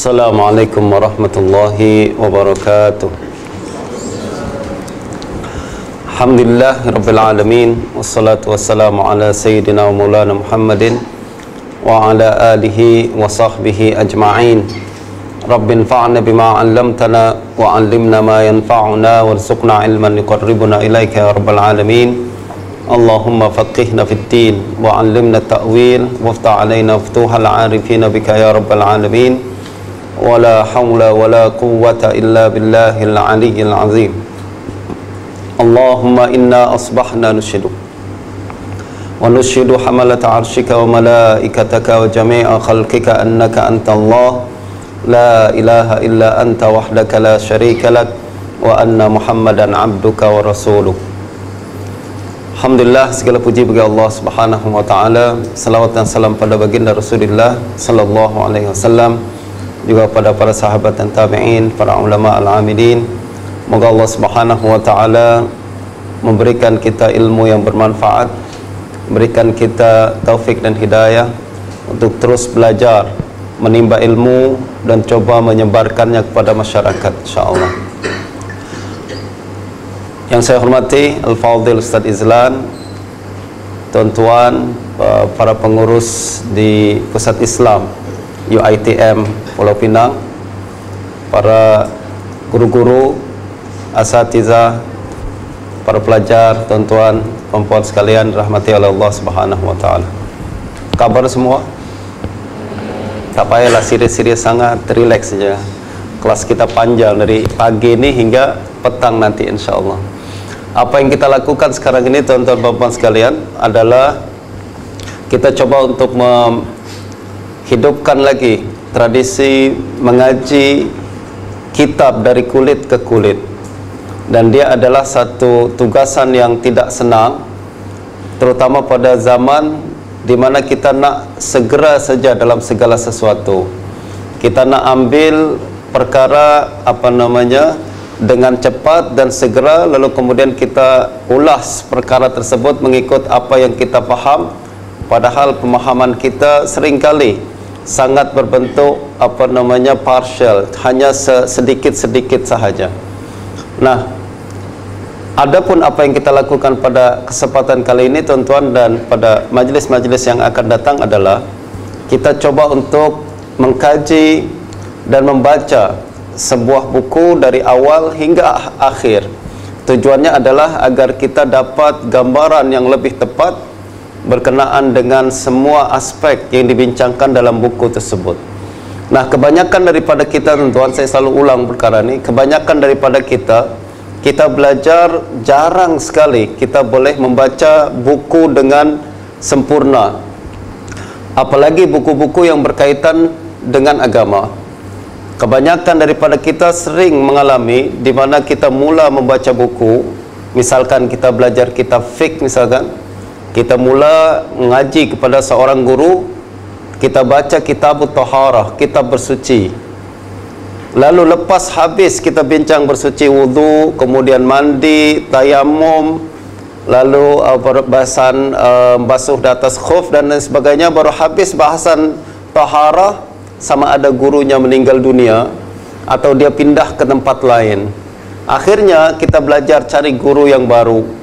Assalamualaikum warahmatullahi wabarakatuh. Alhamdulillah rabbil alamin, wassalatu wassalamu ala sayyidina wa maulana Muhammadin wa ala alihi wa sahbihi ajma'in. Rabbin fa'na bima 'allamtana wa 'allimna ma yanfa'una warzuqna ilman yuqarribuna ilaika ya rabbal alamin. Allahumma faqihna fid din wa 'allimna ta'wil waftah 'alaina futuhal 'arifina bika ya rabbal alamin. Wala hawla wala quwwata illa billahil aliyyil azim. Allahumma inna asbahna nushidu wa nushidu hamalata arshika wa malaikataka wa jami'a khalqika annaka anta Allah la ilaha illa anta wahdaka la syarika lak wa anna Muhammadan abduka wa rasuluh. Alhamdulillah, segala puji bagi Allah Subhanahu wa taala. Salawat dan salam pada baginda Rasulullah sallallahu alaihi wasallam, juga pada para sahabat dan tabi'in, para ulama al-amilin. Moga Allah Subhanahu wa taala memberikan kita ilmu yang bermanfaat, memberikan kita taufik dan hidayah untuk terus belajar, menimba ilmu dan coba menyebarkannya kepada masyarakat, insyaallah. Yang saya hormati Al-Fadhil Ustaz Izlan, tuan-tuan, para pengurus di Pusat Islam UITM Pulau Pinang, para guru-guru, asatidzah, para pelajar, tuan-tuan, perempuan sekalian rahmati oleh Allah Subhanahu wa taala. Kabar semua? Tak payahlah serius-serius sangat, relax saja. Kelas kita panjang dari pagi ini hingga petang nanti insyaallah. Apa yang kita lakukan sekarang ini, tuan-tuan, perempuan sekalian, adalah kita coba untuk hidupkan lagi tradisi mengaji kitab dari kulit ke kulit, dan dia adalah satu tugasan yang tidak senang, terutama pada zaman di mana kita nak segera saja dalam segala sesuatu. Kita nak ambil perkara dengan cepat dan segera, lalu kemudian kita ulas perkara tersebut mengikut apa yang kita faham, padahal pemahaman kita seringkali sangat berbentuk partial, hanya sedikit-sedikit sahaja. Nah, adapun apa yang kita lakukan pada kesempatan kali ini, tuan-tuan, dan pada majlis-majlis yang akan datang adalah kita coba untuk mengkaji dan membaca sebuah buku dari awal hingga akhir. Tujuannya adalah agar kita dapat gambaran yang lebih tepat berkenaan dengan semua aspek yang dibincangkan dalam buku tersebut. Nah, kebanyakan daripada kita, tuan-tuan, saya selalu ulang perkara ini, kebanyakan daripada kita belajar jarang sekali kita boleh membaca buku dengan sempurna, apalagi buku-buku yang berkaitan dengan agama. Kebanyakan daripada kita sering mengalami di mana kita mula membaca buku, misalkan kita belajar kitab fiqh, misalkan kita mula mengaji kepada seorang guru, kita baca kitab taharah, kitab bersuci. Lalu lepas habis kita bincang bersuci wudu, kemudian mandi, tayamum, lalu bahasan basuh di atas khuf dan lain sebagainya, baru habis bahasan taharah, sama ada gurunya meninggal dunia atau dia pindah ke tempat lain. Akhirnya kita belajar cari guru yang baru.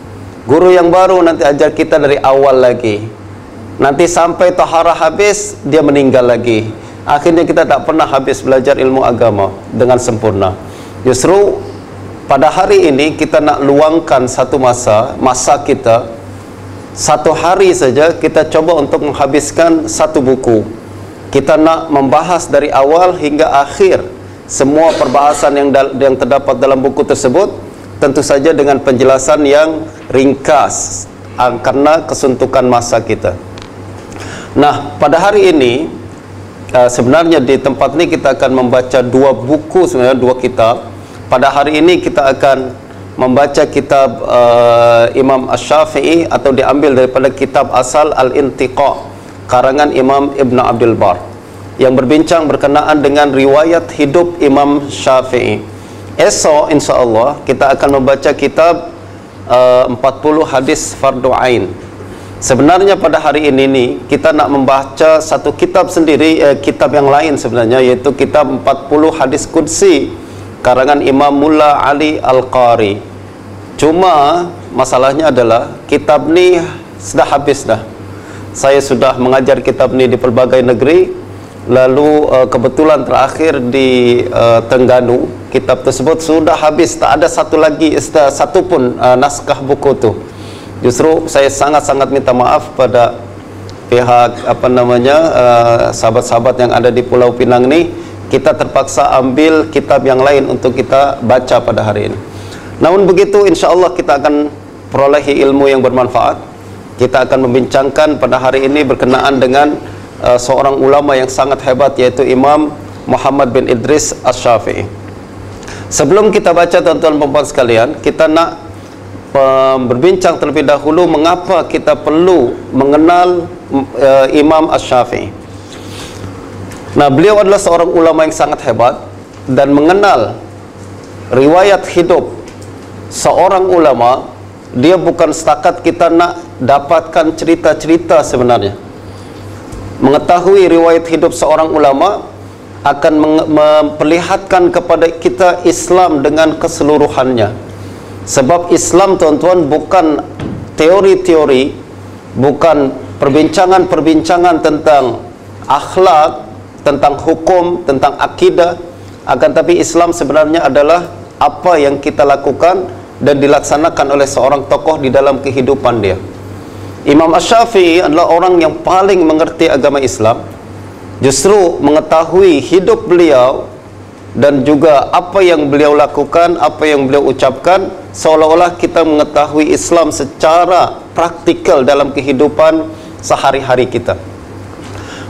Guru yang baru nanti ajar kita dari awal lagi. Nanti sampai taharah habis, dia meninggal lagi. Akhirnya kita tak pernah habis belajar ilmu agama dengan sempurna. Justru pada hari ini kita nak luangkan satu masa kita, satu hari saja kita coba untuk menghabiskan satu buku. Kita nak membahas dari awal hingga akhir semua perbahasan yang terdapat dalam buku tersebut, tentu saja dengan penjelasan yang ringkas karena kesuntukan masa kita. Nah, pada hari ini sebenarnya di tempat ini kita akan membaca dua buku, sebenarnya dua kitab. Pada hari ini kita akan membaca kitab Imam Asy-Syafi'i, atau diambil daripada kitab asal Al-Intiqa karangan Imam Ibn Abdul Bar, yang berbincang berkenaan dengan riwayat hidup Imam Syafi'i. Esok insyaAllah kita akan membaca kitab 40 hadis fardu ain. Sebenarnya pada hari ini nih kita nak membaca satu kitab sendiri, kitab yang lain sebenarnya, yaitu kitab 40 hadis qudsi karangan Imam Mulla Ali Al-Qari. Cuma masalahnya adalah kitab ni sudah habis dah. Saya sudah mengajar kitab ni di pelbagai negeri. Lalu kebetulan terakhir di Terengganu, kitab tersebut sudah habis, tak ada satu lagi, satu pun naskah buku tu. Justru saya sangat-sangat minta maaf pada pihak sahabat-sahabat yang ada di Pulau Pinang ni. Kita terpaksa ambil kitab yang lain untuk kita baca pada hari ini. Namun begitu, insya-Allah kita akan perolehi ilmu yang bermanfaat. Kita akan membincangkan pada hari ini berkenaan dengan seorang ulama yang sangat hebat, yaitu Imam Muhammad bin Idris Asy-Syafi'i. Sebelum kita baca, tuan-tuan dan puan sekalian, kita nak berbincang terlebih dahulu mengapa kita perlu mengenal Imam Asy-Syafi'i. Nah, beliau adalah seorang ulama yang sangat hebat, dan mengenal riwayat hidup seorang ulama, dia bukan setakat kita nak dapatkan cerita-cerita sebenarnya. Mengetahui riwayat hidup seorang ulama akan memperlihatkan kepada kita Islam dengan keseluruhannya. Sebab Islam, tuan-tuan, bukan teori-teori, bukan perbincangan-perbincangan tentang akhlak, tentang hukum, tentang akidah, akan tapi Islam sebenarnya adalah apa yang kita lakukan dan dilaksanakan oleh seorang tokoh di dalam kehidupan dia. Imam Asy-Syafi'i adalah orang yang paling mengerti agama Islam. Justru mengetahui hidup beliau dan juga apa yang beliau lakukan, apa yang beliau ucapkan, seolah-olah kita mengetahui Islam secara praktikal dalam kehidupan sehari-hari kita.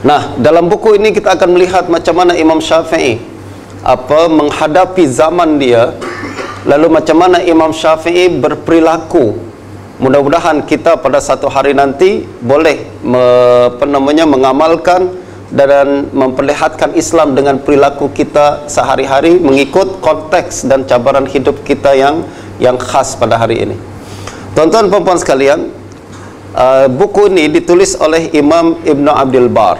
Nah, dalam buku ini kita akan melihat macam mana Imam Syafi'i menghadapi zaman dia, lalu macam mana Imam Syafi'i berperilaku. Mudah-mudahan kita pada satu hari nanti boleh mengamalkan dan memperlihatkan Islam dengan perilaku kita sehari-hari mengikut konteks dan cabaran hidup kita yang khas pada hari ini. Tuan-tuan dan puan sekalian, buku ini ditulis oleh Imam Ibn Abdul Bar.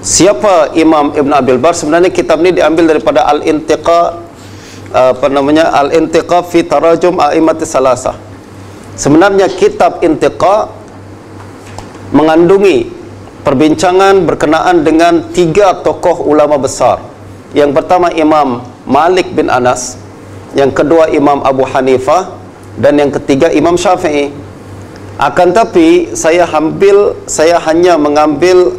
Siapa Imam Ibn Abdul Bar? Sebenarnya kitab ini diambil daripada Al-Intiqa, Al-Intiqa fi Tarajum A'immatis Salasah. Sebenarnya kitab Intiqa mengandungi perbincangan berkenaan dengan 3 tokoh ulama besar. Yang pertama Imam Malik bin Anas, yang kedua Imam Abu Hanifah, dan yang ketiga Imam Syafi'i. Akan tapi saya hanya mengambil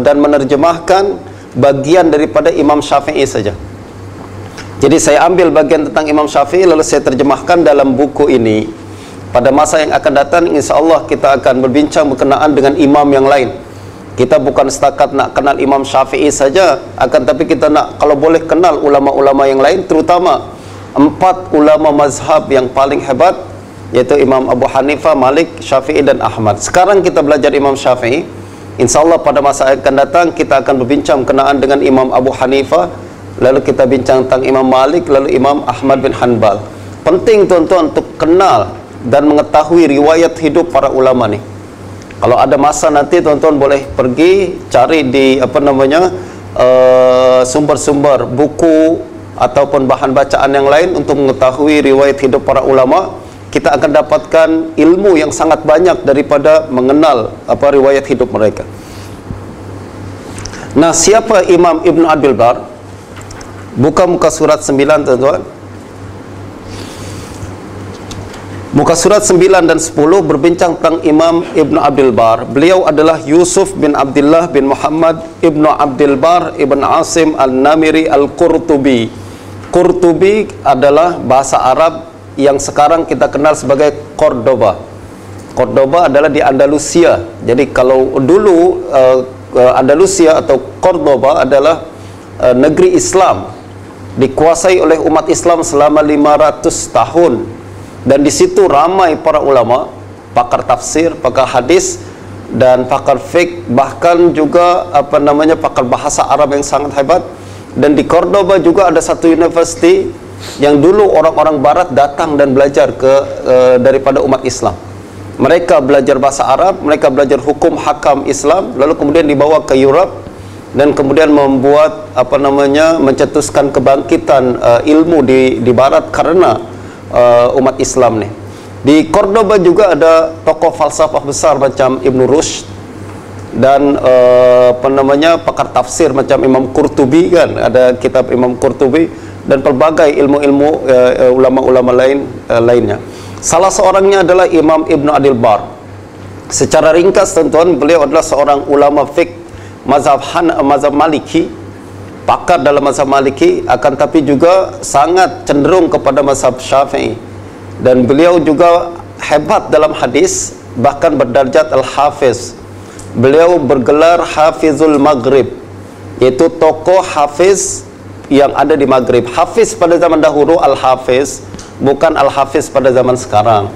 dan menerjemahkan bagian daripada Imam Syafi'i saja. Jadi saya ambil bagian tentang Imam Syafi'i lalu saya terjemahkan dalam buku ini. Pada masa yang akan datang, insya-Allah kita akan berbincang berkenaan dengan imam yang lain. Kita bukan setakat nak kenal Imam Syafi'i saja, akan tapi kita nak, kalau boleh, kenal ulama-ulama yang lain, terutama 4 ulama mazhab yang paling hebat, yaitu Imam Abu Hanifah, Malik, Syafi'i dan Ahmad. Sekarang kita belajar Imam Syafi'i. InsyaAllah pada masa yang akan datang kita akan berbincang berkenaan dengan Imam Abu Hanifah, lalu kita bincang tentang Imam Malik, lalu Imam Ahmad bin Hanbal. Penting, tuan-tuan, untuk kenal dan mengetahui riwayat hidup para ulama ni. Kalau ada masa nanti, tuan-tuan boleh pergi cari di sumber-sumber buku ataupun bahan bacaan yang lain untuk mengetahui riwayat hidup para ulama. Kita akan dapatkan ilmu yang sangat banyak daripada mengenal riwayat hidup mereka. Nah, siapa Imam Ibn Abdul Bar? Buka muka surat 9, tuan-tuan. Muka surat 9 dan 10 berbincang tentang Imam Ibn Abdul Bar. Beliau adalah Yusuf bin Abdullah bin Muhammad Ibn Abdul Bar Ibn Asim Al-Namiri Al-Qurtubi. Qurtubi adalah bahasa Arab yang sekarang kita kenal sebagai Cordoba. Cordoba adalah di Andalusia. Jadi kalau dulu Andalusia atau Cordoba adalah negeri Islam, dikuasai oleh umat Islam selama 500 tahun. Dan di situ ramai para ulama, pakar tafsir, pakar hadis dan pakar fiqh, bahkan juga pakar bahasa Arab yang sangat hebat. Dan di Cordoba juga ada satu universiti yang dulu orang-orang barat datang dan belajar daripada umat Islam. Mereka belajar bahasa Arab, mereka belajar hukum hakam Islam, lalu kemudian dibawa ke Europe dan kemudian membuat mencetuskan kebangkitan ilmu di barat karena umat Islam nih. Di Cordoba juga ada tokoh falsafah besar macam Ibn Rushd dan pakar tafsir macam Imam Qurtubi, kan ada kitab Imam Qurtubi, dan pelbagai ilmu-ilmu ulama-ulama lainnya. Salah seorangnya adalah Imam Ibn Abdul Bar. Secara ringkas tuan-tuan, beliau adalah seorang ulama fiqh mazhab Maliki, pakar dalam mazhab Maliki, akan tapi juga sangat cenderung kepada mazhab Syafi'i. Dan beliau juga hebat dalam hadis, bahkan berdarjat Al-Hafiz. Beliau bergelar Hafizul Maghrib, yaitu tokoh hafiz yang ada di Maghrib. Hafiz pada zaman dahulu, Al-Hafiz, bukan Al-Hafiz pada zaman sekarang.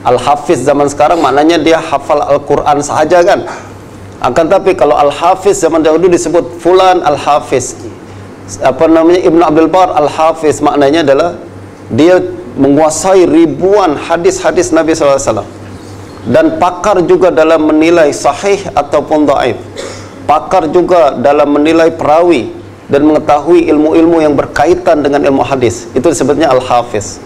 Al-Hafiz zaman sekarang maknanya dia hafal Al-Quran sahaja, kan. Akan tapi kalau Al-Hafiz zaman dahulu disebut Fulan Al-Hafiz. Ibn Abdul Bar Al-Hafiz maknanya adalah dia menguasai ribuan hadis-hadis Nabi SAW, dan pakar juga dalam menilai sahih ataupun dhaif, pakar juga dalam menilai perawi dan mengetahui ilmu-ilmu yang berkaitan dengan ilmu hadis. Itu disebutnya Al-Hafiz.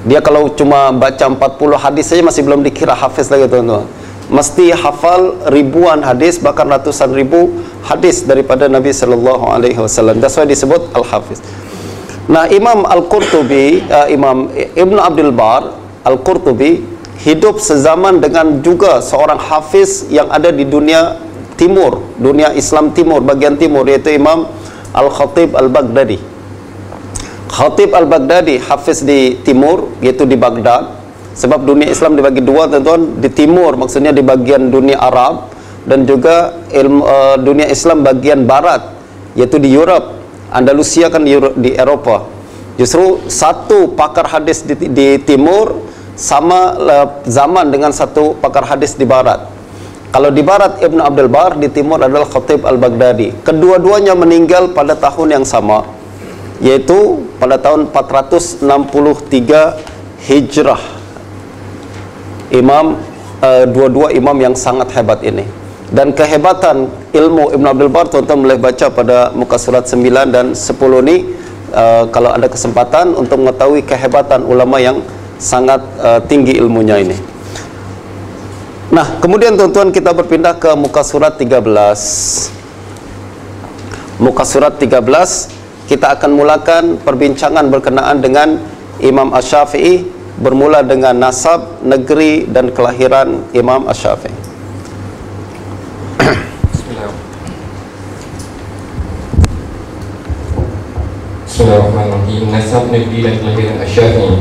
Dia kalau cuma baca 40 hadis saja masih belum dikira hafiz lagi, teman-teman. Mesti hafal ribuan hadis, bahkan ratusan ribu hadis daripada Nabi SAW. That's why disebut Al-Hafiz. Nah, Imam Al-Qurtubi, Imam Ibn Abdul Bar Al-Qurtubi hidup sezaman dengan juga seorang hafiz yang ada di dunia timur, dunia Islam timur, bagian timur, yaitu Imam Al-Khatib Al-Baghdadi. Khatib Al-Baghdadi hafiz di timur, yaitu di Baghdad. Sebab dunia Islam dibagi dua, tuan-tuan. Di timur maksudnya di bagian dunia Arab, dan juga dunia Islam bagian barat, yaitu di Europe. Andalusia kan di Eropa. Justru satu pakar hadis di timur sama zaman dengan satu pakar hadis di barat. Kalau di barat Ibn Abdul Bar, di timur adalah Khatib Al-Baghdadi. Kedua-duanya meninggal pada tahun yang sama, yaitu pada tahun 463 Hijrah. Dua-dua imam yang sangat hebat ini. Dan kehebatan ilmu Ibn Abdul Bar, tuan-tuan boleh baca pada muka surat 9 dan 10 ni, kalau ada kesempatan untuk mengetahui kehebatan ulama yang sangat tinggi ilmunya ini. Nah, kemudian tuan-tuan kita berpindah ke muka surat 13. Muka surat 13, kita akan mulakan perbincangan berkenaan dengan Imam Asy-Syafi'i, bermula dengan nasab, negeri dan kelahiran Imam Asy-Syafi'i. Bismillahirrahmanirrahim. Nasab, negeri dan kelahiran Asy-Syafi'i.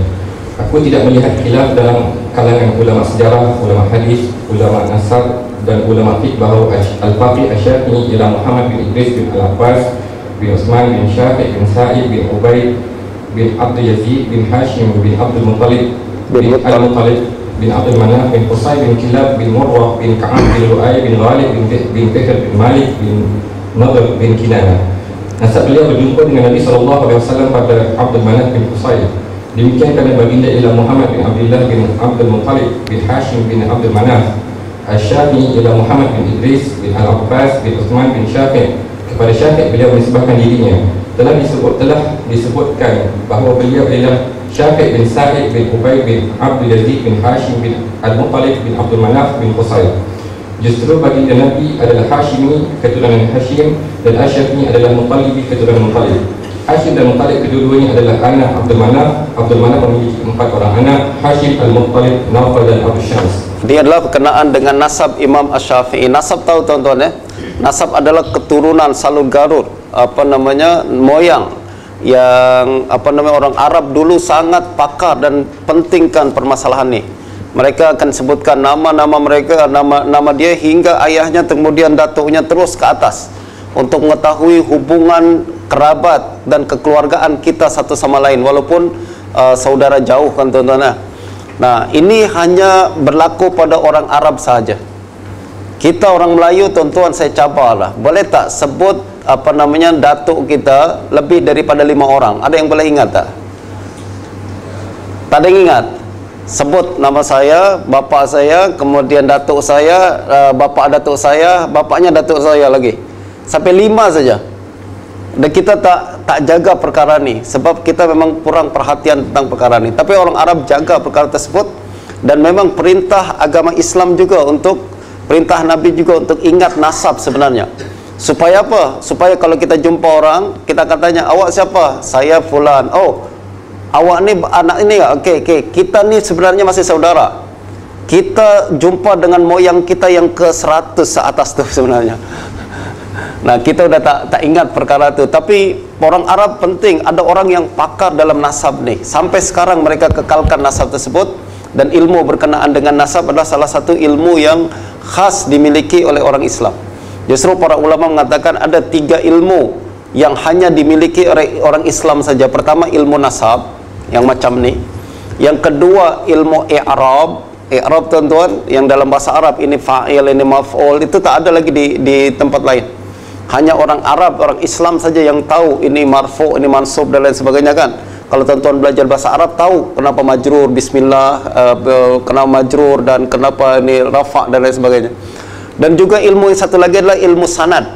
Aku tidak melihat khilaf dalam kalangan ulama sejarah, ulama hadis, ulama nasab dan ulama fiqh bahawa Al-Faqih Asy-Syafi'i ialah Muhammad bin Idris bin Al-Abbas bin Utsman bin Syafiq bin Sa'id bin Ubaid bin Abdul Yazid bin Hashim bin Abdul Muttalib bin Al-Muttalib bin Abdul Manaf bin Qusay bin Kilab bin Murrah bin Ka'ab bin Lu'ay bin Ghalib bin Fikr bin Malik bin Nadr bin Kinanah. Nasab beliau berjumpa dengan Nabi SAW pada Abdul Manaf bin Qusay. Demikian kerana baginda ialah Muhammad bin Abdullah bin Abdul Muttalib bin Hashim bin Abdul Manaf. Asy-Syafi'i ialah Muhammad bin Idris bin Al-Abbas bin Utsman bin Syafiq. Kepada Syafiq beliau menisbahkan dirinya. Telah disebutkan bahawa beliau ialah Syafiq bin Sa'id bin Ubaid bin Abdul Yazid bin Hashim bin Al-Muttalib bin Abdul Manaf bin Qusay. Justru baginda Nabi adalah Hashimi, keturunan Hashim, dan Asy-Syafi'i adalah Muttalibi, keturunan Muttalib. Hashim dan Muttalib kedua-duanya adalah anak Abdul Manaf. Abdul Manaf memiliki 4 orang anak: Hashim, Al-Muttalib, Naufal dan Abu Syams. Dia adalah berkenaan dengan nasab Imam Asy-Syafi'i. Nasab tahu tuan-tuan ya? Nasab adalah keturunan salur garut, moyang yang orang Arab dulu sangat pakar dan pentingkan permasalahan ni. Mereka akan sebutkan nama-nama mereka, nama dia hingga ayahnya, kemudian datuknya terus ke atas, untuk mengetahui hubungan kerabat dan kekeluargaan kita satu sama lain, walaupun saudara jauh, kan tuan-tuan. Nah, ini hanya berlaku pada orang Arab saja. Kita orang Melayu, tuan-tuan, saya cabarlah, boleh tak sebut datuk kita lebih daripada 5 orang? Ada yang boleh ingat tak? Tak ada yang ingat? sebut nama saya, bapa saya, kemudian datuk saya, bapa datuk saya, bapaknya datuk saya lagi. Sampai 5 saja. Dan kita tak jaga perkara ni sebab kita memang kurang perhatian tentang perkara ni. Tapi orang Arab jaga perkara tersebut, dan memang perintah agama Islam juga untuk, perintah Nabi juga untuk ingat nasab sebenarnya. Supaya apa? Supaya kalau kita jumpa orang, kita akan tanya, awak siapa? Saya fulan. Oh, awak ni anak ini ya? Okey. Kita ni sebenarnya masih saudara. Kita jumpa dengan moyang kita yang ke 100 atas tu sebenarnya. Nah, kita udah tak ingat perkara tu. Tapi orang Arab penting, ada orang yang pakar dalam nasab ni. Sampai sekarang mereka kekalkan nasab tersebut, dan ilmu berkenaan dengan nasab adalah salah satu ilmu yang khas dimiliki oleh orang Islam. Justru para ulama mengatakan ada 3 ilmu yang hanya dimiliki oleh orang Islam saja. Pertama, ilmu nasab yang macam ni. Yang kedua, ilmu i'rab. I'rab tuan-tuan, yang dalam bahasa Arab ini fa'il, ini maf'ul, itu tak ada lagi di tempat lain. Hanya orang Arab, orang Islam saja yang tahu ini marfu', ini mansub dan lain sebagainya kan. Kalau tuan-tuan belajar bahasa Arab tahu kenapa majrur bismillah, kenapa majrur, dan kenapa ini rafa' dan lain sebagainya. Dan juga ilmu yang satu lagi adalah ilmu sanad.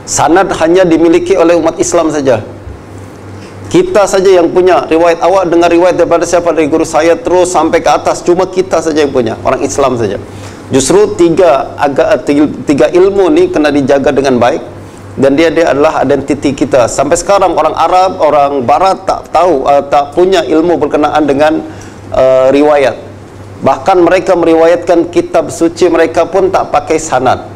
Sanad hanya dimiliki oleh umat Islam saja. Kita saja yang punya riwayat. Awak dengar riwayat daripada siapa? Dari guru saya terus sampai ke atas. Cuma kita saja yang punya, orang Islam saja. Justru tiga ilmu ni kena dijaga dengan baik, dan dia adalah identiti kita. Sampai sekarang orang Arab, orang Barat tak tahu, tak punya ilmu berkenaan dengan riwayat. Bahkan mereka meriwayatkan kitab suci mereka pun tak pakai sanad.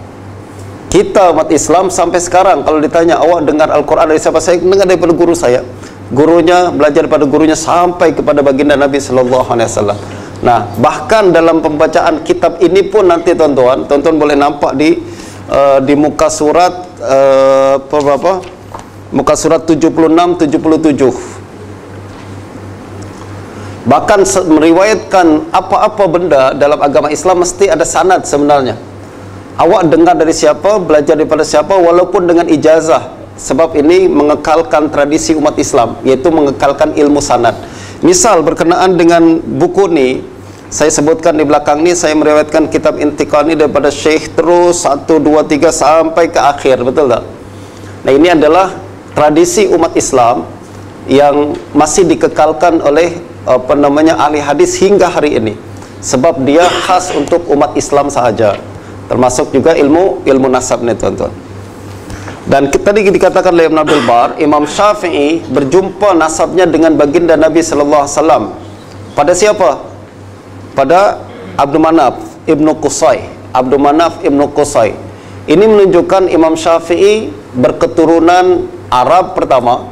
Kita umat Islam sampai sekarang kalau ditanya, awak dengar Al-Quran dari siapa? Saya dengar daripada guru saya. Gurunya belajar daripada gurunya sampai kepada baginda Nabi sallallahu alaihi wasallam. Nah, bahkan dalam pembacaan kitab ini pun nanti tuan-tuan boleh nampak di muka surat berapa? Muka surat 76 77. Bahkan meriwayatkan apa-apa benda dalam agama Islam mesti ada sanad sebenarnya. Awak dengar dari siapa, belajar daripada siapa, walaupun dengan ijazah. Sebab ini mengekalkan tradisi umat Islam, yaitu mengekalkan ilmu sanad. Misal berkenaan dengan buku ni, saya sebutkan di belakang ni, saya meriwayatkan kitab Intiqal ni daripada Syekh terus 1, 2, 3 sampai ke akhir, betul tak? Nah, ini adalah tradisi umat Islam yang masih dikekalkan oleh ahli hadis hingga hari ini. Sebab dia khas untuk umat Islam sahaja. Termasuk juga ilmu nasab ni tuan-tuan. Dan tadi dikatakan oleh Ibn Abdul Bar, Imam Syafi'i berjumpa nasabnya dengan baginda Nabi sallallahu alaihi wasallam. Pada siapa? Pada Abdul Manaf Ibnu Qusay. Abdul Manaf Ibnu Qusay. Ini menunjukkan Imam Syafi'i berketurunan Arab pertama.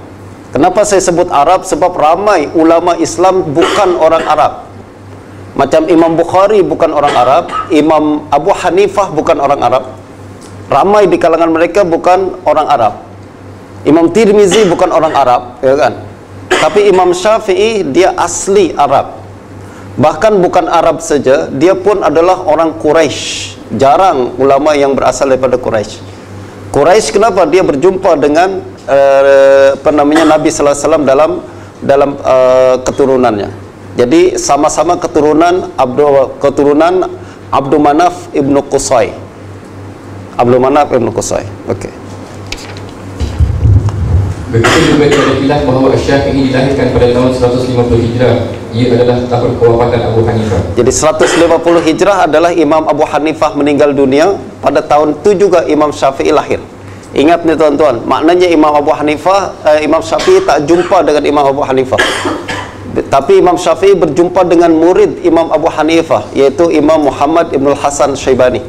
Kenapa saya sebut Arab? Sebab ramai ulama Islam bukan orang Arab. Macam Imam Bukhari bukan orang Arab, Imam Abu Hanifah bukan orang Arab. Ramai di kalangan mereka bukan orang Arab. Imam Tirmizi bukan orang Arab, ya kan? Tapi Imam Syafi'i dia asli Arab. Bahkan bukan Arab saja, dia pun adalah orang Quraisy. Jarang ulama yang berasal daripada Quraisy. Quraisy kenapa? Dia berjumpa dengan Nabi sallallahu alaihi wasallam dalam keturunannya. Jadi sama-sama keturunan Abdul Manaf Ibnu Qusay. Abdul Manaf Ibnu Qusay. Okey. Begitu juga ada khilaf bahawa Asy-Syafi'i dilahirkan pada tahun 150 Hijrah. Ia adalah tahun kewafatan Abu Hanifah. Jadi 150 Hijrah adalah Imam Abu Hanifah meninggal dunia. Pada tahun itu juga Imam Syafi'i lahir. Ingat nih tuan-tuan, maknanya Imam Imam Syafi'i tak jumpa dengan Imam Abu Hanifah. Tapi Imam Syafi'i berjumpa dengan murid Imam Abu Hanifah, yaitu Imam Muhammad Ibn Hasan Syaibani.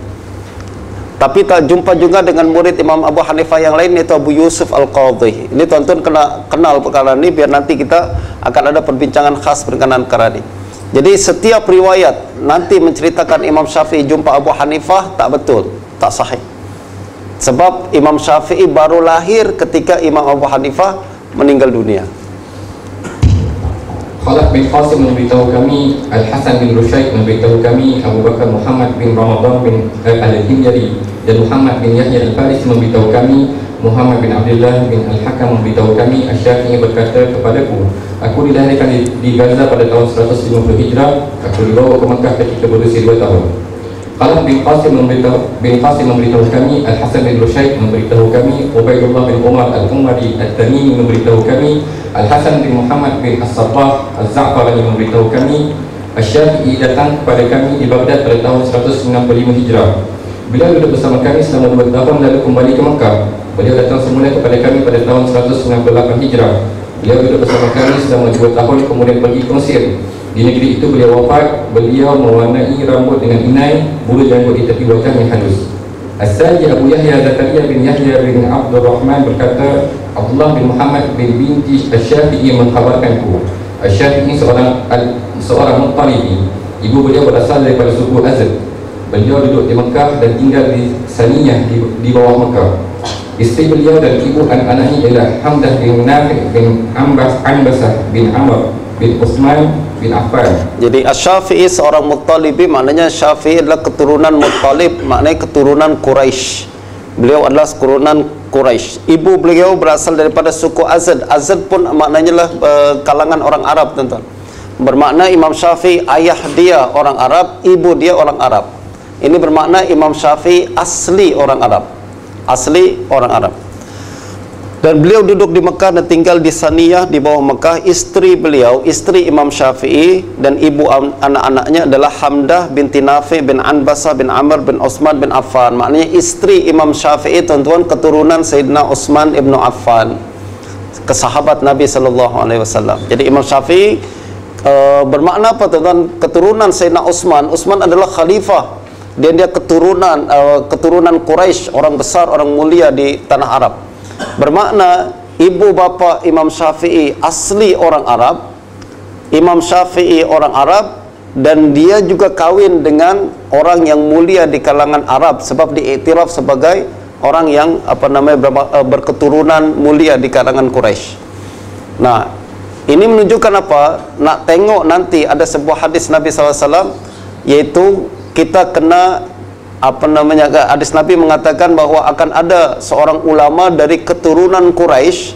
Tapi tak jumpa juga dengan murid Imam Abu Hanifah yang lain, yaitu Abu Yusuf Al-Qadhi. Ini tuan-tuan kena kenal perkara ini, biar nanti kita akan ada perbincangan khas berkenaan perkara ini. Jadi setiap riwayat nanti menceritakan Imam Syafi'i jumpa Abu Hanifah tak betul, tak sahih. Sebab Imam Syafi'i baru lahir ketika Imam Abu Hanifah meninggal dunia. Khalaf bin Qasim memberitahu kami, Al-Hasan bin Rushayd memberitahu kami, Abu Bakar Muhammad bin Ramadan bin Al-Himyari dan Muhammad bin Yahya Al-Farisi memberitahu kami, Muhammad bin Abdullah bin Al-Hakam memberitahu kami, Asy-Syafi'i berkata kepadaku, Aku dilahirkan di Gaza pada tahun 150 Hijrah. Aku dibawa ke Mekah ketika berusia 2 tahun. Khalaf bin Qasim memberitahu kami, Al-Hasan bin Rushayd memberitahu kami, Ubaidullah bin Umar Al-Umari Al-Tamimi memberitahu kami, Al-Hasan bin Muhammad bin As-Sabbah Al-Za'farani memberitahu kami, Asy-Syafi'i datang kepada kami di Baghdad pada tahun 165 Hijrah. Beliau duduk bersama kami selama 2 tahun lalu kembali ke Mekah. Beliau datang semula kepada kami pada tahun 198 Hijrah. Beliau duduk bersama kami selama 2 tahun kemudian pergi ke Mesir. Di negeri itu beliau wafat. Beliau mewarnai rambut dengan inai, bulu janggut di tepi wajahnya halus. As-Saji Abu Yahya Zakaria bin Yahya bin Abdul Rahman berkata, Abdullah bin Muhammad bin binti Asy-Syafi'i mengkhabarkanku. Asy-Syafi'i seorang Muttalibi. Ibu beliau berasal daripada suku Azd. Beliau duduk di Mekah dan tinggal di Saniyah di bawah Mekah. Isteri beliau dan ibu anak-anaknya ialah Hamdah bin Nafi' bin Anbasah bin Amr bin Utsman bin Affan. Jadi Asy-Syafi'i seorang Muttalibi, maknanya Syafi'i adalah keturunan Muttalib, maknanya keturunan Quraisy. Beliau adalah keturunan Quraisy. Ibu beliau berasal daripada suku Azd. Azd pun maknanya lah kalangan orang Arab, tuan-tuan. Bermakna Imam Syafi'i ayah dia orang Arab, ibu dia orang Arab. Ini bermakna Imam Syafi'i asli orang Arab. Asli orang Arab. Dan beliau duduk di Mekah dan tinggal di Saniyah di bawah Mekah. Isteri beliau, isteri Imam Syafi'i dan ibu anak-anaknya adalah Hamdah binti Nafi' bin Anbasah bin Amr bin Utsman bin Affan. Maknanya isteri Imam Syafi'i, tuan-tuan, keturunan Sayyidina Utsman ibn Affan, kesahabat Nabi SAW. Jadi Imam Syafi'i bermakna apa, tuan-tuan? Keturunan Sayyidina Utsman. Utsman adalah khalifah. Dia keturunan Quraisy, orang besar, orang mulia di tanah Arab. Bermakna ibu bapa Imam Syafi'i asli orang Arab, Imam Syafi'i orang Arab, dan dia juga kawin dengan orang yang mulia di kalangan Arab sebab diiktiraf sebagai orang yang berketurunan mulia di kalangan Quraisy. Nah, ini menunjukkan apa? Nak tengok nanti ada sebuah hadis Nabi SAW, yaitu kita kena hadis Nabi mengatakan bahawa akan ada seorang ulama dari keturunan Quraisy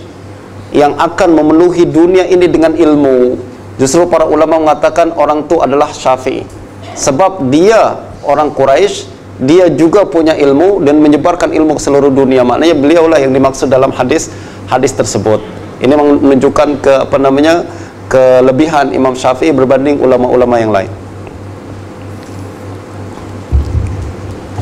yang akan memenuhi dunia ini dengan ilmu. Justru para ulama mengatakan orang itu adalah Syafi'i, sebab dia orang Quraisy, dia juga punya ilmu dan menyebarkan ilmu ke seluruh dunia. Maknanya beliaulah yang dimaksud dalam hadis tersebut. Ini menunjukkan kelebihan Imam Syafi'i berbanding ulama-ulama yang lain.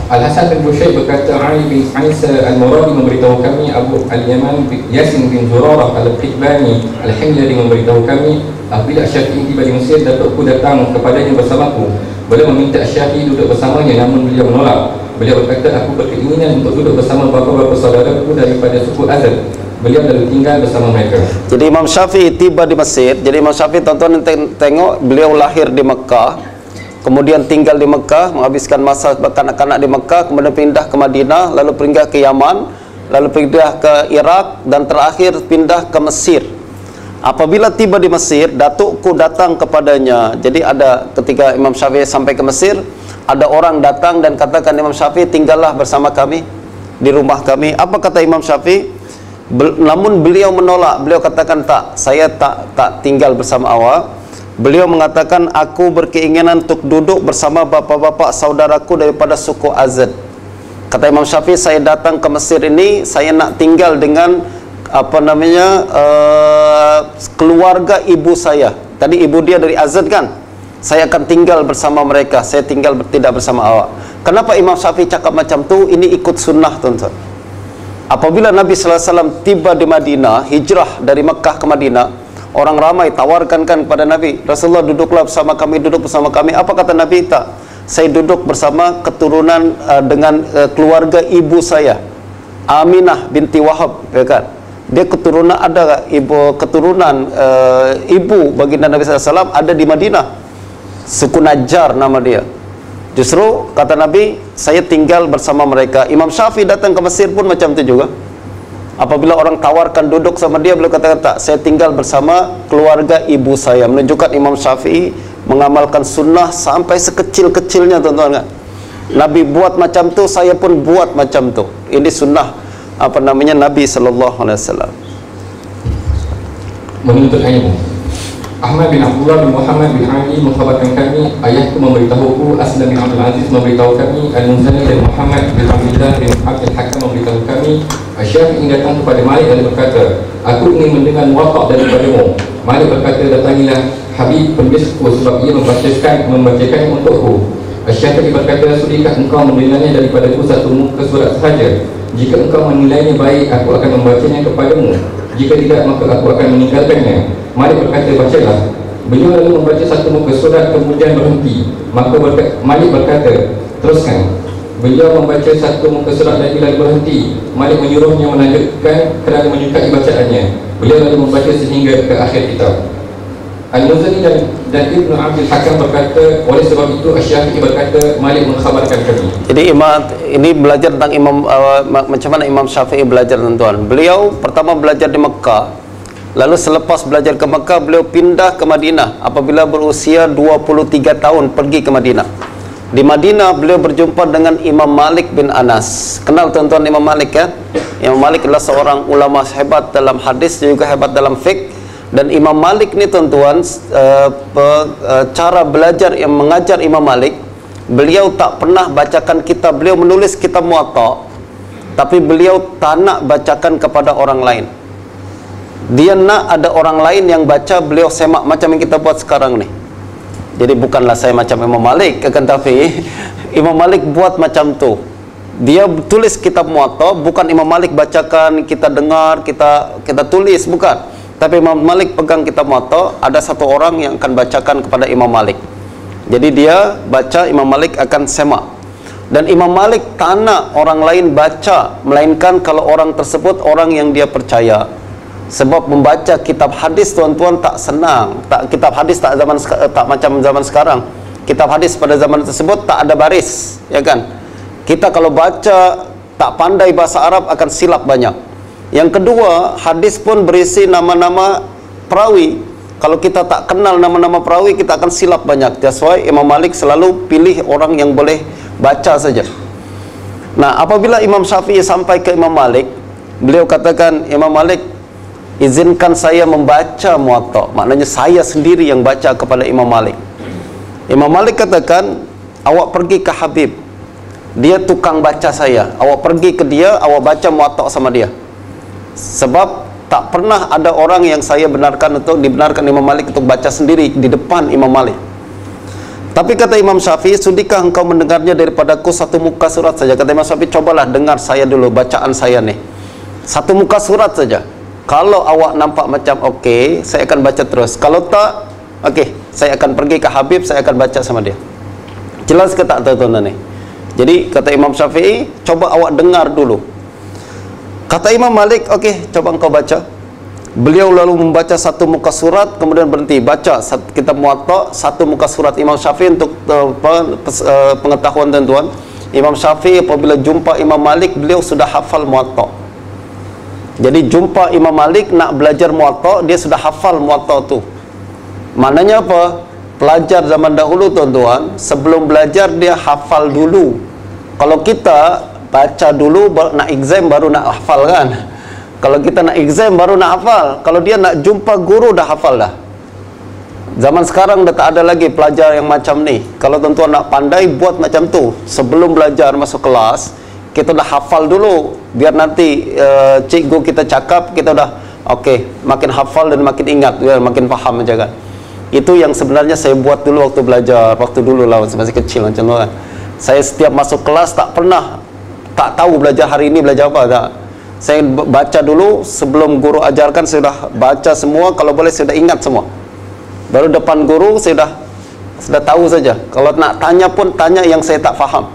Al-Hasan bin Rushayd berkata, Ali bin Isa Al-Muradi memberitahu kami, Abu Al-Yaman Yasin bin Zurarah Al-Qitbani Al-Himyari memberitahu kami, apabila Syafi'i tiba di Mesir, datukku datang kepadanya bersamaku. Beliau meminta Syafi'i duduk bersamanya, namun beliau menolak. Beliau berkata, aku berkeinginan untuk duduk bersama bapa-bapa saudaraku daripada suku Azd. Beliau lalu tinggal bersama mereka. Jadi Imam Syafi'i tiba di Mesir. Jadi Imam Syafi'i, tuan-tuan tengok, beliau lahir di Mekah, kemudian tinggal di Mekah, menghabiskan masa kanak-kanak di Mekah, kemudian pindah ke Madinah, lalu pindah ke Yaman, lalu pindah ke Iraq, dan terakhir pindah ke Mesir. Apabila tiba di Mesir, datukku datang kepadanya. Jadi ada ketika Imam Syafi'i sampai ke Mesir, ada orang datang dan katakan, Imam Syafi'i tinggallah bersama kami di rumah kami. Apa kata Imam Syafi'i? Namun beliau menolak. Beliau katakan, tak, saya tak tinggal bersama awak. Beliau mengatakan, aku berkeinginan untuk duduk bersama bapa-bapa saudaraku daripada suku Azd. Kata Imam Syafi'i, saya datang ke Mesir ini, saya nak tinggal dengan keluarga ibu saya. Tadi ibu dia dari Azd kan? Saya akan tinggal bersama mereka, saya tinggal tidak bersama awak. Kenapa Imam Syafi'i cakap macam tu? Ini ikut sunnah, tuan-tuan. Apabila Nabi SAW tiba di Madinah, hijrah dari Mekah ke Madinah, orang ramai tawarkan kan kepada Nabi, Rasulullah duduklah bersama kami, duduk bersama kami. Apa kata Nabi? Tak, saya duduk bersama keturunan dengan keluarga ibu saya, Aminah binti Wahab, ya kan? Dia keturunan, ada keturunan ibu baginda Nabi SAW ada di Madinah, suku Najjar nama dia. Justru kata Nabi, saya tinggal bersama mereka. Imam Syafi'i datang ke Mesir pun macam itu juga. Apabila orang tawarkan duduk sama dia, beliau katakan, tak, saya tinggal bersama keluarga ibu saya. Menunjukkan Imam Syafi'i mengamalkan sunnah sampai sekecil-kecilnya, tuan-tuan kan? Nabi buat macam tu, saya pun buat macam tu. Ini sunnah Nabi SAW. Menuntut ilmu. Ahmad bin Abdullah bin Muhammad bin Ali mengkhabarkan kami, ayahku memberitahuku, Aslam bin Abdul Aziz memberitahu kami, Al-Munzani dan Muhammad bin Abdullah bin Abdul Hakam memberitahu kami, Asy-Syafi'i datang kepada Malik dan berkata, aku ingin mendengar muwatta daripadamu. Malik berkata, datangilah Habib penulisku sebab ia membacakannya untukku. Asy-Syafi'i berkata, sudikah engkau mendengarnya daripadaku satu muka surat sahaja? Jika engkau menilainya baik, aku akan membacanya kepadamu. Jika tidak, maka aku akan meninggalkannya. Malik berkata, bacalah. Beliau lalu membaca satu muka surat kemudian berhenti. Maka Malik berkata, teruskan. Beliau membaca satu muka surat lagi lalu berhenti. Malik menyuruhnya melanjutkan kerana menyukai bacaannya. Beliau lalu membaca sehingga ke akhir kitab. Al-Munzani dan Ibnu Abdul Hakam berkata, oleh sebab itu Asy-Syafi'i berkata, Malik mengkhabarkan kami. Jadi ini belajar tentang macam mana Imam Syafi'i belajar, tuan-tuan. Beliau pertama belajar di Mekah, lalu selepas belajar ke Mekah beliau pindah ke Madinah apabila berusia 23 tahun pergi ke Madinah. Di Madinah beliau berjumpa dengan Imam Malik bin Anas. Kenal tuan-tuan Imam Malik kan? Imam Malik adalah seorang ulama hebat dalam hadis, juga hebat dalam fiqh. Dan Imam Malik ni tuan-tuan, cara belajar yang mengajar Imam Malik, beliau tak pernah bacakan kitab, beliau menulis kitab Muwatta, tapi beliau tak nak bacakan kepada orang lain. Dia nak ada orang lain yang baca, beliau semak macam yang kita buat sekarang ni. Jadi bukanlah saya macam Imam Malik, akan tapi Imam Malik buat macam tu. Dia tulis kitab Muwatta, bukan Imam Malik bacakan, kita dengar, kita tulis, bukan. Tapi Imam Malik pegang kitab Muwatta, ada satu orang yang akan bacakan kepada Imam Malik. Jadi dia baca, Imam Malik akan semak. Dan Imam Malik tak nak orang lain baca, melainkan kalau orang tersebut orang yang dia percaya. Sebab membaca kitab hadis tuan-tuan tak senang. Kitab hadis tak macam zaman sekarang. Kitab hadis pada zaman tersebut tak ada baris, ya kan? Kita kalau baca tak pandai bahasa Arab akan silap banyak. Yang kedua, hadis pun berisi nama-nama perawi. Kalau kita tak kenal nama-nama perawi, kita akan silap banyak. That's why Imam Malik selalu pilih orang yang boleh baca saja. Nah, apabila Imam Syafi'i sampai ke Imam Malik, beliau katakan, Imam Malik, izinkan saya membaca Muwatta. Maknanya saya sendiri yang baca kepada Imam Malik. Imam Malik katakan, awak pergi ke Habib, dia tukang baca saya. Awak pergi ke dia, awak baca Muwatta sama dia. Sebab tak pernah ada orang yang saya benarkan untuk dibenarkan Imam Malik untuk baca sendiri di depan Imam Malik. Tapi kata Imam Syafi'i, sudikah engkau mendengarnya daripadaku satu muka surat saja? Kata Imam Syafi'i, cobalah dengar saya dulu bacaan saya nih. Satu muka surat saja. Kalau awak nampak macam okey, saya akan baca terus. Kalau tak, okey, saya akan pergi ke Habib, saya akan baca sama dia. Jelas ke tak tuan-tuan ni? Jadi kata Imam Syafi'i, coba awak dengar dulu. Kata Imam Malik, okey, coba engkau baca. Beliau lalu membaca satu muka surat, kemudian berhenti. Baca kitab Muwatta, satu muka surat. Imam Syafi'i, untuk pengetahuan tuan-tuan, Imam Syafi'i apabila jumpa Imam Malik, beliau sudah hafal Muwatta. Jadi jumpa Imam Malik, nak belajar Muwatta, dia sudah hafal Muwatta tu. Maknanya apa? Pelajar zaman dahulu tuan-tuan, sebelum belajar dia hafal dulu. Kalau kita baca dulu, nak exam baru nak hafal kan. Kalau kita nak exam baru nak hafal. Kalau dia nak jumpa guru dah hafal dah. Zaman sekarang dah tak ada lagi pelajar yang macam ni. Kalau tuan-tuan nak pandai, buat macam tu. Sebelum belajar masuk kelas, kita dah hafal dulu. Biar nanti cikgu kita cakap, kita dah okey, makin hafal dan makin ingat, makin faham aja kan. Itu yang sebenarnya saya buat dulu waktu belajar, waktu dulu lah masih kecil macam tu kan. Saya setiap masuk kelas tak tahu belajar hari ini belajar apa tak. Saya baca dulu sebelum guru ajarkan, saya sudah baca semua, kalau boleh saya sudah ingat semua. Baru depan guru saya sudah tahu saja. Kalau nak tanya pun tanya yang saya tak faham.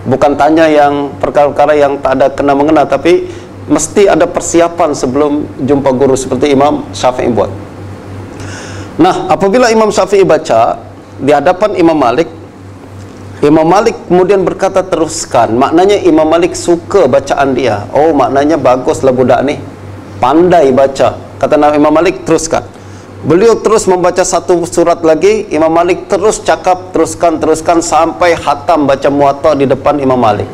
Bukan tanya yang perkara-perkara yang tak ada kena mengena, tapi mesti ada persiapan sebelum jumpa guru seperti Imam Syafi'i buat. Nah, apabila Imam Syafi'i baca di hadapan Imam Malik, Imam Malik kemudian berkata teruskan. Maknanya Imam Malik suka bacaan dia. Oh, maknanya baguslah budak ni, pandai baca. Kata Imam Malik, teruskan. Beliau terus membaca satu surat lagi. Imam Malik terus cakap, teruskan sampai khatam baca Muwatta di depan Imam Malik.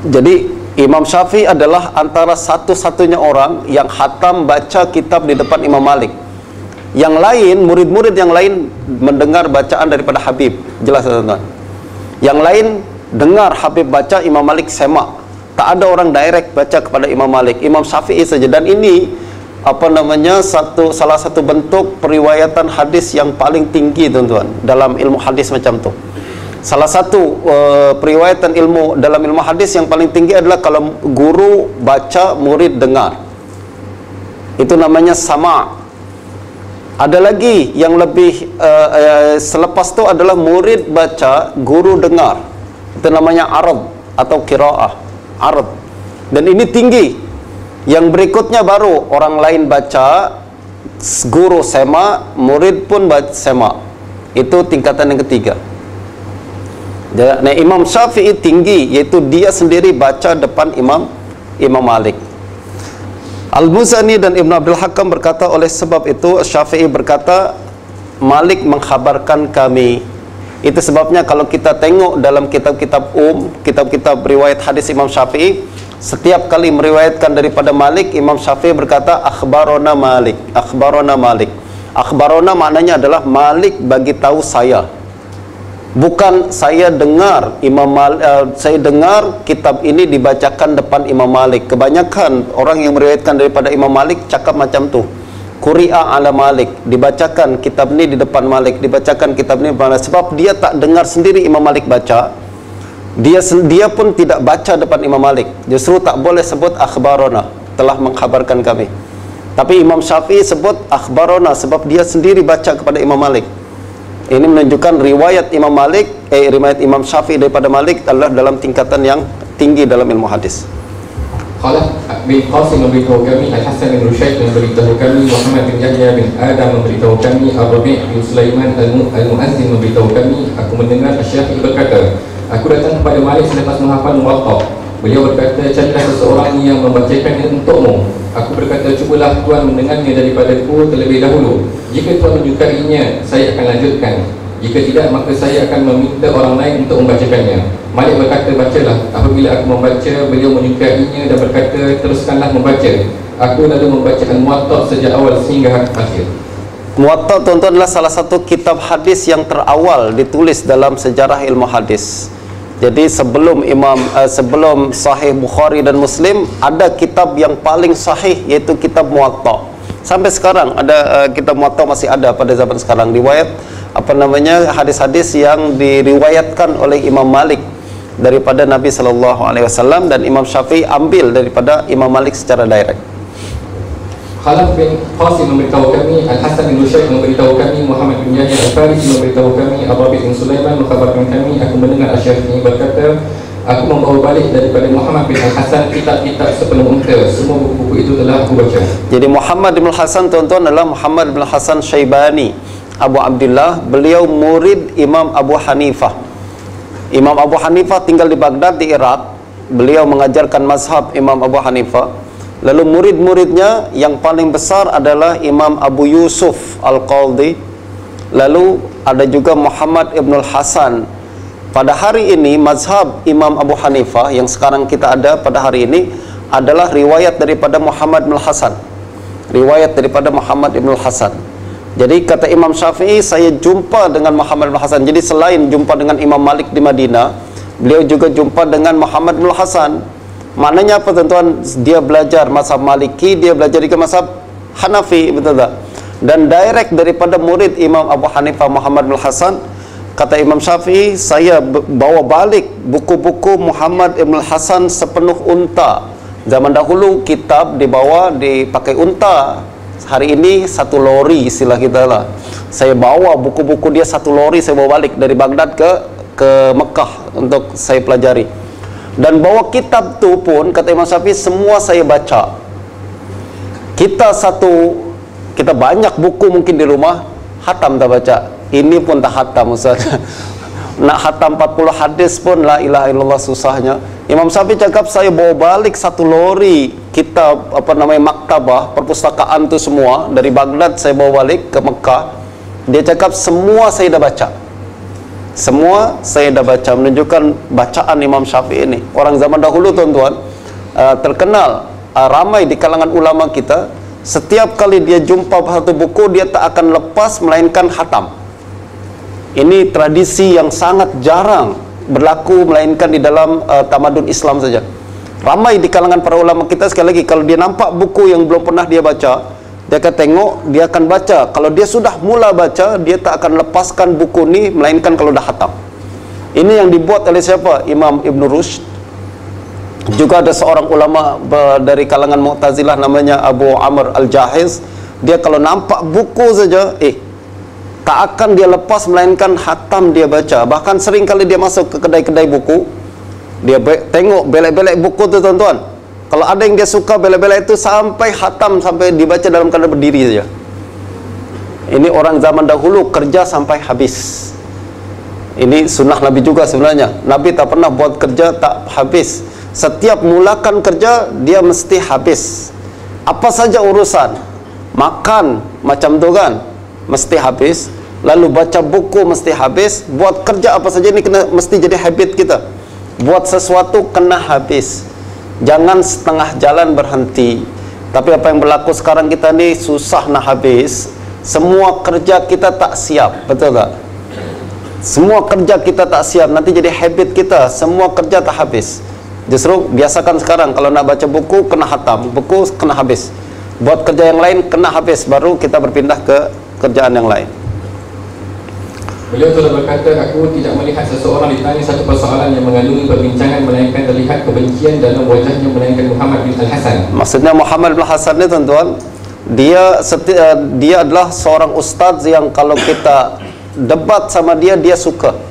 Jadi Imam Syafi'i adalah antara satu-satunya orang yang khatam baca kitab di depan Imam Malik. Yang lain, murid-murid yang lain mendengar bacaan daripada Habib. Jelas tuan-tuan. Yang lain dengar Habib baca, Imam Malik semak. Tak ada orang direct baca kepada Imam Malik, Imam Syafi'i saja. Dan ini salah satu bentuk periwayatan hadis yang paling tinggi tuan-tuan dalam ilmu hadis macam tu. Salah satu periwayatan ilmu dalam ilmu hadis yang paling tinggi adalah kalau guru baca, murid dengar. Itu namanya sama'. Ada lagi yang lebih selepas tu adalah murid baca, guru dengar. Itu namanya arad atau qiraah. Arad. Dan ini tinggi. Yang berikutnya baru orang lain baca, guru sema, murid pun sema. Itu tingkatan yang ketiga. Nah, Imam Syafi'i tinggi, iaitu dia sendiri baca depan Imam Malik. Al-Muzani dan Ibn Abdul Hakam berkata, oleh sebab itu Syafi'i berkata, Malik mengkhabarkan kami. Itu sebabnya kalau kita tengok dalam kitab-kitab kitab-kitab riwayat hadis Imam Syafi'i, setiap kali meriwayatkan daripada Malik, Imam Syafi'i berkata akhbarona Malik, akhbarona Malik. Akhbarona maknanya adalah Malik bagi tahu saya. Bukan saya dengar saya dengar kitab ini dibacakan depan Imam Malik. Kebanyakan orang yang meriwayatkan daripada Imam Malik cakap macam tu. Quri'a ala Malik, dibacakan kitab ini di depan Malik, dibacakan kitab ini di depan Malik. Sebab dia tak dengar sendiri Imam Malik baca, dia pun tidak baca depan Imam Malik. Justru tak boleh sebut akhbarona, telah mengkhabarkan kami. Tapi Imam Syafi'i sebut akhbarona sebab dia sendiri baca kepada Imam Malik. Ini menunjukkan riwayat Imam Malik, riwayat Imam Syafi'i daripada Malik adalah dalam tingkatan yang tinggi dalam ilmu hadis. Khalaf bin Qasim memberitahu kami, Al-Hasan bin Rushayd memberitahu kami, Muhammad bin Yahya bin Adam memberitahu kami, Ar-Rabi' bin Sulaiman Al-Mu'azzin memberitahu kami, aku mendengar Syafi'i berkata, aku datang kepada Malik selepas menghafal Muwatta. Beliau berkata, carilah seseorang yang membacakannya untukmu. Aku berkata, cubalah Tuan mendengarnya daripadaku terlebih dahulu. Jika Tuan menyukainya, saya akan lanjutkan. Jika tidak, maka saya akan meminta orang lain untuk membacakannya. Malik berkata, bacalah. Apabila aku membaca, beliau menyukainya dan berkata, teruskanlah membaca. Aku lalu membaca Al-Muwatta sejak awal sehingga akhir. Muwatta tuan-tuan adalah salah satu kitab hadis yang terawal ditulis dalam sejarah ilmu hadis. Jadi sebelum Sahih Bukhari dan Muslim, ada kitab yang paling sahih, iaitu kitab Muwatta. Sampai sekarang ada kitab Muwatta masih ada pada zaman sekarang. Riwayat hadis-hadis yang diriwayatkan oleh Imam Malik daripada Nabi SAW, dan Imam Syafi'i ambil daripada Imam Malik secara direct. Khalaf bin Qasim memberitahu kami, Al-Hasan bin Rushayd memberitahu kami, Muhammad bin Yahya Al-Farisi memberitahu kami, Ar-Rabi' bin Sulaiman mengkhabarkan kami, aku mendengar Asy-Syafi'i berkata, aku membawa balik daripada Muhammad bin Al-Hasan kitab-kitab sepenuh unta. Semua buku-buku itu telah aku baca. Jadi Muhammad bin Hasan tuan-tuan adalah Muhammad bin Hasan Syaibani Abu Abdullah. Beliau murid Imam Abu Hanifah. Imam Abu Hanifah tinggal di Baghdad di Iraq. Beliau mengajarkan mazhab Imam Abu Hanifah. Lalu murid-muridnya yang paling besar adalah Imam Abu Yusuf Al-Qadhi. Lalu ada juga Muhammad Ibn Al-Hasan. Pada hari ini mazhab Imam Abu Hanifah yang sekarang kita ada pada hari ini adalah riwayat daripada Muhammad Ibn Al-Hasan. Riwayat daripada Muhammad Ibn Al-Hasan. Jadi kata Imam Syafi'i, saya jumpa dengan Muhammad Ibn Al-Hasan. Jadi selain jumpa dengan Imam Malik di Madinah, beliau juga jumpa dengan Muhammad Ibn Al-Hasan. Maknanya apa tuan-tuan? Dia belajar mazhab Maliki, dia belajar juga mazhab Hanafi, betul tak? Dan direct daripada murid Imam Abu Hanifah Muhammad bin Hasan. Kata Imam Syafi'i, saya bawa balik buku-buku Muhammad Ibn Hasan sepenuh unta. Zaman dahulu kitab dipakai unta. Hari ini satu lori istilah kita lah. Saya bawa buku-buku dia satu lori, saya bawa balik dari Baghdad ke Mekah untuk saya pelajari. Dan bawa kitab tu pun, kata Imam Syafi'i, semua saya baca. Kita banyak buku mungkin di rumah, khatam tak baca. Ini pun tak khatam Ustaz. Nak khatam 40 hadis pun la ilaha illallah susahnya. Imam Syafi'i cakap, saya bawa balik satu lori kitab maktabah, perpustakaan tu semua dari Baghdad saya bawa balik ke Mekah. Dia cakap semua saya dah baca. Semua saya dah baca, menunjukkan bacaan Imam Syafi'i ini. Orang zaman dahulu tuan-tuan terkenal, ramai di kalangan ulama kita setiap kali dia jumpa satu buku, dia tak akan lepas melainkan khatam. Ini tradisi yang sangat jarang berlaku, melainkan di dalam tamadun Islam saja. Ramai di kalangan para ulama kita, sekali lagi, kalau dia nampak buku yang belum pernah dia baca, dia akan tengok, dia akan baca. Kalau dia sudah mula baca, dia tak akan lepaskan buku ni melainkan kalau dah khatam. Ini yang dibuat oleh siapa? Imam Ibn Rushd. Juga ada seorang ulama dari kalangan Mu'tazilah namanya Abu Amr Al-Jahiz. Dia kalau nampak buku saja, tak akan dia lepas melainkan khatam dia baca. Bahkan sering kali dia masuk ke kedai-kedai buku, dia tengok belek-belek buku tu tuan-tuan. Kalau ada yang dia suka belek-belek itu sampai khatam, sampai dibaca dalam keadaan berdiri saja. Ini orang zaman dahulu kerja sampai habis. Ini sunnah Nabi juga sebenarnya. Nabi tak pernah buat kerja tak habis. Setiap mulakan kerja, dia mesti habis. Apa saja urusan, makan macam tu kan, mesti habis. Lalu baca buku mesti habis. Buat kerja apa saja ini mesti jadi habit kita. Buat sesuatu kena habis. Jangan setengah jalan berhenti. Tapi apa yang berlaku sekarang, kita ni susah nak habis. Semua kerja kita tak siap, betul tak? Semua kerja kita tak siap, nanti jadi habit kita. Semua kerja tak habis. Justru biasakan sekarang, kalau nak baca buku kena khatam, buku kena habis. Buat kerja yang lain kena habis, baru kita berpindah ke kerjaan yang lain. Beliau telah berkata, aku tidak melihat seseorang ditanya satu persoalan yang mengandungi perbincangan melainkan terlihat kebencian dalam wajahnya melainkan Muhammad bin Al-Hasan. Maksudnya Muhammad bin Al-Hasan ni tuan-tuan, dia adalah seorang ustaz yang kalau kita debat sama dia, dia suka.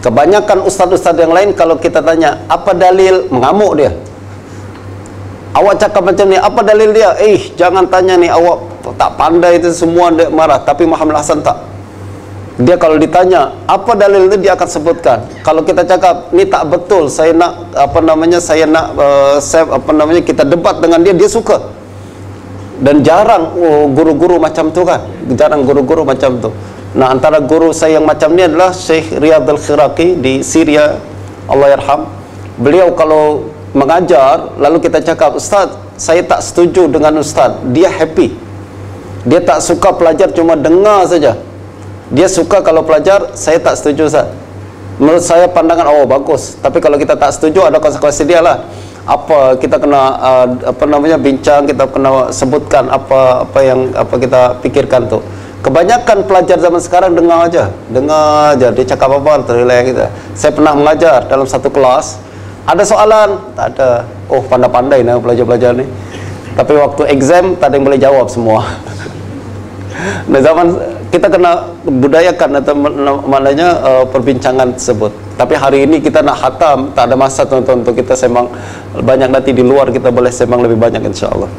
Kebanyakan ustaz-ustaz yang lain kalau kita tanya apa dalil, mengamuk dia. Awak cakap macam ni, apa dalil dia? Jangan tanya ni, awak tak pandai, itu semua dia marah. Tapi Muhammad Hasan tak. Dia kalau ditanya apa dalil itu, dia akan sebutkan. Kalau kita cakap ni tak betul, saya nak kita debat dengan dia, dia suka. Dan jarang guru-guru macam tu kan, jarang guru-guru macam tu. Nah, antara guru saya yang macam ni adalah Syekh Riyad Al-Khiraqi di Syria, Allah yarham. Beliau kalau mengajar, lalu kita cakap, Ustaz, saya tak setuju dengan Ustaz, dia happy. Dia tak suka pelajar cuma dengar saja. Dia suka kalau pelajar, saya tak setuju Ustaz. Menurut saya pandangan, bagus. Tapi kalau kita tak setuju, ada konsekuensi dia lah. Kita kena bincang, kita kena sebutkan apa yang kita pikirkan tu. Kebanyakan pelajar zaman sekarang dengar aja, dia cakap apa, terrelay kita. Saya pernah mengajar dalam satu kelas, ada soalan, tak ada. Pandai-pandai nah pelajar-pelajar ni. Tapi waktu exam tak ada yang boleh jawab semua. Nah, zaman kita kena budayakan atau maknanya perbincangan tersebut. Tapi hari ini kita nak khatam, tak ada masa tuan-tuan untuk kita sembang banyak, nanti di luar kita boleh sembang lebih banyak insya-Allah.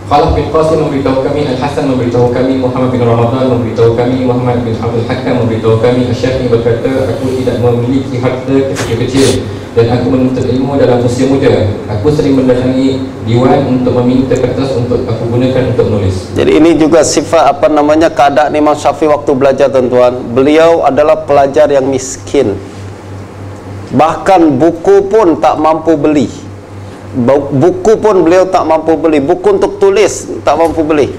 Khalaf bin Qasim memberitahu kami, Al-Hasan memberitahu kami, Muhammad bin Ramadan memberitahu kami, Muhammad bin Abdul Hakam memberitahu kami. Asy-Syafi'i berkata, aku tidak memiliki harta ketika kecil dan aku menuntut ilmu dalam usia muda. Aku sering mendatangi diwan untuk meminta kertas untuk aku gunakan untuk menulis. Jadi ini juga sifat keadaan Imam Syafi'i waktu belajar tuan-tuan. Beliau adalah pelajar yang miskin. Bahkan buku pun tak mampu beli. Buku pun beliau tak mampu beli. Buku untuk tulis tak mampu beli.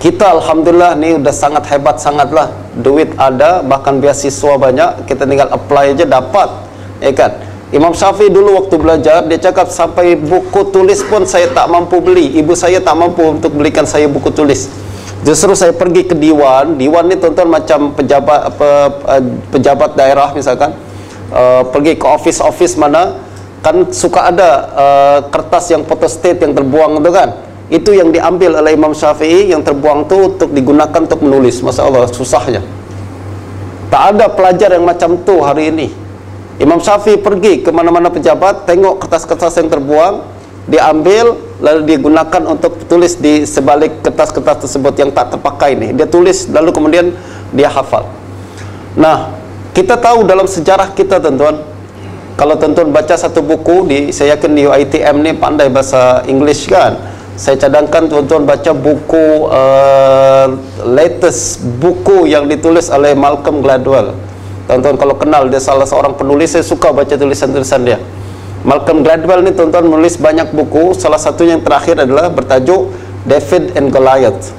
Kita alhamdulillah ni udah sangat hebat sangatlah. Duit ada, bahkan beasiswa banyak, kita tinggal apply aja dapat. Ya kan? Imam Syafi'i dulu waktu belajar, dia cakap sampai buku tulis pun saya tak mampu beli. Ibu saya tak mampu untuk belikan saya buku tulis. Justru saya pergi ke diwan. Diwan ni tuan-tuan macam pejabat daerah misalkan. Pergi ke office mana, kan suka ada kertas yang photostat yang terbuang tu kan, itu yang diambil oleh Imam Syafi'i, yang terbuang tu untuk digunakan untuk menulis. Masya Allah, susahnya. Tak ada pelajar yang macam tu hari ini. Imam Syafi'i pergi ke mana-mana pejabat, tengok kertas-kertas yang terbuang, diambil lalu digunakan untuk tulis di sebalik kertas-kertas tersebut yang tak terpakai ni. Dia tulis lalu kemudian dia hafal. Nah, kita tahu dalam sejarah kita tuan-tuan, kalau tuan-tuan baca satu buku, saya yakin di UiTM ni pandai bahasa English kan. Saya cadangkan tuan-tuan baca buku latest buku yang ditulis oleh Malcolm Gladwell. Tuan-tuan kalau kenal, dia salah seorang penulis, saya suka baca tulisan-tulisan dia. Malcolm Gladwell ni tuan-tuan menulis banyak buku, salah satunya yang terakhir adalah bertajuk David and Goliath.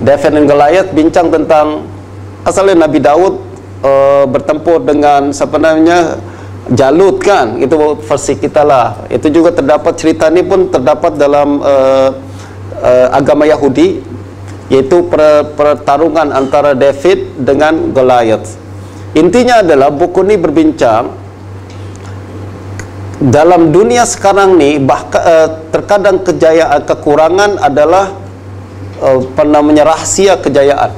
David and Goliath bincang tentang asalnya Nabi Daud bertempur dengan siapa namanya, Jalut kan, itu versi kita lah. Itu juga terdapat, cerita ini pun terdapat dalam agama Yahudi, yaitu pertarungan antara David dengan Goliath. Intinya adalah buku ini berbincang dalam dunia sekarang ni, terkadang kekurangan adalah rahasia kejayaan.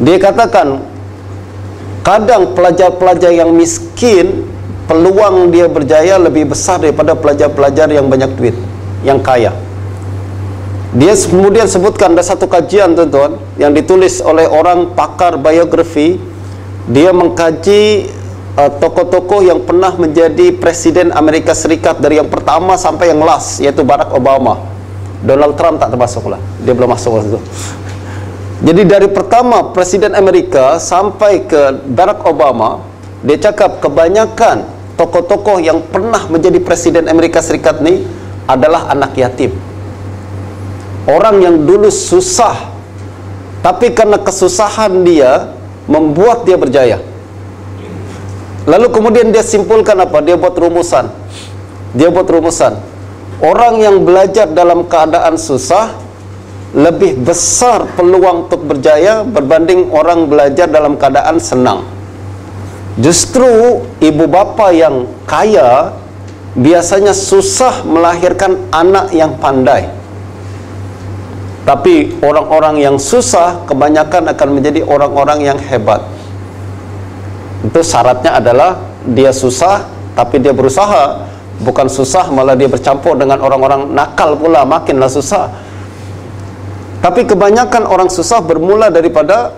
Dia katakan kadang pelajar-pelajar yang miskin, peluang dia berjaya lebih besar daripada pelajar-pelajar yang banyak duit, yang kaya. Dia kemudian sebutkan ada satu kajian tuan-tuan yang ditulis oleh orang pakar biografi. Dia mengkaji tokoh-tokoh yang pernah menjadi Presiden Amerika Serikat dari yang pertama sampai yang last, yaitu Barack Obama. Donald Trump tak termasuk lah, dia belum masuk waktu itu. Jadi dari pertama Presiden Amerika sampai ke Barack Obama, dia cakap kebanyakan tokoh-tokoh yang pernah menjadi Presiden Amerika Serikat ni adalah anak yatim. Orang yang dulu susah, tapi karena kesusahan dia membuat dia berjaya. Lalu kemudian dia simpulkan apa? Dia buat rumusan. Orang yang belajar dalam keadaan susah lebih besar peluang untuk berjaya berbanding orang belajar dalam keadaan senang. Justru ibu bapa yang kaya biasanya susah melahirkan anak yang pandai. Tapi orang-orang yang susah kebanyakan akan menjadi orang-orang yang hebat. Itu syaratnya adalah dia susah tapi dia berusaha. Bukan susah malah dia bercampur dengan orang-orang nakal pula, makinlah susah. Tapi kebanyakan orang susah bermula daripada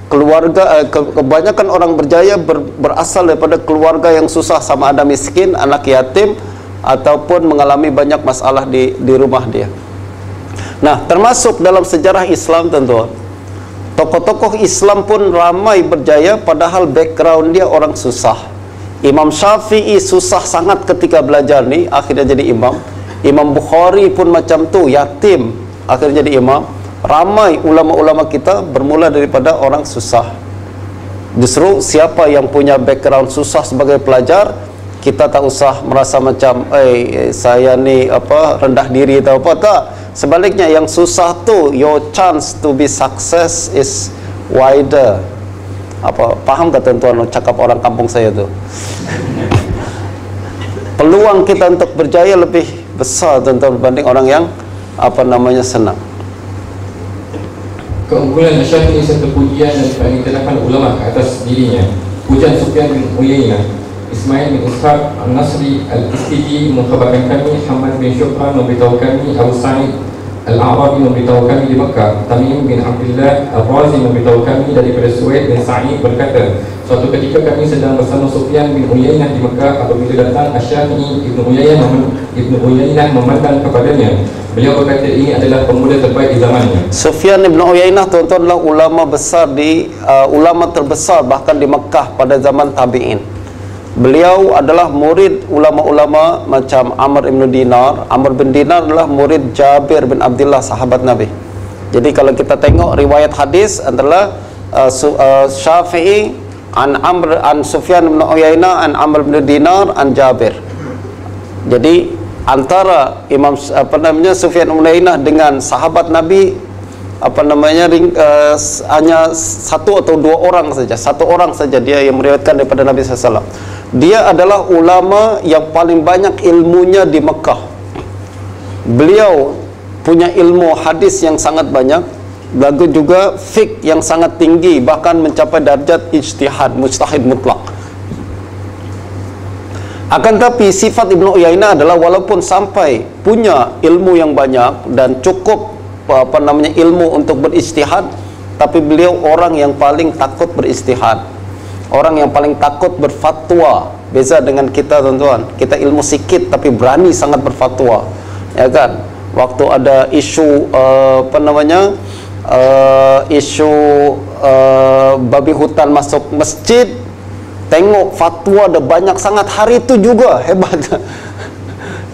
keluarga, kebanyakan orang berjaya berasal daripada keluarga yang susah, sama ada miskin, anak yatim, ataupun mengalami banyak masalah di rumah dia. Nah, termasuk dalam sejarah Islam tentu, tokoh-tokoh Islam pun ramai berjaya padahal background dia orang susah. Imam Syafi'i susah sangat ketika belajar ni, akhirnya jadi imam. Imam Bukhari pun macam tu, yatim, akhirnya jadi imam. Ramai ulama-ulama kita bermula daripada orang susah. Justru siapa yang punya background susah sebagai pelajar, kita tak usah merasa macam saya ni rendah diri atau apa, tak. Sebaliknya yang susah tu, your chance to be success is wider. Faham tak tuan-tuan cakap orang kampung saya tu? Peluang kita untuk berjaya lebih besar tuan-tuan berbanding orang yang senang. Keunggulan Syafi'i serta pujian dan pengiktirafan ulama atas dirinya. Pujian Sufyan bin Uyainah, Ismail bin Ishaq Al-Nasri Al-Istiji mengkhabarkan kami, Hamad bin Syukran memberitahu kami, Abu Sa'id Al-A'rabi memberitahu kami di Mekah, Tamim bin Abdullah Al-Razi memberitahu kami daripada Suwaid bin Sa'id berkata, suatu ketika kami sedang bersama Sufyan bin Uyainah di Mekah apabila datang Asy-Syafi'i Ibnu Uyainah memandang kepadanya. Beliau berkata ini adalah pemuda terbaik di zamannya. Sufyan bin Uyainah tuan-tuan adalah ulama besar ulama terbesar bahkan di Mekah pada zaman tabi'in. Beliau adalah murid ulama-ulama macam Amr bin Dinar. Amr bin Dinar adalah murid Jabir bin Abdullah, sahabat Nabi. Jadi kalau kita tengok riwayat hadis adalah Syafi'i an Sufyan bin Uyainah an Amr bin Dinar an Jabir. Jadi antara Imam Sufyan bin Uyainah dengan sahabat Nabi hanya satu atau dua orang saja. Satu orang saja dia yang meriwayatkan daripada Nabi SAW. Dia adalah ulama yang paling banyak ilmunya di Mekah. Beliau punya ilmu hadis yang sangat banyak, lalu juga fiqh yang sangat tinggi, bahkan mencapai darjat ijtihad, mujtahid mutlak. Akan tapi sifat Ibnu Uyainah adalah walaupun sampai punya ilmu yang banyak dan cukup ilmu untuk berijtihad, tapi beliau orang yang paling takut berijtihad, orang yang paling takut berfatwa. Beza dengan kita tuan-tuan, kita ilmu sikit tapi berani sangat berfatwa, ya kan? Waktu ada isu isu babi hutan masuk masjid, tengok fatwa ada banyak sangat, hari itu juga hebat.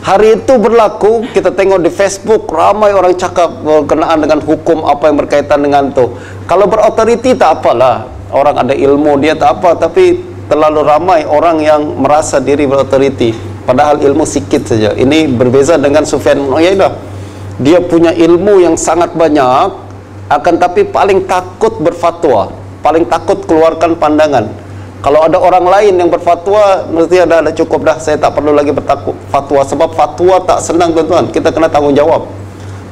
Hari itu berlaku, kita tengok di Facebook ramai orang cakap berkenaan dengan hukum apa yang berkaitan dengan tu. Kalau berotoriti tak apalah, orang ada ilmu dia tak apa, tapi terlalu ramai orang yang merasa diri berotoriti padahal ilmu sikit saja. Ini berbeza dengan Sufyan bin Uyainah. Dia punya ilmu yang sangat banyak, akan tapi paling takut berfatwa, paling takut keluarkan pandangan. Kalau ada orang lain yang berfatwa, mesti ada cukup dah, saya tak perlu lagi berfatwa. Sebab fatwa tak senang tuan-tuan, kita kena tanggung jawab.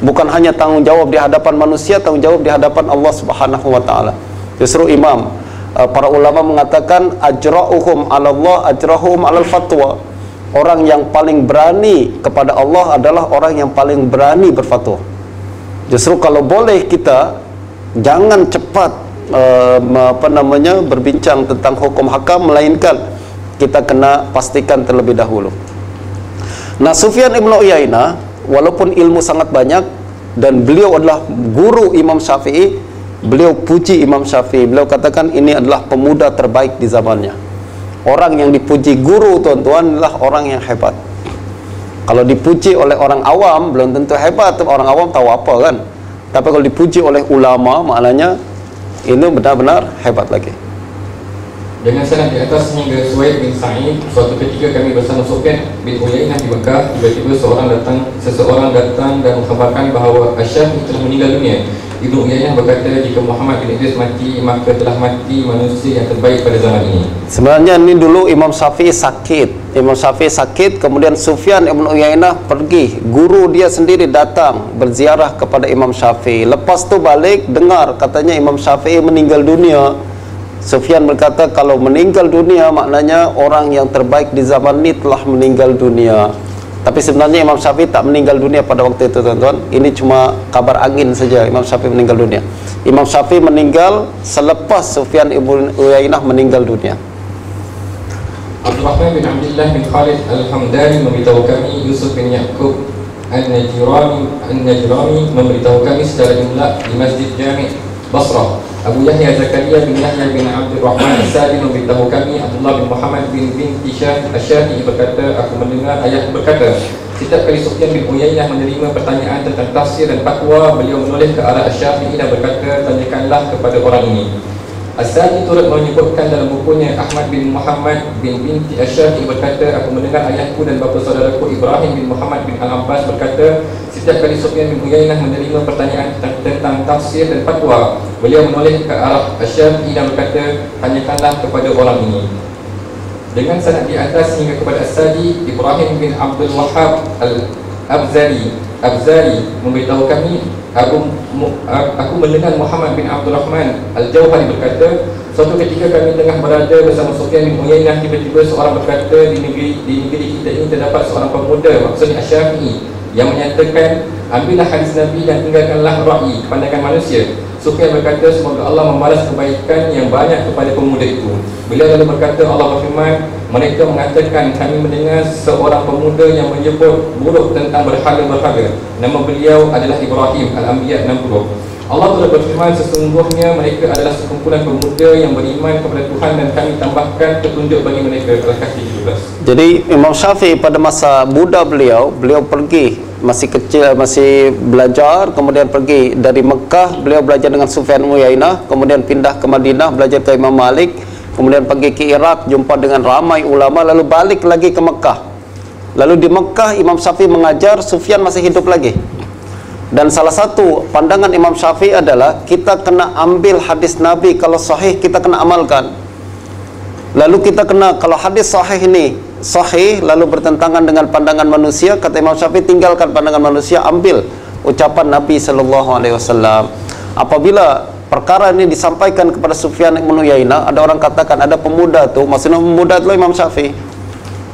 Bukan hanya tanggung jawab di hadapan manusia, tanggung jawab di hadapan Allah Subhanahu wa taala. Justru imam, para ulama mengatakan ajra'uhum 'ala Allah ajrahum 'alal fatwa. Orang yang paling berani kepada Allah adalah orang yang paling berani berfatwa. Justru kalau boleh kita jangan cepat berbincang tentang hukum hakam, melainkan kita kena pastikan terlebih dahulu. Nah, Sufyan ibn Uyainah walaupun ilmu sangat banyak dan beliau adalah guru Imam Syafi'i, beliau puji Imam Syafi'i. Beliau katakan ini adalah pemuda terbaik di zamannya. Orang yang dipuji guru tuan-tuan adalah orang yang hebat. Kalau dipuji oleh orang awam belum tentu hebat, orang awam tahu apa kan. Tapi kalau dipuji oleh ulama maknanya ini benar-benar hebat lagi. Dengan sanad di atas hingga Suhaib bin Sa'id, suatu ketika kami bersama Sufyan bin Uyainah di Mekah, tiba-tiba seseorang datang dan mengkhabarkan bahawa Asy-Syafi'i telah meninggal dunia. Ibnu Uyainah berkata, jika Muhammad bin Idris mati, maka telah mati manusia yang terbaik pada zaman ini. Sebenarnya ini dulu Imam Syafi'i sakit. Imam Syafi'i sakit, kemudian Sufyan ibn Uyainah pergi. Guru dia sendiri datang berziarah kepada Imam Syafi'i. Lepas tu balik, dengar katanya Imam Syafi'i meninggal dunia. Sufyan berkata, kalau meninggal dunia maknanya orang yang terbaik di zaman ini telah meninggal dunia. Tapi sebenarnya Imam Syafi'i tak meninggal dunia pada waktu itu tuan-tuan. Ini cuma kabar angin saja Imam Syafi'i meninggal dunia. Imam Syafi'i meninggal selepas Sufyan ibn Uyainah meninggal dunia. Abdurrahman bin Abdullah bin Khalid Al-Hamdani memberitahu kami, Yusuf bin Yaqub An-Najrami memberitahu kami secara jumlah di Masjid Jami' Basrah. Abu Yahya Zakaria bin Yahya bin Abdul Rahman As-Sadi memberitahu kami, Abdullah bin Muhammad bin binti Asy-Syafi'i berkata, aku mendengar ayah berkata, setiap kali Sufyan bin Uyainah menerima pertanyaan tentang tafsir dan fatwa, beliau menoleh ke arah Asy-Syafi'i dan berkata, tanyakanlah kepada orang ini. As-Sadi turut menyebutkan dalam bukunya, Ahmad bin Muhammad bin binti Asy-Syafi'i berkata, aku mendengar ayahku dan bapa saudaraku Ibrahim bin Muhammad bin Al-Abbas berkata, setiap kali Sufyan bin Uyainah menerima pertanyaan tentang tafsir dan fatwa, beliau menoleh ke arah Asy-Syafi'i dan berkata, tanyakanlah kepada orang ini. Dengan sanad di atas hingga kepada As-Sadi, Ibrahim bin Abdul Wahhab Al-Abzari memberitahu kami, aku mendengar Muhammad bin Abdul Rahman Al-Jauhari berkata, suatu ketika kami tengah berada bersama Sufyan bin Uyainah, tiba-tiba seorang berkata, di negeri kita ini terdapat seorang pemuda, maksudnya Asy-Syafi'i, yang menyatakan, ambillah hadis Nabi dan tinggalkanlah ra'yi, pandangan manusia. Sufyan berkata, semoga Allah membalas kebaikan yang banyak kepada pemuda itu. Beliau lalu berkata, Allah berfirman, mereka mengatakan, kami mendengar seorang pemuda yang menyebut buruk tentang berhala-berhala. Nama beliau adalah Ibrahim, Al-Anbiya 60. Allah telah berfirman, sesungguhnya mereka adalah sekumpulan pemuda yang beriman kepada Tuhan dan kami tambahkan petunjuk bagi mereka. Al-Kahfi 17. Jadi Imam Syafi'i pada masa muda beliau pergi, masih kecil, masih belajar, kemudian pergi dari Mekah, beliau belajar dengan Sufyan bin Uyainah, kemudian pindah ke Madinah, belajar ke Imam Malik, kemudian pergi ke Iraq, jumpa dengan ramai ulama, lalu balik lagi ke Mekah. Lalu di Mekah Imam Syafi'i mengajar, Sufyan masih hidup lagi. Dan salah satu pandangan Imam Syafi'i adalah kita kena ambil hadis Nabi, kalau sahih kita kena amalkan. Lalu kita kena, kalau hadis sahih ini sahih lalu bertentangan dengan pandangan manusia, kata Imam Syafi'i, tinggalkan pandangan manusia, ambil ucapan Nabi SAW. Apabila perkara ini disampaikan kepada Sufyan bin Uyainah, ada orang katakan, ada pemuda tu, maksudnya pemuda itu Imam Syafi'i,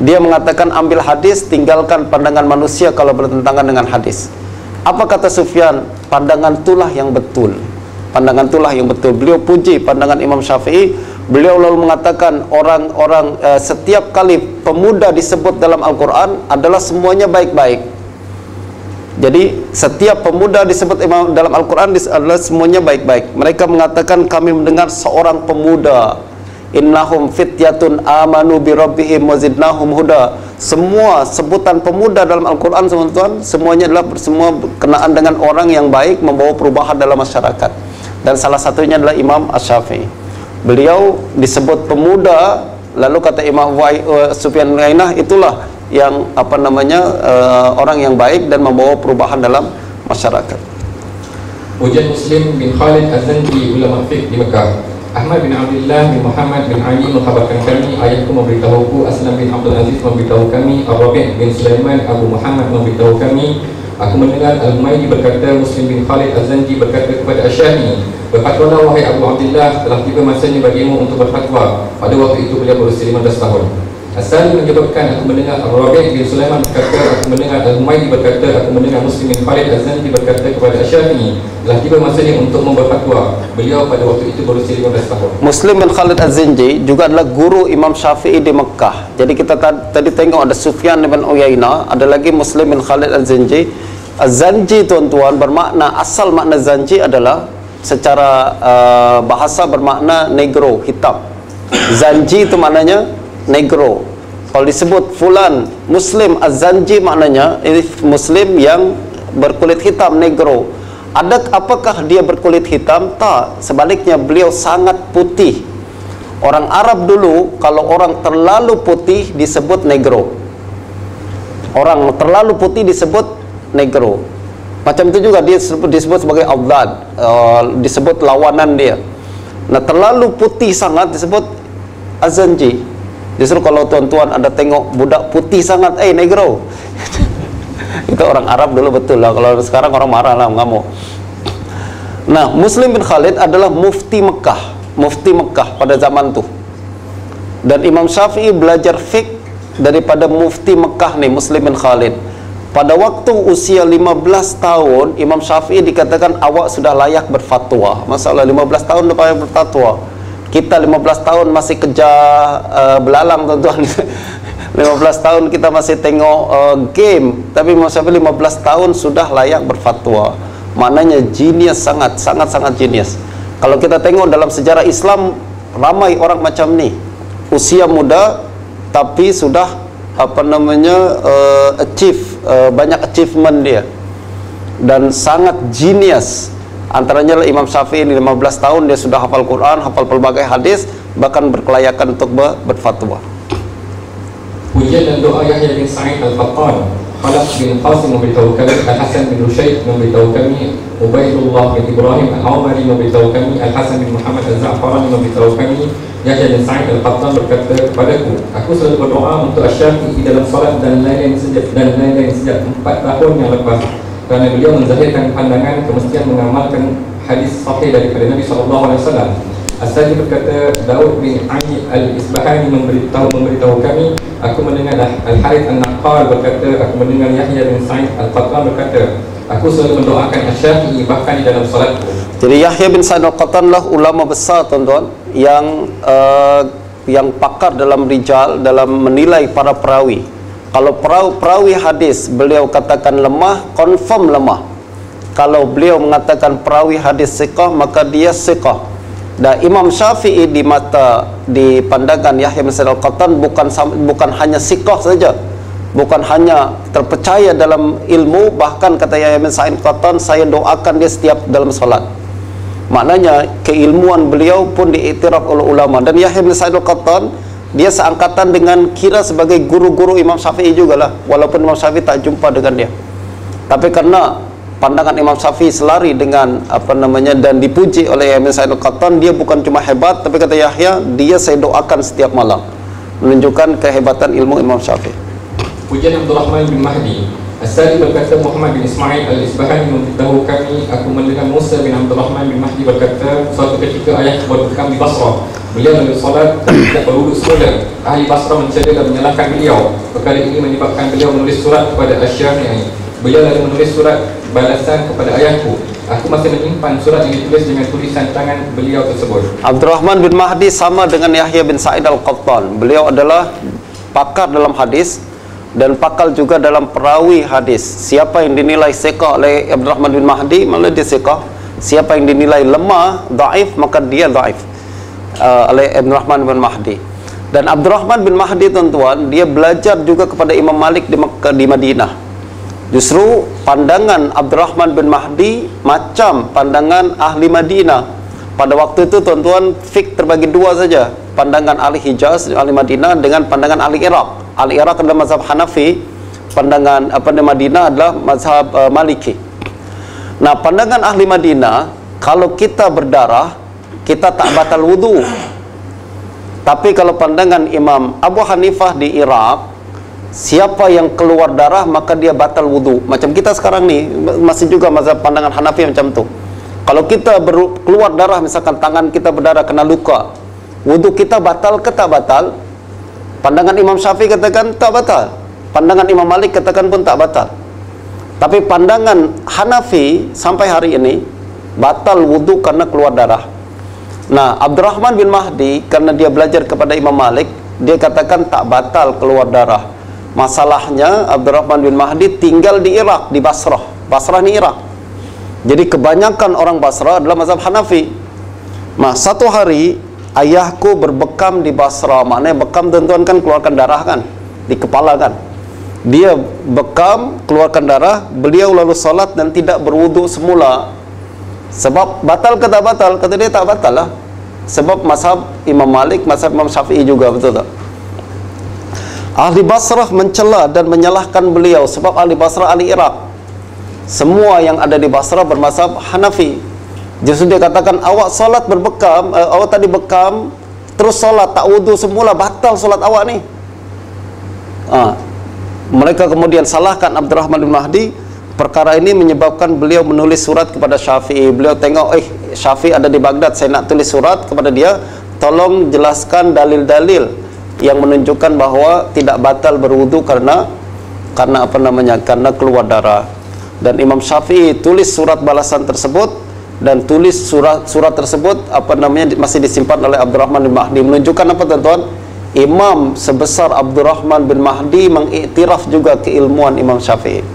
dia mengatakan ambil hadis, tinggalkan pandangan manusia kalau bertentangan dengan hadis. Apa kata Sufyan? Pandangan itulah yang betul. Pandangan itulah yang betul. Beliau puji pandangan Imam Syafi'i. Beliau lalu mengatakan, orang-orang setiap kali pemuda disebut dalam Al-Quran adalah semuanya baik-baik. Jadi setiap pemuda disebut dalam Al-Quran adalah semuanya baik-baik. Mereka mengatakan, kami mendengar seorang pemuda, innahum fityatun amanu bi rabbihim wa zidnahum huda. semua sebutan pemuda dalam Al-Quran, teman-teman, semuanya adalah semua kenaan dengan orang yang baik, membawa perubahan dalam masyarakat. Dan salah satunya adalah Imam Asy-Syafi'i. Beliau disebut pemuda, lalu kata Imam Sufyan Uyainah, itulah yang orang yang baik dan membawa perubahan dalam masyarakat. Ujian Muslim bin Khalid Az-Zanji, ulama fiqh di Mekah. Ahmad bin Abdullah bin Muhammad bin Ali mengkhabarkan kami, ayahku memberitahuku, Aslam bin Abdul Aziz memberitahu kami, Ar-Rabi' bin Sulaiman Abu Muhammad memberitahu kami. Aku mendengar Al-Humaydi berkata, Muslim bin Khalid Az-Zanji berkata kepada Asy-Syafi'i, berfatwalah wahai Abu Abdullah, telah tiba masanya bagimu untuk berfatwa. Pada waktu itu beliau berusia 15 tahun. Asal menyebabkan, aku mendengar Ar-Rabi' bin Sulaiman berkata, aku mendengar Al-Humaydi berkata, aku mendengar Muslim bin Khalid Az-Zanji berkata kepada Asy-Syafi'i, telah tiba masanya untuk berfatwa. Beliau pada waktu itu berusia 15 tahun. Muslim bin Khalid Az-Zanji juga adalah guru Imam Syafi'i di Mekah. Jadi kita tadi tengok ada Sufyan bin Uyainah, ada lagi Muslim bin Khalid Az-Zanji. Az-Zanji, tuan-tuan, bermakna, asal makna Zanji adalah secara bahasa bermakna negro, hitam. Zanji itu maknanya negro. Kalau disebut fulan Muslim Az-Zanji, maknanya ini Muslim yang berkulit hitam, negro. Apakah dia berkulit hitam? Tak, sebaliknya beliau sangat putih. Orang Arab dulu, kalau orang terlalu putih disebut negro. Orang terlalu putih disebut negro. Macam itu juga dia disebut sebagai awlad, disebut lawanan dia. Nah, terlalu putih sangat disebut Az-Zanji. Justru kalau tuan-tuan ada tengok budak putih sangat, negro. Itu orang Arab dulu, betul lah. Kalau sekarang orang marah lah, ngamuk. Nah, Muslim bin Khalid adalah mufti Mekah pada zaman tu. Dan Imam Syafi'i belajar fiqh daripada mufti Mekah nih, Muslim bin Khalid. Pada waktu usia 15 tahun, Imam Syafi'i dikatakan, awak sudah layak berfatwa. Masalah 15 tahun dah layak berfatwa. Kita 15 tahun masih kejar belalang, tuan-tuan. 15 tahun kita masih tengok game, tapi Imam Syafi'i 15 tahun sudah layak berfatwa. Maknanya genius, sangat genius. Kalau kita tengok dalam sejarah Islam, ramai orang macam ni, usia muda tapi sudah banyak achievement dia dan sangat genius. Antaranya Imam Syafi'i ini 15 tahun dia sudah hafal Quran, hafal pelbagai hadis, bahkan berkelayakan untuk berfatwa. Pujian dan doa Yahya bin Sa'id Al-Qattan, Khalaf bin Qasim memberitahu kami, Al-Hasan bin Rusyaid memberitahu kami, Ubaidullah bin Ibrahim Al-Awmari memberitahu kami, Al-Hasan bin Muhammad Al-Za'farani memberitahu kami. Yahya bin Sa'id Al-Qattan berkata kepadaku, aku selalu berdoa untuk Asy-Syafi'i dalam salat dan lain-lain sejak 4 tahun yang lepas, kerana beliau menzahirkan pandangan kemestian mengamalkan hadis sahih daripada Nabi SAW. As-Sadi berkata, Daud bin Ali Al-Isbahani memberitahu kami, aku mendengar Al-Harith An-Naqqal berkata, aku mendengar Yahya bin Sa'id Al-Qattan berkata, aku selalu mendoakan Asy-Syafi'i bahkan di dalam salatku. Jadi Yahya bin Sa'id Al-Qattan lah ulama besar, tuan-tuan, yang pakar dalam rijal, dalam menilai para perawi. Kalau perawi hadis beliau katakan lemah, confirm lemah. Kalau beliau mengatakan perawi hadis siqah, maka dia siqah. Dan Imam Syafi'i di pandangan Yahya bin Sa'id Al-Qattan bukan hanya siqah saja, bukan hanya terpercaya dalam ilmu, bahkan kata Yahya bin Sa'id Al-Qattan, saya doakan dia setiap dalam solat. Maknanya keilmuan beliau pun diiktiraf oleh ulama. Dan Yahya bin Sa'id Al-Qattan dia seangkatan dengan kira sebagai guru-guru Imam Syafi'i jugalah, walaupun Imam Syafi'i tak jumpa dengan dia. Tapi karena pandangan Imam Syafi'i selari dengan dan dipuji oleh Yahya bin Sa'id Al-Qattan, dia bukan cuma hebat, tapi kata Yahya, dia saya doakan setiap malam, menunjukkan kehebatan ilmu Imam Syafi'i. Pujian Abdul Rahman bin Mahdi. As-Sadi berkata, Muhammad bin Ismail Al-Isbahani memberitahu kami, aku mendengar Musa bin Abdul Rahman bin Mahdi berkata, suatu ketika ayah berbekam di Basrah, beliau lalu solat dan tidak berwuduk semula. Ahli Basrah mencela dan menyalahkan beliau. Perkara ini menyebabkan beliau menulis surat kepada Asy-Syafi'i. Beliau lalu menulis surat balasan kepada ayahku. Aku masih menyimpan surat yang ditulis dengan tulisan tangan beliau tersebut. Abdul Rahman bin Mahdi sama dengan Yahya bin Sa'id Al-Qattan. Beliau adalah pakar dalam hadis dan pakar juga dalam perawi hadis. Siapa yang dinilai siqah oleh Abdul Rahman bin Mahdi, malah dia siqah. Siapa yang dinilai lemah, dhaif, maka dia dhaif oleh Abdul Rahman bin Mahdi. Dan Abdurrahman bin Mahdi, tuan-tuan, dia belajar juga kepada Imam Malik di Mekah, di Madinah. Justru pandangan Abdurrahman bin Mahdi macam pandangan ahli Madinah. Pada waktu itu, tuan-tuan, fiqh terbagi dua saja. Pandangan ahli Hijaz, ahli Madinah, dengan pandangan ahli Iraq. Ahli Iraq adalah mazhab Hanafi, pandangan Madinah adalah mazhab Maliki. Nah, pandangan ahli Madinah, kalau kita berdarah, kita tak batal wudu. Tapi kalau pandangan Imam Abu Hanifah di Iraq, siapa yang keluar darah maka dia batal wudu. Macam kita sekarang ni masih juga mazhab pandangan Hanafi macam tu. Kalau kita keluar darah, misalkan tangan kita berdarah kena luka, wudu kita batal ke tak batal? Pandangan Imam Syafi'i katakan tak batal. Pandangan Imam Malik katakan pun tak batal. Tapi pandangan Hanafi sampai hari ini batal wudu karena keluar darah. Nah, Abdurrahman bin Mahdi karena dia belajar kepada Imam Malik, dia katakan tak batal keluar darah. Masalahnya Abdurrahman bin Mahdi tinggal di Irak, di Basrah. Basrah ni Irak. Jadi kebanyakan orang Basrah adalah mazhab Hanafi. Nah, satu hari ayahku berbekam di Basrah. Maknanya bekam, tuan-tuan, kan keluarkan darah kan di kepala kan. Dia bekam, keluarkan darah, beliau lalu solat dan tidak berwudu semula. Sebab batal ke tak batal? Kata dia tak batal lah. Sebab mazhab Imam Malik, mazhab Imam Syafi'i juga, betul tak? Ahli Basrah mencela dan menyalahkan beliau sebab ahli Basrah ahli Iraq. Semua yang ada di Basrah bermazhab Hanafi. Justru dia katakan, awak solat berbekam, awak tadi bekam, terus solat tak wudu semula, batal solat awak ni. Mereka kemudian salahkan Abdurrahman bin Mahdi. Perkara ini menyebabkan beliau menulis surat kepada Syafi'i. Beliau tengok, Syafi'i ada di Baghdad, saya nak tulis surat kepada dia, tolong jelaskan dalil-dalil yang menunjukkan bahawa tidak batal berwudu karena karena keluar darah. Dan Imam Syafi'i tulis surat balasan tersebut, dan tulis surat tersebut masih disimpan oleh Abdurrahman bin Mahdi. Menunjukkan apa, tuan-tuan? Imam sebesar Abdurrahman bin Mahdi mengiktiraf juga keilmuan Imam Syafi'i.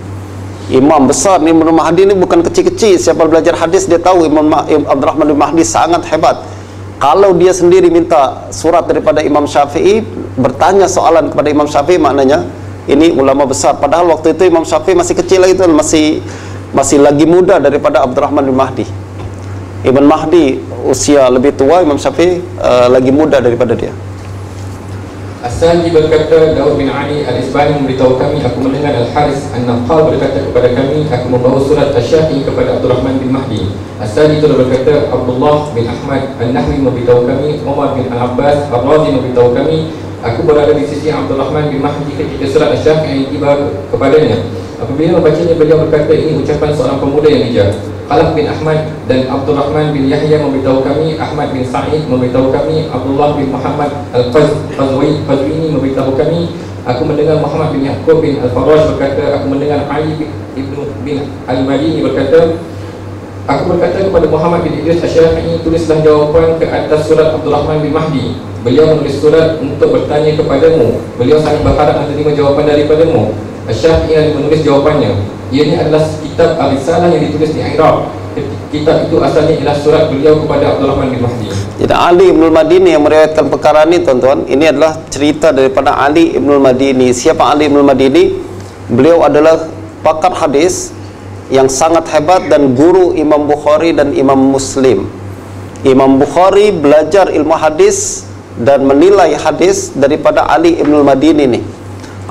Imam besar ni, Imam Mahdi ni bukan kecil-kecil. Siapa belajar hadis dia tahu Imam Abdurrahman bin Mahdi sangat hebat. Kalau dia sendiri minta surat daripada Imam Syafi'i, bertanya soalan kepada Imam Syafi'i, maknanya ini ulama besar. Padahal waktu itu Imam Syafi'i masih kecil lagi, tuan, masih lagi muda daripada Abdurrahman bin Mahdi. Ibn Mahdi usia lebih tua, Imam Syafi'i lagi muda daripada dia. As-Sandi berkata, Daud bin Ali Al-Isbani memberitahu kami, aku mendengar Al-Haris An-Naqal berkata kepada kami, aku membawa surat Asy-Syafi'i kepada Abdurrahman bin Mahdi. As-Sandi itu berkata, Abdullah bin Ahmad An-Nahwi memberitahu kami, Umar bin Al-Abbas Ar-Razi memberitahu kami, aku berada di sisi Abdurrahman bin Mahdi ketika surat Asy-Syafi'i tiba kepadanya. Apabila membacanya, beliau berkata, ini ucapan seorang pemuda yang bijak. Khalaf bin Ahmad dan Abdurrahman bin Yahya memberitahu kami, Ahmad bin Sa'id memberitahu kami, Abdullah bin Muhammad Al-Qazwini memberitahu kami, aku mendengar Muhammad bin Yaqub bin Al-Faraj berkata, aku mendengar Ali bin Al-Madini berkata, aku berkata kepada Muhammad bin Idris Asy-Syafi'i, tulislah jawapan ke atas surat Abdurrahman bin Mahdi. Beliau menulis surat untuk bertanya kepadamu. Beliau sangat berharap menerima jawapan daripadamu. Asy-Syafi'i yang menulis jawapannya. Ianya adalah kitab Ar-Risalah yang ditulis di Iraq. Kitab itu asalnya ialah surat beliau kepada Abdurrahman bin Mahdi. Jadi Ali Ibnul Madini yang meriwayatkan perkara ini, tuan-tuan. Ini adalah cerita daripada Ali Ibnul Madini. Siapa Ali Ibnul Madini? Beliau adalah pakar hadis yang sangat hebat dan guru Imam Bukhari dan Imam Muslim. Imam Bukhari belajar ilmu hadis dan menilai hadis daripada Ali Ibnul Madini ni.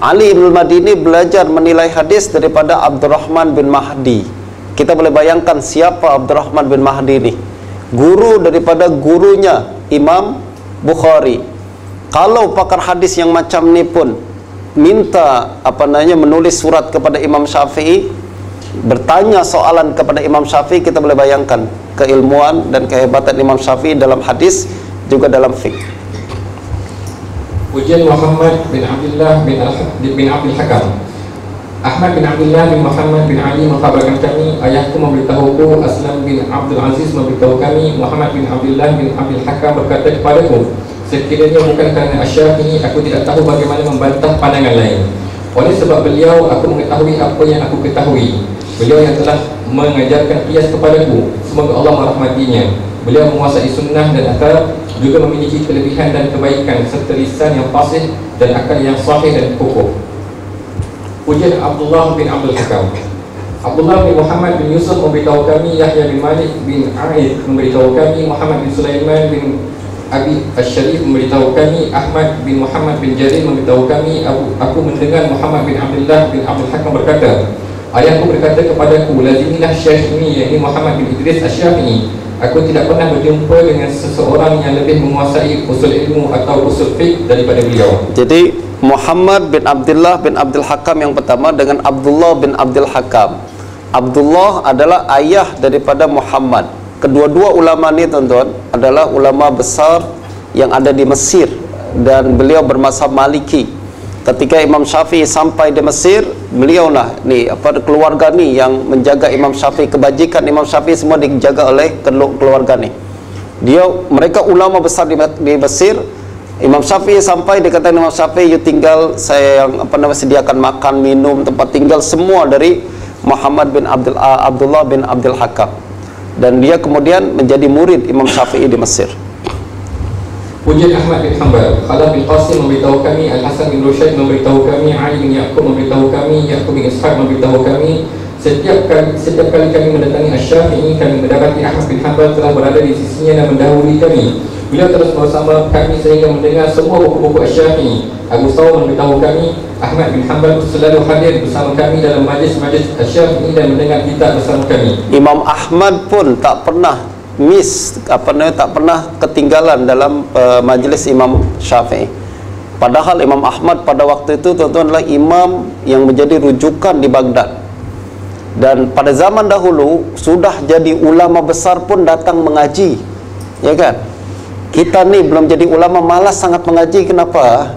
Ali Ibnul Madini belajar menilai hadis daripada Abdurrahman bin Mahdi. Kita boleh bayangkan siapa Abdurrahman bin Mahdi ni. Guru daripada gurunya Imam Bukhari. Kalau pakar hadis yang macam ni pun minta menulis surat kepada Imam Syafi'i, bertanya soalan kepada Imam Syafi'i, kita boleh bayangkan keilmuan dan kehebatan Imam Syafi'i dalam hadis juga dalam fiqh. Ujian Muhammad bin Abdullah bin Abdul Hakam. Ahmad bin Abdullah bin Muhammad bin Ali mengkhabarkan kami, ayahku memberitahuku, Aslam bin Abdul Aziz memberitahu kami, Muhammad bin Abdullah bin Abdul Hakam berkata kepadaku, sekiranya bukan kerana Asy-Syafi'i, aku tidak tahu bagaimana membantah pandangan lain. Oleh sebab beliau, aku mengetahui apa yang aku ketahui. Beliau yang telah mengajarkan qiyas kepadaku, semoga Allah merahmatinya. Beliau menguasai sunnah dan athar, juga memiliki kelebihan dan kebaikan serta lisan yang fasih dan akal yang sahih dan kokoh. Pujian Abdullah bin Abdul Hakam. Abdullah bin Muhammad bin Yusuf memberitahu kami, Yahya bin Malik bin Aid memberitahu kami, Muhammad bin Sulaiman bin Abi Asy-Syarif memberitahu kami, Ahmad bin Muhammad bin Jarir memberitahu kami, aku mendengar Muhammad bin Abdullah bin Abdul Hakam berkata, ayahku berkata kepadaku, lazimilah syekh ini, yakni Muhammad bin Idris Asy-Syafi'i. Aku tidak pernah berjumpa dengan seseorang yang lebih menguasai usul ilmu atau usul fiqh daripada beliau. Jadi Muhammad bin Abdullah bin Abdul Hakam yang pertama dengan Abdullah bin Abdul Hakam. Abdullah adalah ayah daripada Muhammad. Kedua-dua ulama ni tuan-tuan adalah ulama besar yang ada di Mesir, dan beliau bermazhab Maliki. Ketika Imam Syafi'i sampai di Mesir, beliau lah ni keluarga ni yang menjaga Imam Syafi'i, kebajikan Imam Syafi'i semua dijaga oleh keluarga ni. Mereka ulama besar di Mesir. Imam Syafi'i sampai, dia kata Imam Syafi'i, you tinggal, saya yang sediakan makan, minum, tempat tinggal semua dari Muhammad bin Abdullah bin Abdul Hakam. Dan dia kemudian menjadi murid Imam Syafi'i di Mesir. Pujian Ahmad bin Hanbal. Khalaf bin Qasim memberitahu kami, Al-Hasan bin Rushaid memberitahu kami, Ali bin Yaqub memberitahu kami, Yaqub bin Ishaq memberitahu kami. Setiap kali kami mendatangi Asy-Syafi'i, kami mendapati Ahmad bin Hanbal telah berada di sisinya dan mendahului kami. Beliau terus bersama kami sehingga mendengar semua buku-buku Asy-Syafi'i. Abu Thawr memberitahu kami, Ahmad bin Hanbal selalu hadir bersama kami dalam majlis-majlis Asy-Syafi'i dan mendengar kitab bersama kami. Imam Ahmad pun tak pernah tak pernah ketinggalan dalam majlis Imam Syafi'i. Padahal Imam Ahmad pada waktu itu tuan-tuan adalah imam yang menjadi rujukan di Baghdad. Dan pada zaman dahulu sudah jadi ulama besar pun datang mengaji, ya kan? Kita ni belum jadi ulama, malas sangat mengaji. Kenapa?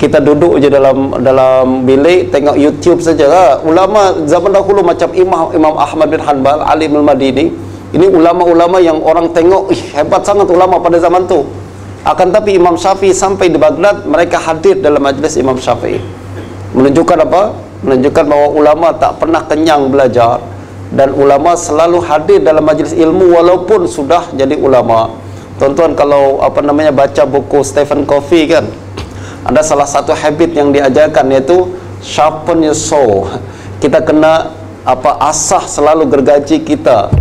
Kita duduk je dalam bilik tengok YouTube saja. Ulama zaman dahulu macam Imam Ahmad bin Hanbal, Ali bin Madini, ini ulama-ulama yang orang tengok hebat sangat ulama pada zaman tu. Akan tapi Imam Syafi'i sampai di Baghdad, mereka hadir dalam majlis Imam Syafi'i. Menunjukkan apa? Menunjukkan bahawa ulama tak pernah kenyang belajar, dan ulama selalu hadir dalam majlis ilmu walaupun sudah jadi ulama. Tuan-tuan kalau baca buku Stephen Covey kan, ada salah satu habit yang diajarkan, iaitu sharpen your saw. Kita kena asah selalu gergaji kita.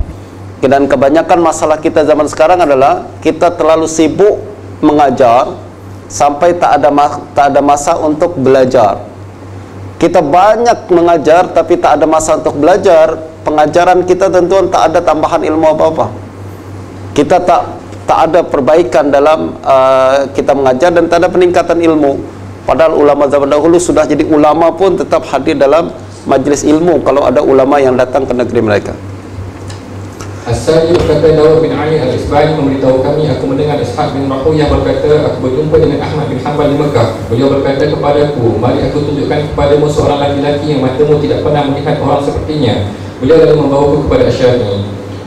Dan kebanyakan masalah kita zaman sekarang adalah kita terlalu sibuk mengajar sampai tak ada masa untuk belajar. Kita banyak mengajar tapi tak ada masa untuk belajar. Pengajaran kita tentuan tak ada tambahan ilmu apa-apa. Kita tak ada perbaikan dalam kita mengajar, dan tak ada peningkatan ilmu. Padahal ulama zaman dahulu sudah jadi ulama pun tetap hadir dalam majlis ilmu kalau ada ulama yang datang ke negeri mereka. As-Sadi berkata, Dawud bin Ali Al-Isbani memberitahu kami, aku mendengar Ishaq bin Rahuyah berkata, aku berjumpa dengan Ahmad bin Hanbal di Mekah. Beliau berkata kepadaku, mari aku tunjukkan kepadamu seorang laki-laki yang matamu tidak pernah melihat orang sepertinya. Beliau lalu membawaku kepada Asy-Syafi'i.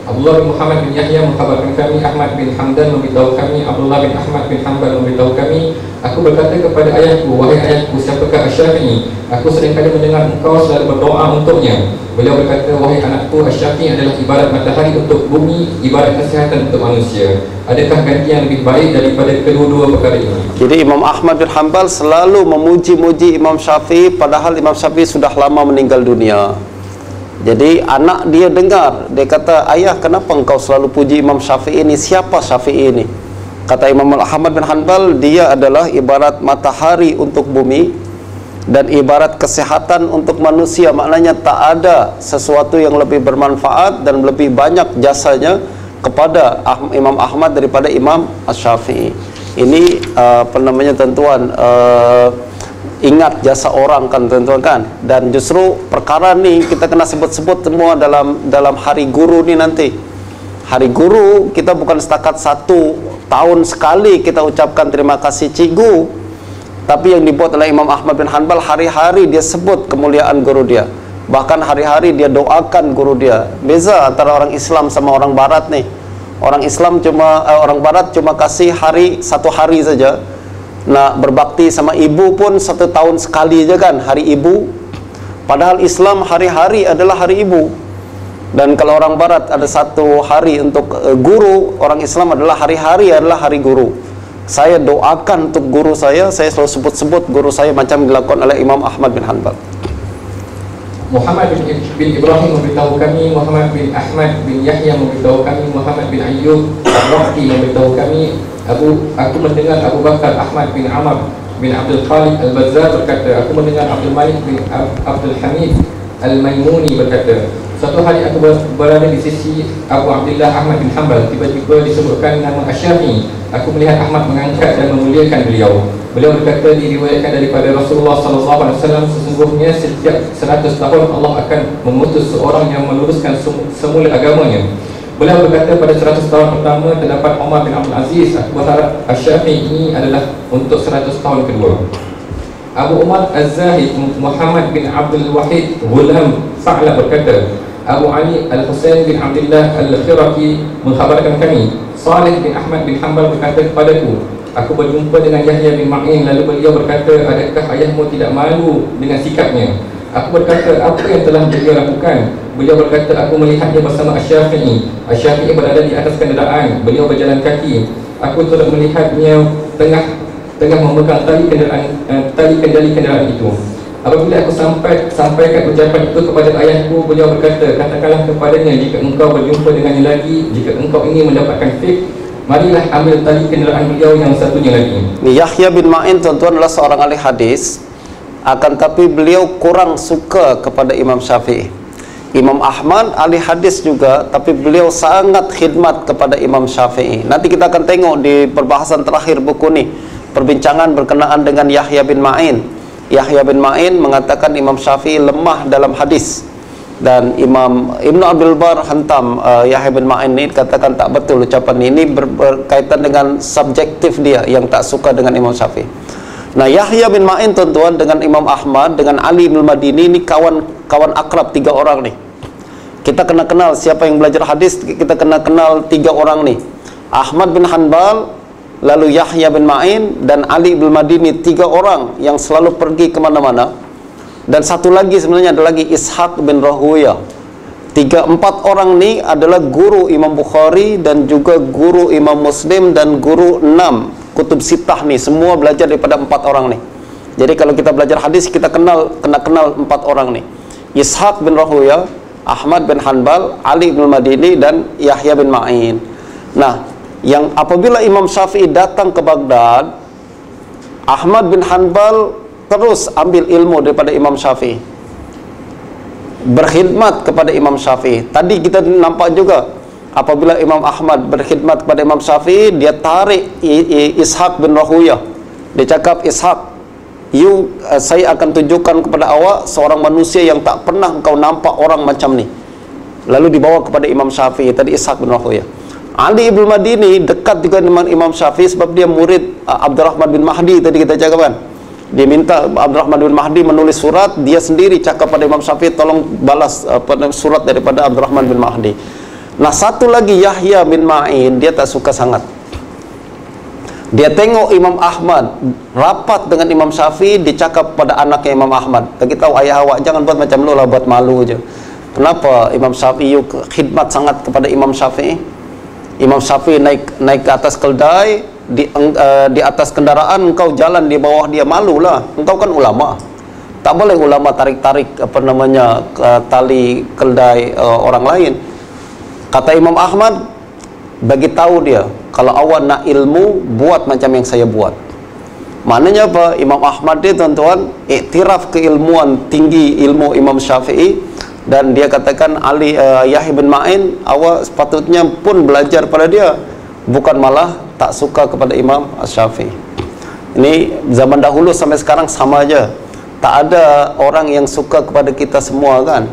Abdullah bin Muhammad bin Yahya mengkhabarkan kami, Ahmad bin Hamdan memberitahu kami, Abdullah bin Ahmad bin Hanbal memberitahu kami, aku berkata kepada ayahku, wahai ayahku, siapakah Asy-Syafi'i? Aku seringkali mendengar engkau selalu berdoa untuknya. Beliau berkata, wahai anakku, Asy-Syafi'i adalah ibarat matahari untuk bumi, ibarat kesihatan untuk manusia. Adakah ganti yang lebih baik daripada kedua-dua perkara ini? Jadi Imam Ahmad bin Hanbal selalu memuji-muji Imam Syafi'i, padahal Imam Syafi'i sudah lama meninggal dunia. Jadi anak dia dengar, dia kata, ayah, kenapa engkau selalu puji Imam Syafi'i ini? Siapa Syafi'i ini? Kata Imam Ahmad bin Hanbal, dia adalah ibarat matahari untuk bumi dan ibarat kesehatan untuk manusia. Maknanya tak ada sesuatu yang lebih bermanfaat dan lebih banyak jasanya kepada Imam Ahmad daripada Imam Asy-Syafi'i. Ini tuan-tuan, ingat jasa orang kan tuan-tuan kan. Dan justru perkara ni kita kena sebut-sebut semua dalam hari guru ni nanti. Hari guru kita bukan setakat 1 tahun sekali kita ucapkan terima kasih cikgu, tapi yang dibuat oleh Imam Ahmad bin Hanbal, hari-hari dia sebut kemuliaan guru dia. Bahkan hari-hari dia doakan guru dia. Beza antara orang Islam sama orang Barat nih. Orang Islam orang Barat cuma kasih 1 hari saja. Nak berbakti sama ibu pun 1 tahun sekali je kan, hari ibu. Padahal Islam hari-hari adalah hari ibu. Dan kalau orang barat ada satu hari untuk guru, orang Islam adalah hari-hari adalah hari guru. Saya doakan untuk guru saya selalu sebut-sebut guru saya macam dilakukan oleh Imam Ahmad bin Hanbal. Muhammad bin Ibrahim memberitahu kami, Muhammad bin Ahmad bin Yahya memberitahu kami, Muhammad bin Ayyub Al-Raqi memberitahu kami, aku mendengar Abu Bakar Ahmad bin Amr bin Abdul Khalid Al-Bazzar berkata, aku mendengar Abdul Malik bin Abdul Hamid Al-Maimuni berkata, suatu hari aku berada di sisi Abu Abdullah Ahmad bin Hanbal, tiba-tiba disebutkan nama Asy-Syafi'i. Aku melihat Ahmad mengangkat dan memuliakan beliau. Beliau berkata, diriwayatkan daripada Rasulullah SAW, sesungguhnya setiap 100 tahun Allah akan mengutus seorang yang meluruskan semula agamanya. Beliau berkata, pada 100 tahun pertama terdapat Umar bin Abdul Aziz. Aku berharap Asy-Syafi'i ini adalah untuk 100 tahun kedua. Abu Umar Az-Zahid Muhammad bin Abdul Wahid Ghulam Fa'la berkata, Abu Ali Al-Husain bin Abdullah Al-Khiraki mengkhabarkan kami, Salih bin Ahmad bin Hanbal berkata kepadaku, aku berjumpa dengan Yahya bin Ma'in, lalu beliau berkata, adakah ayahmu tidak malu dengan sikapnya? Aku berkata, apa yang telah beliau lakukan? Beliau berkata, aku melihatnya bersama Asy-Syafi'i. Asy-Syafi'i berada di atas kenderaan, beliau berjalan kaki. Aku turut melihatnya tengah memegang tali kendali kenderaan itu. Apabila aku sampaikan ucapan itu kepada ayahku, beliau berkata, katakanlah kepadanya, jika engkau berjumpa dengannya lagi, jika engkau ingin mendapatkan fiqh, marilah ambil tali kenderaan beliau yang satunya lagi. Yahya bin Ma'in tuan-tuan adalah seorang ahli hadis, akan tapi beliau kurang suka kepada Imam Syafi'i. Imam Ahmad ahli hadis juga, tapi beliau sangat khidmat kepada Imam Syafi'i. Nanti kita akan tengok di perbahasan terakhir buku ni, perbincangan berkenaan dengan Yahya bin Ma'in. Yahya bin Ma'in mengatakan Imam Syafi'i lemah dalam hadis, dan Imam Ibn Abdul Bar hantam Yahya bin Ma'in ini, katakan tak betul ucapan ini berkaitan dengan subjektif dia yang tak suka dengan Imam Syafi'i. Nah, Yahya bin Ma'in tuan-tuan dengan Imam Ahmad, dengan Ali bin Madini, ini kawan akrab, 3 orang nih. Kita kena kenal siapa yang belajar hadis, kita kena kenal 3 orang nih. Ahmad bin Hanbal, lalu Yahya bin Ma'in dan Ali bin Madini, 3 orang yang selalu pergi kemana-mana. Dan satu lagi sebenarnya ada lagi Ishaq bin Rahuya. 3-4 orang ni adalah guru Imam Bukhari dan juga guru Imam Muslim dan guru 6 kutub sitah ni, semua belajar daripada 4 orang ni. Jadi kalau kita belajar hadis, kita kena kenal 4 orang ni. Ishaq bin Rahuya, Ahmad bin Hanbal, Ali bin Madini dan Yahya bin Ma'in. Nah, yang apabila Imam Syafi'i datang ke Baghdad, Ahmad bin Hanbal terus ambil ilmu daripada Imam Syafi'i, berkhidmat kepada Imam Syafi'i. Tadi kita nampak juga, apabila Imam Ahmad berkhidmat kepada Imam Syafi'i, dia tarik Ishaq bin Rahuya. Dia cakap, Ishaq, saya akan tunjukkan kepada awak seorang manusia yang tak pernah engkau nampak orang macam ni. Lalu dibawa kepada Imam Syafi'i, tadi Ishaq bin Rahuya. Ali bin Madini dekat juga dengan Imam Syafi'i sebab dia murid Abdurrahman bin Mahdi, tadi kita cakap kan. Dia minta Abdurrahman bin Mahdi menulis surat, dia sendiri cakap pada Imam Syafi'i, tolong balas surat daripada Abdurrahman bin Mahdi. Nah, satu lagi Yahya bin Ma'in, dia tak suka sangat. Dia tengok Imam Ahmad rapat dengan Imam Syafi'i, dia cakap pada anaknya Imam Ahmad, bagi tahu ayah awak jangan buat macam lu lah, buat malu je. Kenapa Imam Syafi'i khidmat sangat kepada Imam Syafi'i? Imam Syafi'i naik ke atas keldai, di atas kendaraan, engkau jalan di bawah dia, malulah. Engkau kan ulama. Tak boleh ulama tarik-tarik tali keldai orang lain. Kata Imam Ahmad, bagi tahu dia, kalau awak nak ilmu, buat macam yang saya buat. Maknanya apa? Imam Ahmad dia tuan-tuan iktiraf keilmuan tinggi ilmu Imam Syafi'i, dan dia katakan Yahya bin Ma'in, awak sepatutnya pun belajar pada dia, bukan malah tak suka kepada Imam Syafi'i. Ini zaman dahulu sampai sekarang sama aja. Tak ada orang yang suka kepada kita semua kan.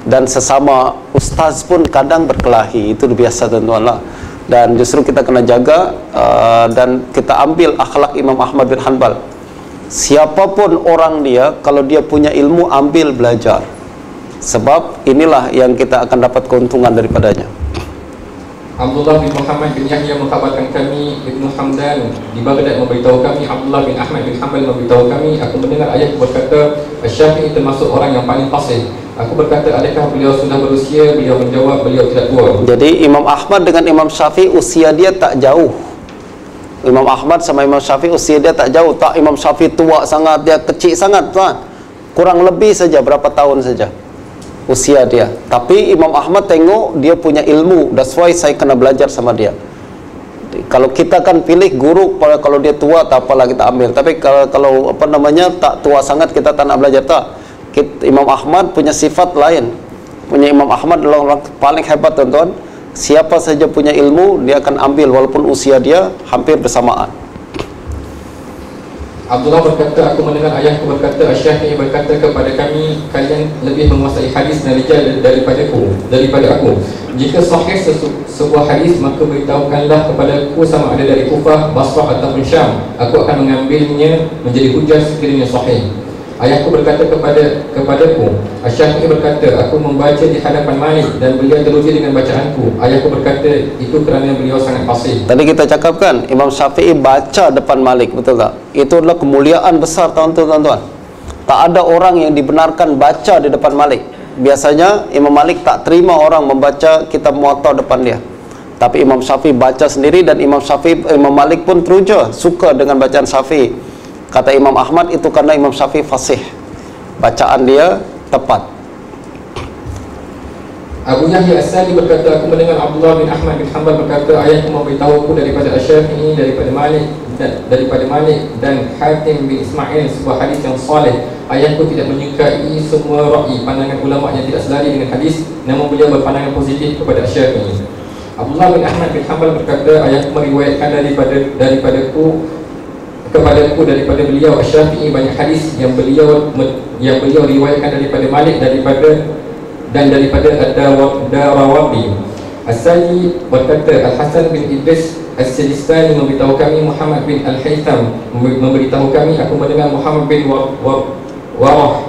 Dan sesama ustaz pun kadang berkelahi, itu biasa tuan-tuan lah. Dan justru kita kena jaga dan kita ambil akhlak Imam Ahmad bin Hanbal. Siapapun orang dia, kalau dia punya ilmu, ambil belajar. Sebab inilah yang kita akan dapat keuntungan daripadanya. Abdullah bin Muhammad bin Yahya mengkhabarkan kami, Ibnu Hamdan di Baghdad memberitahu kami, Abdullah bin Ahmad bin Hanbal memberitahu kami, aku mendengar ayahku berkata, Asy-Syafi'i termasuk orang yang paling fasih. Aku berkata, adakah beliau sudah berusia? Beliau menjawab, beliau tidak tua. Jadi Imam Ahmad dengan Imam Syafi'i usia dia tak jauh. Imam Ahmad sama Imam Syafi'i usia dia tak jauh. Tak, Imam Syafi'i tua sangat, dia kecil sangat, tuan. Kurang lebih saja berapa tahun saja usia dia. Tapi Imam Ahmad tengok dia punya ilmu, that's why saya kena belajar sama dia. Kalau kita kan pilih guru, kalau dia tua tak apalah kita ambil. Tapi kalau apa namanya tak tua sangat, kita tak nak belajar, tak. Imam Ahmad punya sifat lain. Punya Imam Ahmad adalah orang paling hebat, tuan-tuan. Siapa saja punya ilmu dia akan ambil walaupun usia dia hampir bersamaan. Abdullah berkata, aku mendengar ayahku berkata, Asy-Syafi'i berkata kepada kami, kalian lebih menguasai hadis dan rijal daripada aku. Jika sahih sebuah hadis, maka beritahukanlah kepadaku sama ada dari Kufah, Basrah ataupun Syam. Aku akan mengambilnya menjadi hujah sekiranya sahih. Ayahku berkata kepadaku, Asy-Syafi'i berkata, aku membaca di hadapan Malik dan beliau teruji dengan bacaanku. Ayahku berkata, itu kerana beliau sangat fasih. Tadi kita cakapkan Imam Syafi'i baca depan Malik, betul tak? Itu adalah kemuliaan besar, tuan-tuan. Tak ada orang yang dibenarkan baca di depan Malik. Biasanya Imam Malik tak terima orang membaca kitab Muwatta depan dia. Tapi Imam Syafi'i baca sendiri, dan Imam Malik pun teruja, suka dengan bacaan Syafi'i. Kata Imam Ahmad, itu karena Imam Syafi'i fasih, bacaan dia tepat. Abu Yahya As-Sali berkata, aku mendengar Abdullah bin Ahmad bin Hanbal berkata, ayahku memberitahuku daripada Asy-Syafi'i, daripada Malik dan Hatim bin Ismail sebuah hadis yang salih. Ayahku tidak menyukai semua ra'i, pandangan ulama yang tidak selari dengan hadis, namun beliau berpandangan positif kepada Asy-Syafi'i. Abdullah bin Ahmad bin Hanbal berkata, ayahku meriwayatkan kepadaku daripada beliau Asy-Syafi'i banyak hadis yang beliau riwayatkan daripada Malik daripada Ad-Darawardi. As-Sali berkata, Al-Hasan bin Idris As-Sijistani memberitahu kami, Muhammad bin Al-Haytham memberitahu kami, aku mendengar Muhammad bin Warah.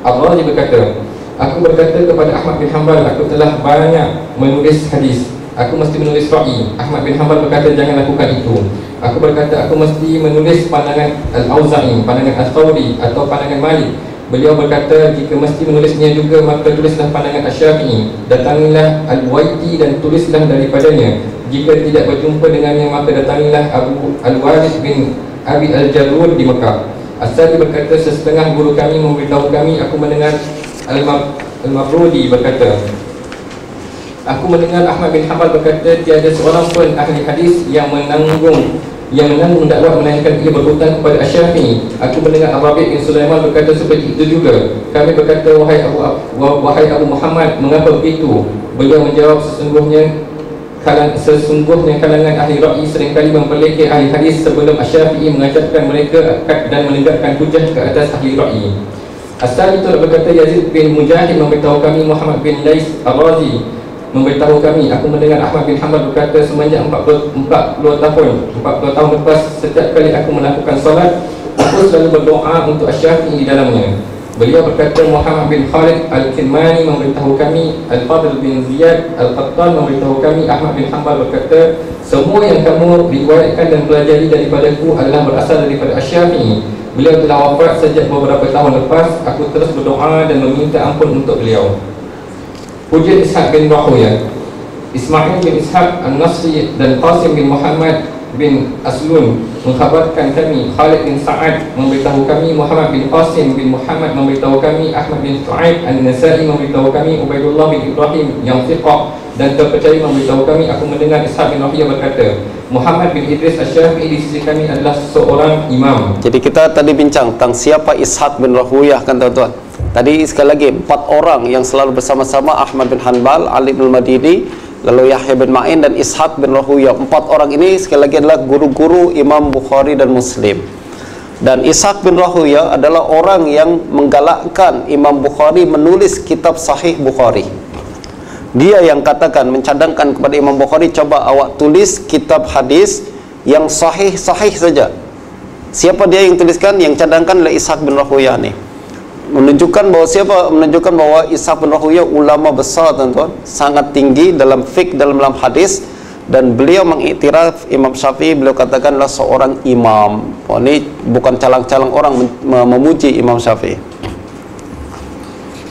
Ar-Razi berkata, aku berkata kepada Ahmad bin Hanbal, aku telah banyak menulis hadis, aku mesti menulis ra'i. Ahmad bin Hanbal berkata, jangan lakukan itu. Aku berkata, aku mesti menulis pandangan Al-Auza'i, pandangan Al-Thawri atau pandangan Malik. Beliau berkata, jika mesti menulisnya juga, maka tulislah pandangan Asy-Syafi'i. Datangilah Al-Waiti dan tulislah daripadanya. Jika tidak berjumpa dengannya, maka datangilah Abu Al-Walid bin Abi Al-Jarud di Mekah. As-Sadi berkata, sesetengah guru kami memberitahu kami, aku mendengar Al-Mabrudi berkata, aku mendengar Ahmad bin Hanbal berkata, tiada seorang pun ahli hadis yang menanggung dakwah melainkan ia berhutang kepada Asy-Syafi'i. Aku mendengar Ar-Rabi' bin Sulaiman berkata seperti itu juga. Kami berkata, wahai Abu Muhammad, mengapa begitu? Beliau menjawab, sesungguhnya kalangan ahli ra'i seringkali memperlekeh ahli hadis sebelum Asy-Syafi'i mengajarkan mereka dan menegakkan hujah ke atas ahli ra'i. As-Sali berkata, Yazid bin Mujahid memberitahu kami, Muhammad bin Lais Ar-Razi memberitahu kami, aku mendengar Ahmad bin Hanbal berkata, semenjak 40 tahun lepas, setiap kali aku melakukan solat, aku selalu berdoa untuk Asy-Syafi'i di dalamnya. Beliau berkata, Muhammad bin Khalid Al-Kinmani memberitahu kami, Al-Fadl bin Ziyad Al-Qattan memberitahu kami, Ahmad bin Hanbal berkata, semua yang kamu riwayatkan dan pelajari daripadaku adalah berasal daripada Asy-Syafi'i. Beliau telah wafat sejak beberapa tahun lepas. Aku terus berdoa dan meminta ampun untuk beliau. Hujjah Ishaq bin Rahuyah, Ismail bin Ishaq An-Nasri dan Qasim bin Muhammad bin Aslun mengkhabarkan kami, Khalid bin Sa'ad memberitahu kami, Muhammad bin Qasim bin Muhammad memberitahu kami, Ahmad bin Shu'aib An-Nasa'i memberitahu kami, Ubaidullah bin Ibrahim yang thiqah dan terpercaya memberitahu kami, aku mendengar Ishaq bin Rahuyah berkata, Muhammad bin Idris Asy-Syafi'i di sisi kami adalah seorang imam. Jadi kita tadi bincang tentang siapa Ishaq bin Rahuyah, kan tuan-tuan. Tadi sekali lagi 4 orang yang selalu bersama-sama, Ahmad bin Hanbal, Ali bin Madini, lalu Yahya bin Ma'in dan Ishaq bin Rahuyah. 4 orang ini sekali lagi adalah guru-guru Imam Bukhari dan Muslim. Dan Ishaq bin Rahuyah adalah orang yang menggalakkan Imam Bukhari menulis kitab Sahih Bukhari. Dia yang katakan, mencadangkan kepada Imam Bukhari, coba awak tulis kitab hadis yang sahih-sahih saja. Siapa dia yang tuliskan? Yang cadangkan adalah Ishaq bin Rahuyah ni. Menunjukkan bahwa Ishaq bin Rahuyah ulama besar, tuan-tuan, sangat tinggi dalam fiqh, dalam hadis, dan beliau mengiktiraf Imam Syafi'i, beliau katakanlah seorang imam. Oh, ini bukan calang-calang orang memuji Imam Syafi'i.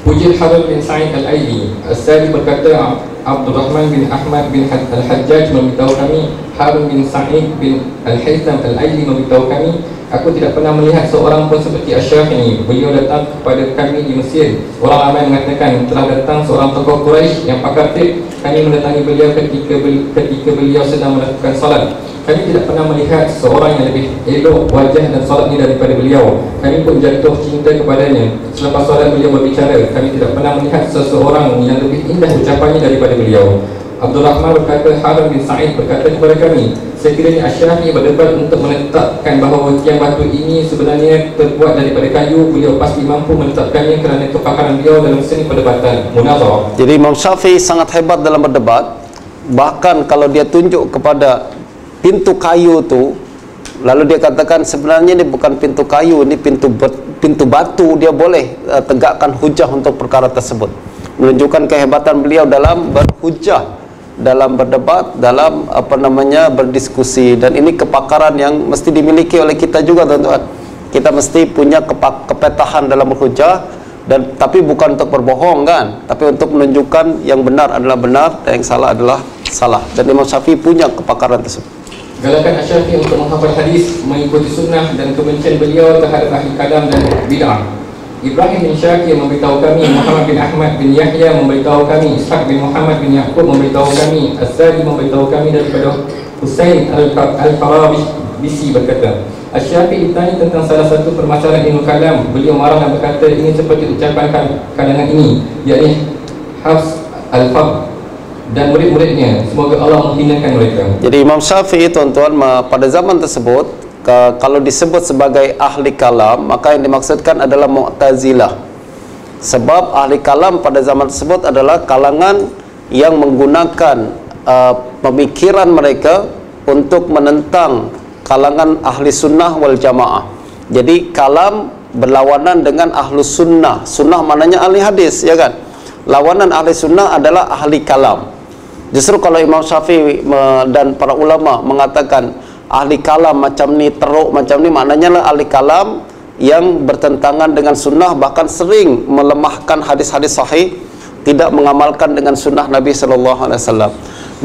Puji Harun bin Sa'id Al-Aidi As-Sadi berkata, Abdul Rahman bin Ahmad bin Al-Hajjaj memberitahu kami, Harun bin Sa'id bin Al-Haytham Al-Aidi memberitahu kami, aku tidak pernah melihat seorang pun seperti Asy-Syafi'i. Beliau datang kepada kami di Mesir. Orang ramai mengatakan, telah datang seorang tokoh Quraisy yang pakar fiqh. Kami mendatangi beliau ketika beliau sedang melakukan salat. Kami tidak pernah melihat seorang yang lebih elok wajah dan salatnya daripada beliau. Kami pun jatuh cinta kepadanya. Selepas salat beliau berbicara, kami tidak pernah melihat seseorang yang lebih indah ucapannya daripada beliau. Abdul Rahman berkata, Harun bin Sa'id berkata kepada kami, sekiranya Asy-Syafi'i berdebat untuk menetapkan bahawa tiang batu ini sebenarnya terbuat daripada kayu, beliau pasti mampu menetapkannya kerana kepakaran beliau dalam seni perdebatan munazarah. Jadi Imam Syafi'i sangat hebat dalam berdebat. Bahkan kalau dia tunjuk kepada pintu kayu tu, lalu dia katakan sebenarnya ini bukan pintu kayu, ini pintu batu, dia boleh tegakkan hujah untuk perkara tersebut. Menunjukkan kehebatan beliau dalam berhujah, dalam berdebat, dalam berdiskusi. Dan ini kepakaran yang mesti dimiliki oleh kita juga, tuan-tuan. Kita mesti punya kepetahan dalam berhujah, dan tapi bukan untuk berbohong kan, tapi untuk menunjukkan yang benar adalah benar dan yang salah adalah salah. Dan Imam Syafi'i punya kepakaran tersebut. Galakan Asy-Syafi'i untuk menghafal hadis, mengikuti sunnah dan kebencian beliau terhadap ahli kalam dan bid'ah. Ibrahim bin Syakir memberitahu kami, Muhammad bin Ahmad bin Yahya memberitahu kami, Ishaq bin Muhammad bin Yaqub memberitahu kami, As-Sadi memberitahu kami daripada Husain Al-Farabisi berkata, Asy-Syafi'i ditanya tentang salah satu permasalahan ilmu kalam. Beliau marah dan berkata, ini seperti ucapan kalangan ini, yakni Hafs Al-Fab dan murid-muridnya, semoga Allah menghinakan mereka. Jadi Imam Syafi'i, tuan-tuan, pada zaman tersebut, kalau disebut sebagai ahli kalam, maka yang dimaksudkan adalah Mu'tazilah. Sebab ahli kalam pada zaman tersebut adalah kalangan yang menggunakan pemikiran mereka untuk menentang kalangan ahli sunnah wal jamaah. Jadi kalam berlawanan dengan ahlu sunnah. Sunnah maknanya ahli hadis, ya kan? Lawanan ahli sunnah adalah ahli kalam. Justru kalau Imam Syafi'i dan para ulama mengatakan ahli kalam macam ni, teruk macam ni, maknanya lah ahli kalam yang bertentangan dengan sunnah, bahkan sering melemahkan hadis-hadis sahih, tidak mengamalkan dengan sunnah Nabi SAW.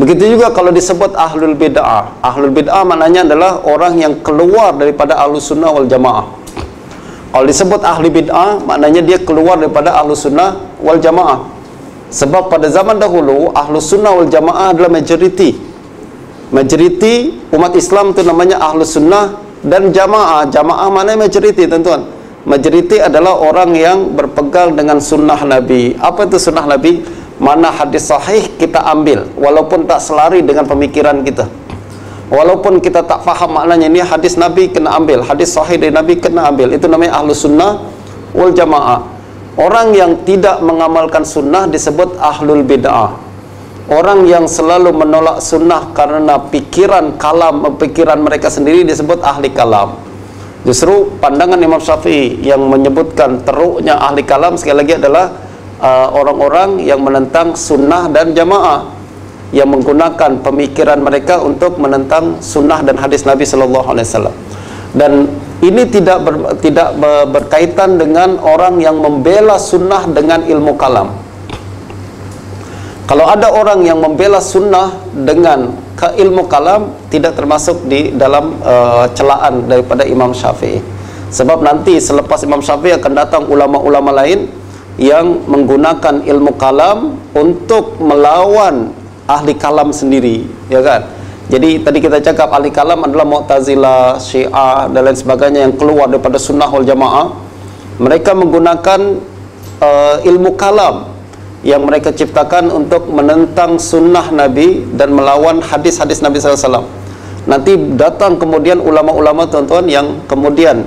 Begitu juga kalau disebut ahlul bid'ah. Ahlul bid'ah maknanya adalah orang yang keluar daripada ahlus sunnah wal jamaah. Kalau disebut ahli bid'ah, maknanya dia keluar daripada ahlus sunnah wal jamaah. Sebab pada zaman dahulu ahlus sunnah wal jamaah adalah majoriti umat Islam, itu namanya ahlus sunnah dan jamaah. Jamaah maknanya majoriti, tuan-tuan. Majoriti adalah orang yang berpegang dengan sunnah Nabi. Apa itu sunnah Nabi? Mana hadis sahih kita ambil, walaupun tak selari dengan pemikiran kita, walaupun kita tak faham maknanya, ini hadis Nabi kena ambil, hadis sahih dari Nabi kena ambil. Itu namanya ahlus sunnah wal jamaah. Orang yang tidak mengamalkan sunnah disebut ahlul bid'ah. Orang yang selalu menolak sunnah karena pikiran mereka sendiri disebut ahli kalam. Justru pandangan Imam Syafi'i yang menyebutkan teruknya ahli kalam sekali lagi adalah orang-orang yang menentang sunnah dan jamaah, yang menggunakan pemikiran mereka untuk menentang sunnah dan hadis Nabi SAW. Dan ini tidak berkaitan dengan orang yang membela sunnah dengan ilmu kalam. Kalau ada orang yang membela sunnah dengan ilmu kalam, tidak termasuk di dalam celaan daripada Imam Syafi'i. Sebab nanti selepas Imam Syafi'i akan datang ulama-ulama lain yang menggunakan ilmu kalam untuk melawan ahli kalam sendiri, ya kan? Jadi tadi kita cakap ahli kalam adalah Mu'tazilah, Syiah dan lain sebagainya yang keluar daripada sunnah wal jamaah. Mereka menggunakan ilmu kalam yang mereka ciptakan untuk menentang sunnah Nabi dan melawan hadis-hadis Nabi SAW. Nanti datang kemudian ulama-ulama, tuan-tuan, yang kemudian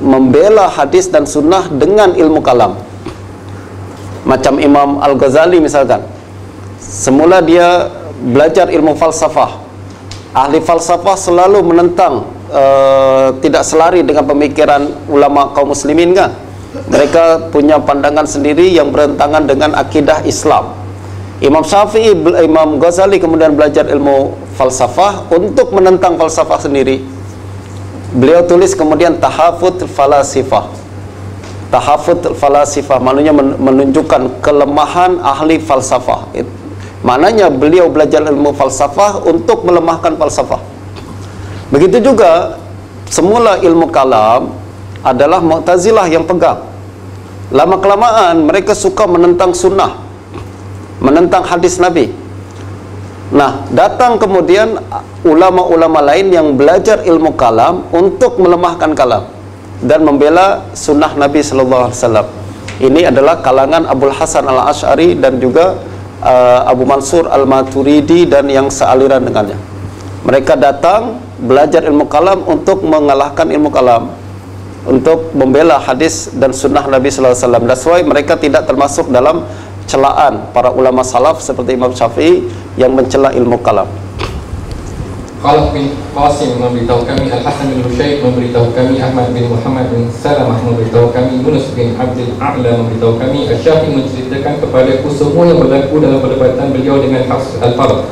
membela hadis dan sunnah dengan ilmu kalam. Macam Imam Al-Ghazali misalkan, semula dia belajar ilmu falsafah. Ahli falsafah selalu menentang, tidak selari dengan pemikiran ulama kaum muslimin kan. Mereka punya pandangan sendiri yang bertentangan dengan akidah Islam. Imam Syafi'i, Imam Ghazali kemudian belajar ilmu falsafah untuk menentang falsafah sendiri. Beliau tulis kemudian Tahafut Falasifah. Tahafut Falasifah maknanya menunjukkan kelemahan ahli falsafah. Maknanya beliau belajar ilmu falsafah untuk melemahkan falsafah. Begitu juga semula ilmu kalam adalah Mu'tazilah yang pegang. Lama-kelamaan mereka suka menentang sunnah, menentang hadis Nabi. Nah, datang kemudian ulama-ulama lain yang belajar ilmu kalam untuk melemahkan kalam dan membela sunnah Nabi sallallahu alaihi wasallam. Ini adalah kalangan Abul Hasan Al-Asy'ari dan juga Abu Mansur Al-Maturidi dan yang sealiran dengannya. Mereka datang belajar ilmu kalam untuk mengalahkan ilmu kalam, untuk membela hadis dan sunnah Nabi sallallahu alaihi wasallam. That's why mereka tidak termasuk dalam celaan para ulama salaf seperti Imam Syafi'i yang mencela ilmu kalam. Khalaf bin Qasim memberitahu kami, Al-Hasan bin Rusyaid memberitahu kami, Ahmad bin Muhammad bin Salamah memberitahu kami, Yunus bin Abdul A'la memberitahu kami, Asy-Syafi'i menceritakan kepadaku semua yang berlaku dalam perdebatan beliau dengan Hafs al-Fard.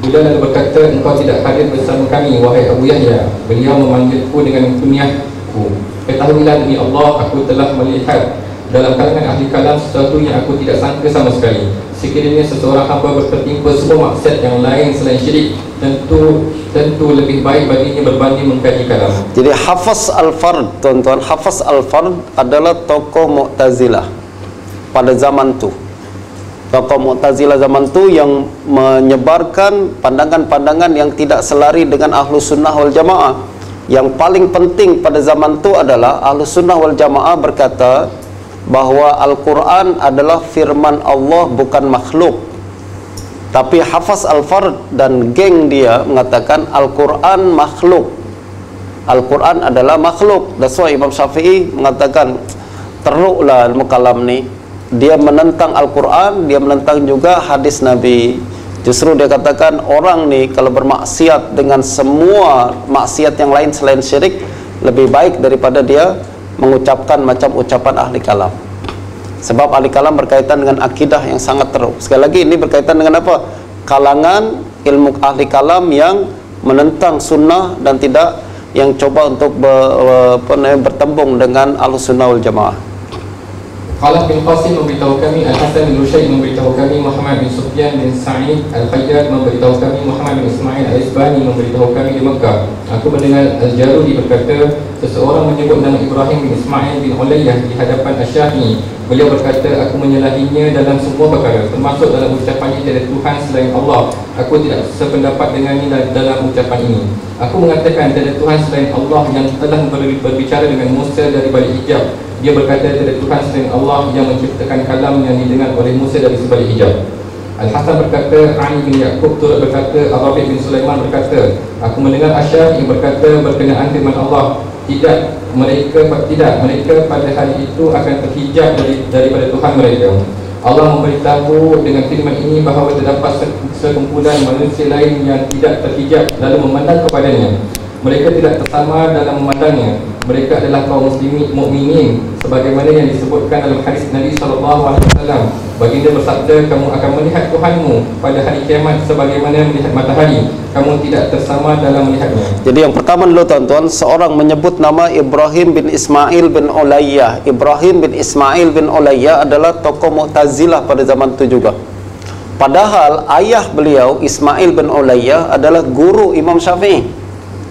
Beliau lalu berkata, engkau tidak hadir bersama kami, wahai Abu Yahya. Beliau memanggilku dengan kunyahku. Ketahuilah demi Allah, aku telah melihat dalam kalangan ahli kalam sesuatu yang aku tidak sangka sama sekali. Sekiranya seseorang hamba bertertimpa semua maksiat yang lain selain syirik, tentu lebih baik baginya berbanding mengkaji kalam. Jadi Hafs al-Fard, tuan-tuan, Hafs al-Fard adalah tokoh Mu'tazilah pada zaman tu. Tokoh Mu'tazilah zaman tu yang menyebarkan pandangan-pandangan yang tidak selari dengan Ahlu Sunnah wal Jamaah. Yang paling penting pada zaman tu adalah Ahlu Sunnah wal Jamaah berkata bahawa Al-Quran adalah firman Allah, bukan makhluk. Tapi Hafs al-Fard dan geng dia mengatakan Al-Quran makhluk. Al-Quran adalah makhluk. That's why Imam Syafi'i mengatakan teruklah ilmu kalam ni. Dia menentang Al-Quran, dia menentang juga hadis Nabi. Justru dia katakan orang ni kalau bermaksiat dengan semua maksiat yang lain selain syirik, lebih baik daripada dia mengucapkan macam ucapan ahli kalam. Sebab ahli kalam berkaitan dengan akidah yang sangat teruk. Sekali lagi ini berkaitan dengan apa? Kalangan ilmu ahli kalam yang menentang sunnah dan tidak yang coba untuk bertembung dengan Ahlus Sunnah wal Jamaah. Khalaf bin Qasim memberitahu kami, Al-Hasan bin Rusyaid memberitahu kami, Muhammad bin Sufyan bin Sa'id Al-Qayyad memberitahu kami, Muhammad bin Ismail Al-Isbani memberitahu kami di Mekah. Aku mendengar Al-Jarudi berkata, seseorang menyebut nama Ibrahim bin Ismail bin Ulayyah di hadapan Asy-Syafi'i. Beliau berkata, aku menyalahinya dalam semua perkara, termasuk dalam ucapannya tiada Tuhan selain Allah. Aku tidak sependapat dengannya dalam ucapan ini. Aku mengatakan tiada Tuhan selain Allah yang telah berbicara dengan Musa dari balik hijab. Dia berkata tiada Tuhan selain Allah yang menciptakan kalam yang didengar oleh Musa dari sebalik hijab. Al-Hasan berkata, Ali bin Ya'qub turut berkata, Ar-Rabi' bin Sulaiman berkata, aku mendengar Asy-Syafi'i berkata berkenaan firman Allah, mereka pada hari itu akan terhijab daripada Tuhan mereka. Allah memberitahu dengan firman ini bahawa terdapat sekumpulan manusia lain yang tidak terhijab lalu memandang kepadanya. Mereka tidak tersama dalam memandangnya. Mereka adalah kaum muslimin mukminin sebagaimana yang disebutkan dalam hadis Nabi SAW. Baginda bersabda, kamu akan melihat Tuhanmu pada hari kiamat sebagaimana melihat matahari. Kamu tidak tersama dalam melihatnya. Jadi yang pertama dulu tuan-tuan, seorang menyebut nama Ibrahim bin Ismail bin Ulayyah. Ibrahim bin Ismail bin Ulayyah adalah tokoh Mu'tazilah pada zaman itu juga. Padahal ayah beliau Ismail bin Ulayyah adalah guru Imam Syafi'i,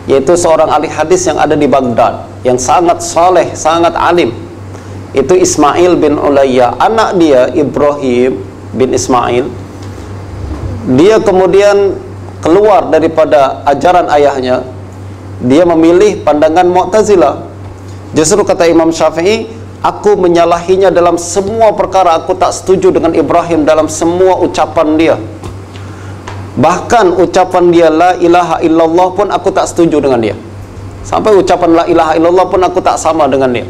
yaitu seorang ahli hadis yang ada di Baghdad, yang sangat saleh, sangat alim. Itu Ismail bin Ulayyah. Anak dia Ibrahim bin Ismail, dia kemudian keluar daripada ajaran ayahnya. Dia memilih pandangan Mu'tazilah. Justru kata Imam Syafi'i, aku menyalahinya dalam semua perkara. Aku tak setuju dengan Ibrahim dalam semua ucapan dia. Bahkan ucapan dia la ilaha illallah pun aku tak setuju dengan dia. Sampai ucapan la ilaha illallah pun aku tak sama dengan dia.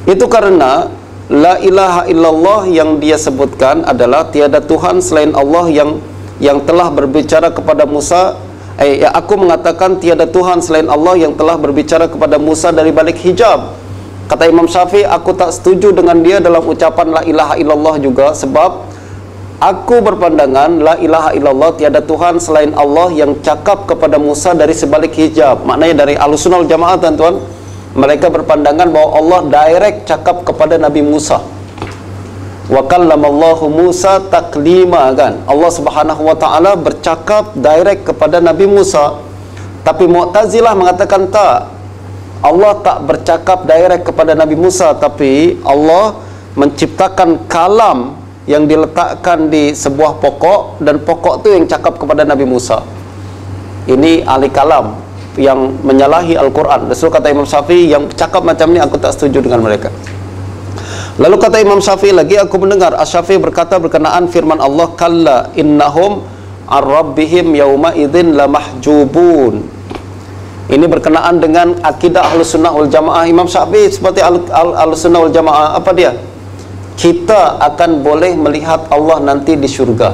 Itu karena la ilaha illallah yang dia sebutkan adalah tiada Tuhan selain Allah yang telah berbicara kepada Musa. Aku mengatakan tiada Tuhan selain Allah yang telah berbicara kepada Musa dari balik hijab. Kata Imam Syafi'i, aku tak setuju dengan dia dalam ucapan la ilaha illallah juga, sebab Aku berpandangan la ilaha illallah, tiada Tuhan selain Allah, yang cakap kepada Musa dari sebalik hijab. Maknanya dari Ahlussunnah wal Jamaah, tuan-tuan, mereka berpandangan bahawa Allah direct cakap kepada Nabi Musa. Wa kallamallahu Musa taklima, kan? Allah Subhanahu wa taala bercakap direct kepada Nabi Musa. Tapi Mu'tazilah mengatakan tak. Allah tak bercakap direct kepada Nabi Musa, tapi Allah menciptakan kalam yang diletakkan di sebuah pokok, dan pokok tu yang cakap kepada Nabi Musa. Ini ahli kalam yang menyalahi Al-Quran. Rasul kata Imam Syafi'i, yang cakap macam ni aku tak setuju dengan mereka. Lalu kata Imam Syafi'i lagi, aku mendengar Asy-Syafi'i berkata berkenaan firman Allah, kalla innahum ar-rabbihim yawma idzin lamahjubun. Ini berkenaan dengan akidah Ahlussunnah wal Jamaah. Imam Syafi'i seperti Ahlussunnah wal Jamaah, apa dia? Kita akan boleh melihat Allah nanti di syurga.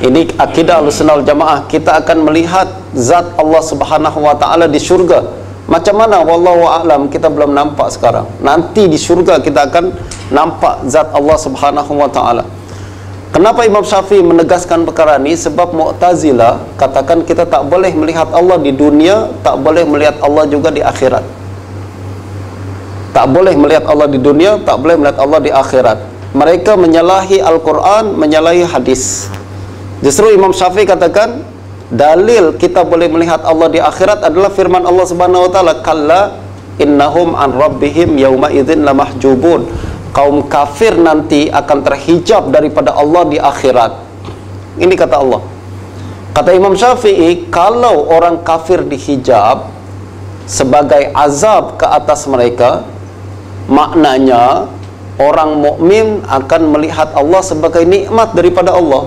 Ini akidah Ahlussunnah wal Jamaah. Kita akan melihat zat Allah Subhanahu wa taala di syurga. Macam mana? Wallahu a'lam, kita belum nampak sekarang. Nanti di syurga kita akan nampak zat Allah Subhanahu wa taala. Kenapa Imam Syafi'i menegaskan perkara ini? Sebab Mu'tazilah katakan kita tak boleh melihat Allah di dunia, tak boleh melihat Allah juga di akhirat. Tak boleh melihat Allah di dunia, tak boleh melihat Allah di akhirat. Mereka menyalahi Al-Quran, menyalahi hadis. Justru Imam Syafi'i katakan dalil kita boleh melihat Allah di akhirat adalah firman Allah Subhanahu wa taala, kalla innahum an rabbihim yauma idzin lamahjubun. Kaum kafir nanti akan terhijab daripada Allah di akhirat. Ini kata Allah. Kata Imam Syafi'i, kalau orang kafir dihijab sebagai azab ke atas mereka, maknanya orang mukmin akan melihat Allah sebagai nikmat daripada Allah.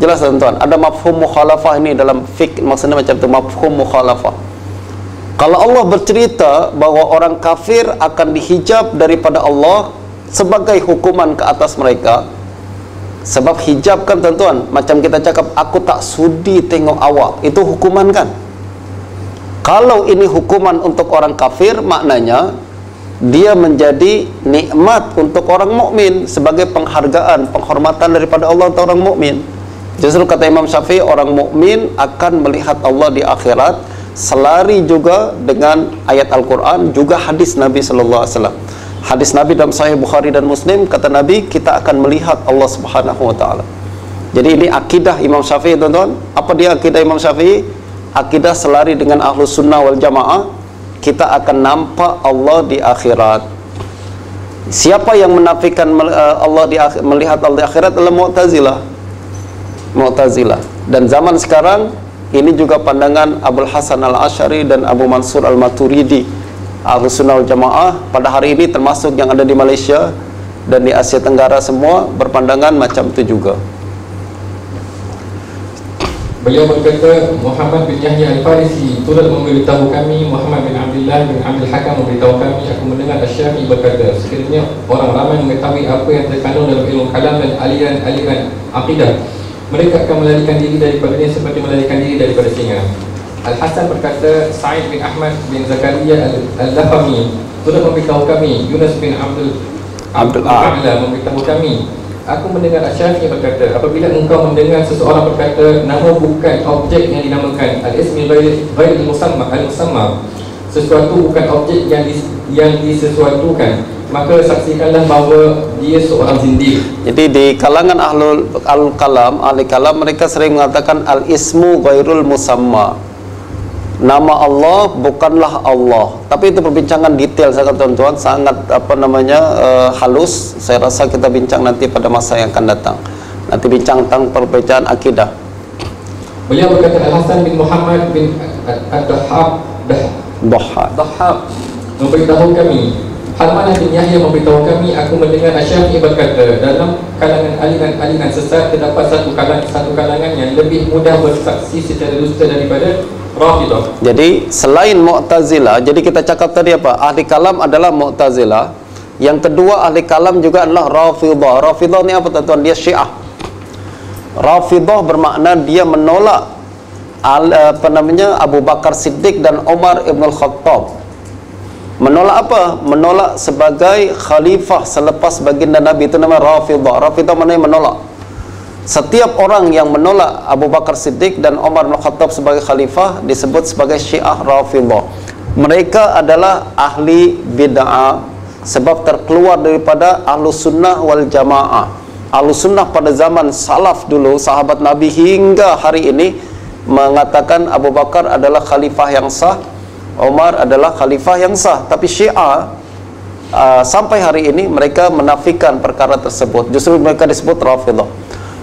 Jelas tuan-tuan, ada mafhum mukhalafah ini dalam fiqh, maksudnya macam tu, mafhum mukhalafah. Kalau Allah bercerita bahawa orang kafir akan dihijab daripada Allah sebagai hukuman ke atas mereka, sebab hijab kan tuan-tuan, macam kita cakap aku tak sudi tengok awak, itu hukuman kan? Kalau ini hukuman untuk orang kafir, maknanya dia menjadi nikmat untuk orang mukmin sebagai penghargaan, penghormatan daripada Allah untuk orang mukmin. Justru kata Imam Syafi'i, orang mukmin akan melihat Allah di akhirat, selari juga dengan ayat Al-Quran, juga hadis Nabi sallallahu alaihi wasallam. Hadis Nabi dalam Sahih Bukhari dan Muslim, kata Nabi, kita akan melihat Allah Subhanahu wa taala. Jadi ini akidah Imam Syafi'i, tuan-tuan. Apa dia akidah Imam Syafi'i? Akidah selari dengan Ahlussunnah wal Jamaah, kita akan nampak Allah di akhirat. Siapa yang menafikan Allah melihat Allah di akhirat adalah Mu'tazilah. Mu'tazilah. Dan zaman sekarang ini juga pandangan Abul Hasan Al-Asy'ari dan Abu Mansur Al-Maturidi. Ahlussunnah wal Jamaah pada hari ini, termasuk yang ada di Malaysia dan di Asia Tenggara, semua berpandangan macam itu juga. Beliau berkata, Muhammad bin Yahya Al-Farisi turut memberitahu kami, Muhammad bin Abdullah bin Abdul Hakam memberitahu kami, aku mendengar Asy-Syafi'i berkata, sekiranya orang ramai mengetahui apa yang terkandung dalam ilmu kalam dan aliran-aliran akidah, mereka akan melarikan diri daripadanya seperti melarikan diri daripada singa. Al-Hasan berkata, Sa'id bin Ahmad bin Zakaria Al-Lahami turut memberitahu kami, Yunus bin Abdul A'la memberitahu kami, aku mendengar Asy-Syafi'i berkata, apabila engkau mendengar seseorang berkata nama bukan objek yang dinamakan, al-ismi ghairil musamma, sesuatu bukan objek yang disesuatukan, maka saksikanlah bahawa dia seorang zindiq. Jadi di kalangan ahli kalam mereka sering mengatakan al-ismu ghairul musamma, nama Allah bukanlah Allah. Tapi itu perbincangan detail sangat tuan-tuan, sangat halus. Saya rasa kita bincang nanti pada masa yang akan datang. Nanti bincang tentang perbedaan akidah. Beliau berkata, Al-Hasan bin Muhammad bin Ad-Dahhab memberitahu kami, Harmalah bin Yahya memberitahu kami, aku mendengar Asy-Syafi'i berkata, dalam kalangan aliran-aliran sesat terdapat satu kalangan yang lebih mudah bersaksi secara dusta daripada Rafidah. Jadi selain Mu'tazilah, jadi kita cakap tadi apa? Ahli kalam adalah Mu'tazilah. Yang kedua ahli kalam juga adalah Rafidah. Rafidah ni apa tuan-tuan? Dia Syiah. Rafidah bermakna dia menolak Abu Bakar Siddiq dan Umar Ibn Khattab. Menolak apa? Menolak sebagai khalifah selepas baginda Nabi, itu nama Rafidah. Rafidah maknanya menolak. Setiap orang yang menolak Abu Bakar Siddiq dan Umar bin Khattab sebagai khalifah disebut sebagai Syiah Rafidah. Mereka adalah ahli bid'ah sebab terkeluar daripada Ahlus Sunnah wal Jamaah. Ahlus Sunnah pada zaman salaf dulu, sahabat Nabi hingga hari ini mengatakan Abu Bakar adalah khalifah yang sah, Umar adalah khalifah yang sah. Tapi Syiah sampai hari ini mereka menafikan perkara tersebut. Justru mereka disebut Rafidah.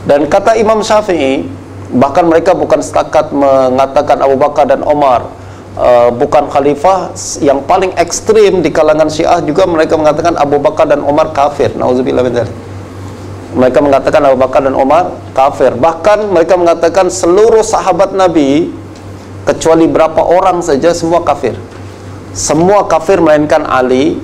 Dan kata Imam Syafi'i, bahkan mereka bukan setakat mengatakan Abu Bakar dan Umar bukan khalifah, yang paling ekstrim di kalangan Syiah juga mereka mengatakan Abu Bakar dan Umar kafir. Nauzubillah min dzalik. Mereka mengatakan Abu Bakar dan Umar kafir. Bahkan mereka mengatakan seluruh sahabat Nabi kecuali berapa orang saja semua kafir. Semua kafir melainkan Ali,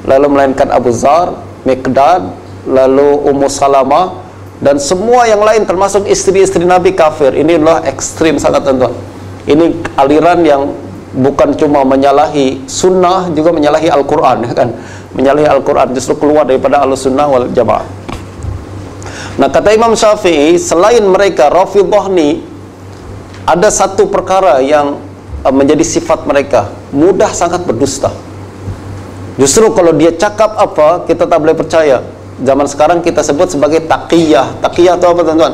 lalu melainkan Abu Zar, Miqdad, lalu Ummu Salamah, dan semua yang lain termasuk istri-istri Nabi kafir. Ini adalah ekstrim sangat, tuan-tuan. Ini aliran yang bukan cuma menyalahi sunnah, juga menyalahi Al-Quran, kan? Menyalahi Al-Quran, justru keluar daripada Ahlus-Sunnah wal Jamaah. Nah, kata Imam Syafi'i, selain mereka Rafidah ni, ada satu perkara yang menjadi sifat mereka, mudah sangat berdusta. Justru kalau dia cakap apa, kita tak boleh percaya. Zaman sekarang kita sebut sebagai taqiyah. Taqiyah itu apa, tuan-tuan?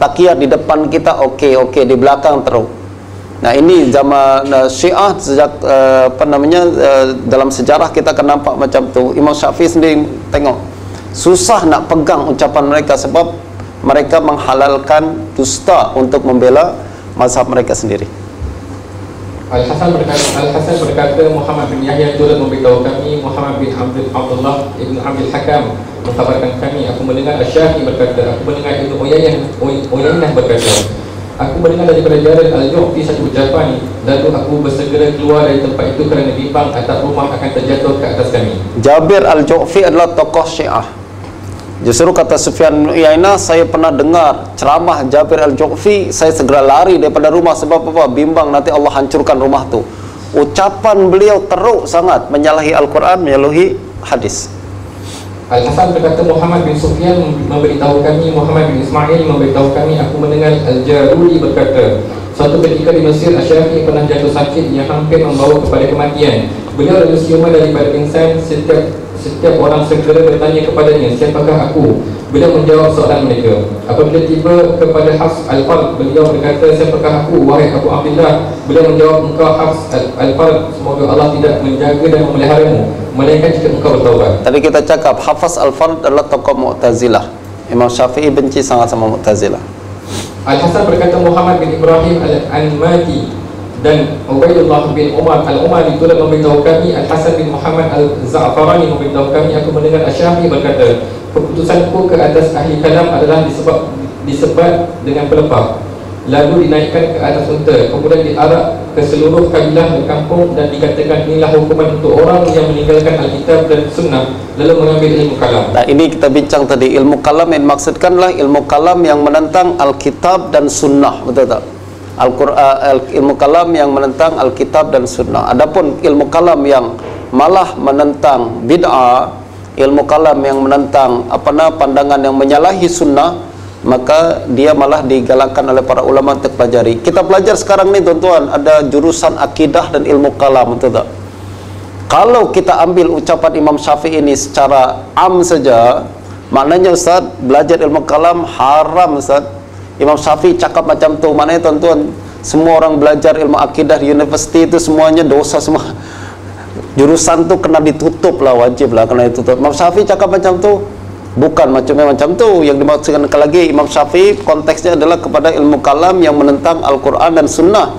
Taqiyah di depan kita okey, di belakang teruk. Nah, ini zaman Syiah sejak dalam sejarah kita akan nampak macam tu. Imam Syafi'i sendiri tengok susah nak pegang ucapan mereka sebab mereka menghalalkan dusta untuk membela mazhab mereka sendiri. Al-Hasan berkata, Muhammad bin Yahya turut memberitahu kami, Muhammad bin Abdullah ibn Abdul Hakam mengkhabarkan kami, aku mendengar Asy-Syafi'i berkata, aku mendengar Ibnu Uyainah berkata, aku mendengar daripada Jarir Al-Ju'fi satu ucapan, lalu aku bersegera keluar dari tempat itu kerana bimbang atap rumah akan terjatuh ke atas kami. Jabir Al-Ju'fi adalah tokoh Syiah. Justru kata Sufyan bin Uyainah, saya pernah dengar ceramah Jabir Al-Ju'fi, saya segera lari daripada rumah sebab apa? Bimbang nanti Allah hancurkan rumah tu. Ucapan beliau teruk sangat, menyalahi Al-Quran, menyalahi hadis. Al-Hasan berkata, Muhammad bin Sufyan memberitahu kami, Muhammad bin Ismail memberitahu kami, aku mendengar Al-Jaruli berkata, suatu ketika di Mesir, Asy-Syafi'i pernah jatuh sakit yang hampir membawa kepada kematian. Beliau lalu siuman daripada pingsan. Setiap orang segera bertanya kepadanya, siapakah aku? Beliau menjawab soalan mereka. Apabila tiba kepada Hafs Al-Fard, beliau berkata, siapakah aku, wahai Abu Abdullah? Beliau menjawab, engkau Hafs Al-Fard, semoga Allah tidak menjaga dan memeliharamu, melainkan jika engkau bertaubat. Tadi kita cakap Hafs Al-Fard adalah tokoh Mu'tazilah. Imam Syafi'i benci sangat sama Mu'tazilah. Al-Hasan berkata, Muhammad bin Ibrahim Al-Anmati dan Ubaidullah bin Umar Al-Umari turut memberitahu kami, Al-Hasan bin Muhammad Al-Za'farani memberitahu kami, aku mendengar Asy-Syafi'i berkata, keputusanku ke atas ahli kalam adalah disebat dengan pelepah, lalu dinaikkan ke atas unta, kemudian diarak ke seluruh kabilah dan kampung, dan dikatakan inilah hukuman untuk orang yang meninggalkan Alkitab dan Sunnah lalu mengambil ilmu kalam. Nah, ini kita bincang tadi, ilmu kalam yang dimaksudkanlah ilmu kalam yang menentang Alkitab dan Sunnah, betul tak? Ilmu kalam yang menentang Alkitab dan Sunnah. Adapun ilmu kalam yang malah menentang bid'ah, ilmu kalam yang menentang pandangan yang menyalahi Sunnah, maka dia malah digalakkan oleh para ulama untuk pelajari. Kita belajar sekarang ni, tuan-tuan, ada jurusan akidah dan ilmu kalam, betul tak? Kalau kita ambil ucapan Imam Syafi'i ini secara am saja, maknanya Ustaz, belajar ilmu kalam haram, Ustaz. Imam Syafi'i cakap macam tu, maknanya, tuan-tuan, semua orang belajar ilmu akidah di universiti itu semuanya dosa semua. Jurusan tu kena ditutup lah, wajib lah kena ditutup. Imam Syafi'i cakap macam tu, bukan macam tu. Yang dimaksudkan lagi Imam Syafi'i konteksnya adalah kepada ilmu kalam yang menentang Al-Quran dan Sunnah,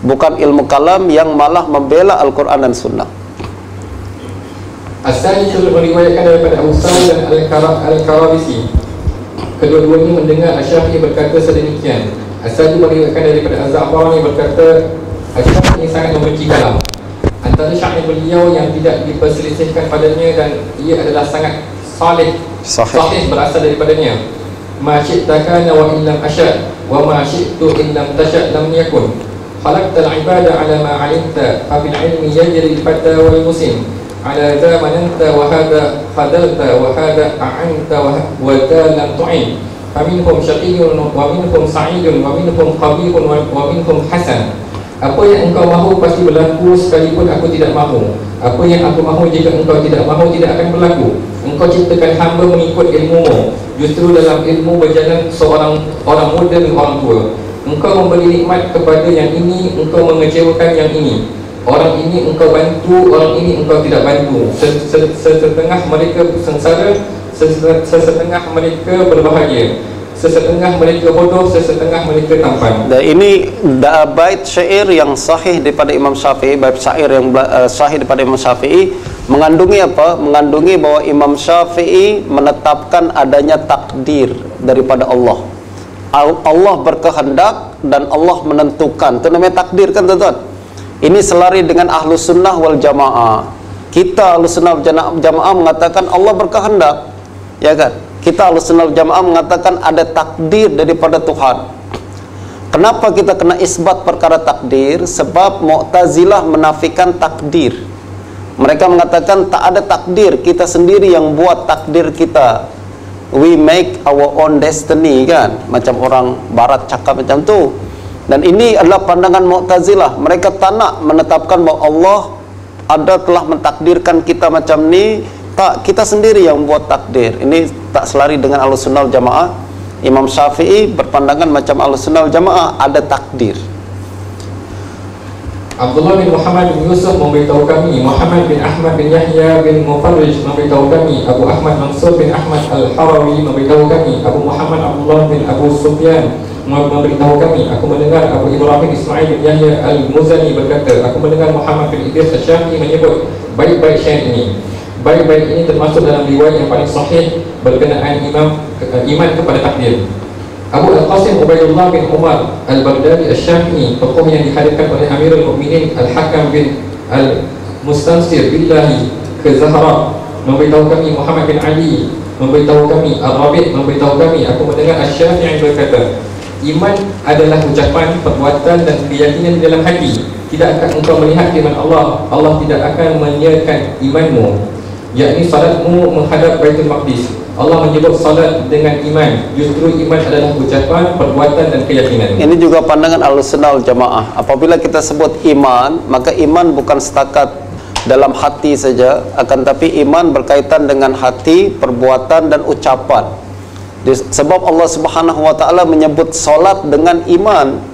bukan ilmu kalam yang malah membela Al-Quran dan Sunnah. As-Sani meriwayatkan daripada Abu Sa'id dan Al-Karabisi, kedua-duanya mendengar Asy-Syafi'i berkata sedemikian. As-Sani meriwayatkan daripada Az-Za'farani berkata, Asy-Syafi'i sangat membenci kalam. Antara syair beliau yang tidak diperselisihkan padanya dan ia adalah sangat sahih berasal daripadanya. Ma syi'ta kana wa illam asya' wa ma syi'tu illam tasya' lam yakun. Khalaqtal ibada ala ma 'alimta fa bil 'ilmi yajri al-fata wal muslim. على ذا مننت وهذا خذلت وهذا أعنت وذا لم تعن فمنهم شقي ومنهم سعيد ومنهم قبيح ومنهم حسن. Apa yang engkau mahu pasti berlaku sekalipun aku tidak mahu. Apa yang aku mahu jika engkau tidak mahu tidak akan berlaku. Engkau ciptakan hamba mengikut ilmumu. Justru dalam ilmu berjalan seorang orang muda dan orang tua. Engkau memberi nikmat kepada yang ini, engkau mengecewakan yang ini. Orang ini engkau bantu, orang ini engkau tidak bantu. Sesetengah mereka sengsara, sesetengah mereka berbahagia. Sesetengah mereka bodoh, sesetengah mereka tampan. Dan ini bait syair yang sahih daripada Imam Syafi'i, bait syair yang sahih daripada Imam Syafi'i mengandungi apa? Mengandungi bahwa Imam Syafi'i menetapkan adanya takdir daripada Allah. Allah berkehendak dan Allah menentukan. Itu namanya takdir kan tuan-tuan? Ini selari dengan ahlu sunnah wal jamaah. Kita ahlu sunnah wal jamaah mengatakan Allah berkehendak, ya kan? Kita ahlu sunnah wal jamaah mengatakan ada takdir daripada Tuhan. Kenapa kita kena isbat perkara takdir? Sebab Mu'tazilah menafikan takdir. Mereka mengatakan tak ada takdir, kita sendiri yang buat takdir kita. We make our own destiny, kan? Macam orang barat cakap macam tu. Dan ini adalah pandangan Mu'tazilah. Mereka tak nak menetapkan bahawa Allah telah mentakdirkan kita macam ni. Tak, kita sendiri yang buat takdir. Ini tak selari dengan Ahlussunnah wal Jamaah. Imam Syafi'i berpandangan macam Ahlussunnah wal Jamaah, ada takdir. Abdullah bin Muhammad bin Yusuf memberitahu kami, Muhammad bin Ahmad bin Yahya bin Mufarrij memberitahu kami, Abu Ahmad Mansur bin Ahmad Al-Harawi memberitahu kami, Abu Muhammad Abdullah bin Abu Sufyan memberitahu kami, aku mendengar Abu Ibrahim Ismail bin Yahya Al-Muzani berkata, aku mendengar Muhammad bin Idris Asy-Syafi'i menyebut baik-baik syair ini. Baik-baik ini termasuk dalam riwayat yang paling sahih berkenaan iman kepada takdir. Abu Al-Qasim Ubaidullah bin Umar Al-Baghdadi Asy-Syafi'i, tokoh yang dihadirkan oleh Amirul Mukminin Al-Hakam bin Al-Mustansir billahi ke Zahra, memberitahu kami, Muhammad bin Ali memberitahu kami, Ar-Rabi' memberitahu kami, aku mendengar Asy-Syafi'i berkata, iman adalah ucapan, perbuatan dan keyakinan di dalam hati. Tidak akan engkau melihat firman Allah, Allah tidak akan menyiarkan imanmu, yakni salatmu menghadap Baitul Maqdis. Allah menyebut salat dengan iman. Justru iman adalah ucapan, perbuatan dan keyakinan. Ini juga pandangan Ahlussunnah wal Jamaah. Apabila kita sebut iman, maka iman bukan setakat dalam hati saja, akan tapi iman berkaitan dengan hati, perbuatan dan ucapan. Sebab Allah Subhanahu wa taala menyebut solat dengan iman.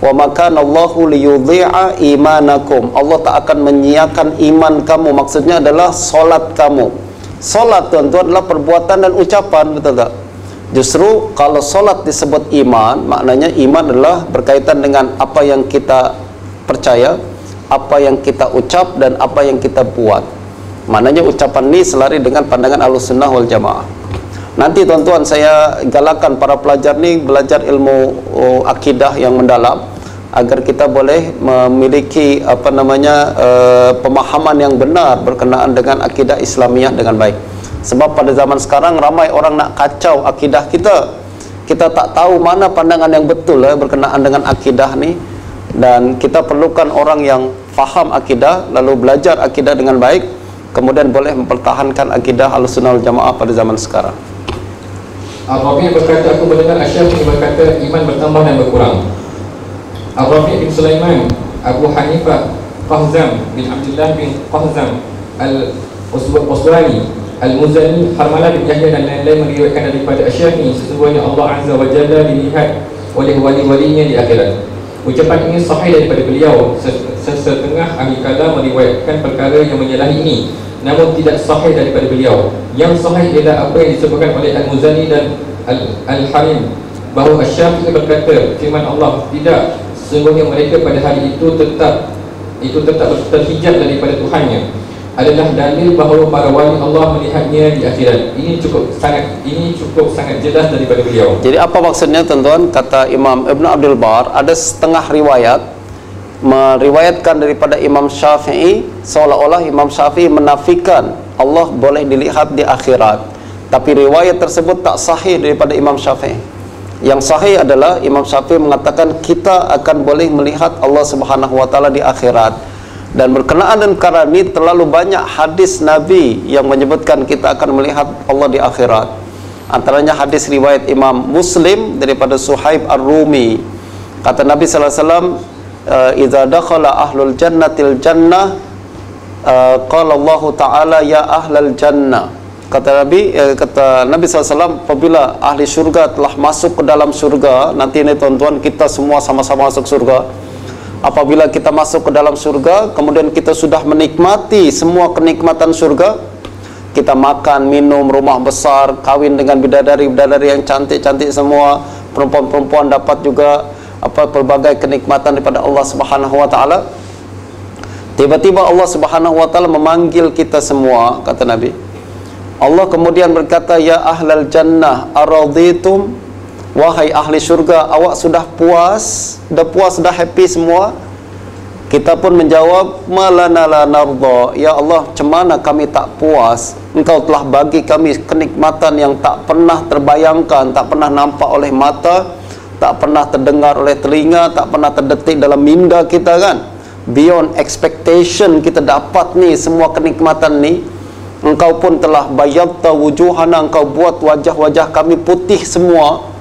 Wa makana Allahu liyudhi'a imanakum. Allah tak akan menyiakan iman kamu. Maksudnya adalah solat kamu. Solat tuan-tuan adalah perbuatan dan ucapan, betul tak? Justru kalau solat disebut iman, maknanya iman adalah berkaitan dengan apa yang kita percaya, apa yang kita ucap dan apa yang kita buat. Maknanya ucapan ini selari dengan pandangan Ahlussunnah wal Jamaah. Nanti tuan-tuan saya galakan para pelajar ni belajar ilmu akidah yang mendalam agar kita boleh memiliki pemahaman yang benar berkenaan dengan akidah Islamiyah dengan baik. Sebab pada zaman sekarang ramai orang nak kacau akidah kita. Kita tak tahu mana pandangan yang betul berkenaan dengan akidah ni, dan kita perlukan orang yang faham akidah lalu belajar akidah dengan baik, kemudian boleh mempertahankan akidah Ahlussunnah wal Jamaah pada zaman sekarang. Ar-Rabi' berkata, aku mendengar Asy-Syafi'i berkata, iman bertambah dan berkurang. Ar-Rabi' bin Sulaiman, Abu Hanifah Qahzam bin Abdullah bin Qahzam Al-Uswani, Al-Muzani, Harmalah bin Yahya dan lain-lain meriwayatkan daripada Asy-Syafi'i, sesungguhnya Allah Azza wa Jalla dilihat oleh wali-walinya di akhirat. Ucapan ini sahih daripada beliau. Sesetengah ahli kalam meriwayatkan perkara yang menyalahi ini, namun tidak sahih daripada beliau. Yang sahih ialah apa yang disebutkan oleh Al-Muzani dan Al-Harim, bahawa Asy-Syafi'i berkata, firman Allah, tidak, sesungguhnya mereka pada hari itu tetap terhijab daripada Tuhannya, adalah dalil bahawa para wali Allah melihatnya di akhirat. Ini cukup sangat jelas daripada beliau. Jadi apa maksudnya tuan-tuan? Kata Imam Ibn Abdul Bar, ada setengah riwayat meriwayatkan daripada Imam Syafi'i seolah-olah Imam Syafi'i menafikan Allah boleh dilihat di akhirat, tapi riwayat tersebut tak sahih daripada Imam Syafi'i. Yang sahih adalah Imam Syafi'i mengatakan kita akan boleh melihat Allah Subhanahu wa taala di akhirat. Dan berkenaan dengan perkara ini terlalu banyak hadis Nabi yang menyebutkan kita akan melihat Allah di akhirat. Antaranya hadis riwayat Imam Muslim daripada Suhaib Ar-Rumi. Kata Nabi sallallahu alaihi wasallam, "Idza dakhala ahlul jannatil jannah, qala Allah Ta'ala ya ahlal jannah." Kata Nabi SAW, apabila ahli syurga telah masuk ke dalam syurga, nanti ini tuan-tuan, kita semua sama-sama masuk syurga. Apabila kita masuk ke dalam syurga, kemudian kita sudah menikmati semua kenikmatan syurga, kita makan, minum, rumah besar, kawin dengan bidadari-bidadari yang cantik-cantik semua, perempuan-perempuan dapat juga pelbagai kenikmatan daripada Allah Subhanahu wa taala. Tiba-tiba Allah Subhanahu wa taala memanggil kita semua, kata Nabi. Allah kemudian berkata, "Ya ahlal jannah, araditum?" Wahai ahli syurga, awak sudah puas? Dah happy semua? Kita pun menjawab, "Malana la narda." Ya Allah, macam mana kami tak puas? Engkau telah bagi kami kenikmatan yang tak pernah terbayangkan, tak pernah nampak oleh mata, tak pernah terdengar oleh telinga, tak pernah terdetik dalam minda kita, kan? Beyond expectation kita dapat ni semua kenikmatan ni. Engkau pun telah bayyadta wujuhana, engkau buat wajah-wajah kami putih semua.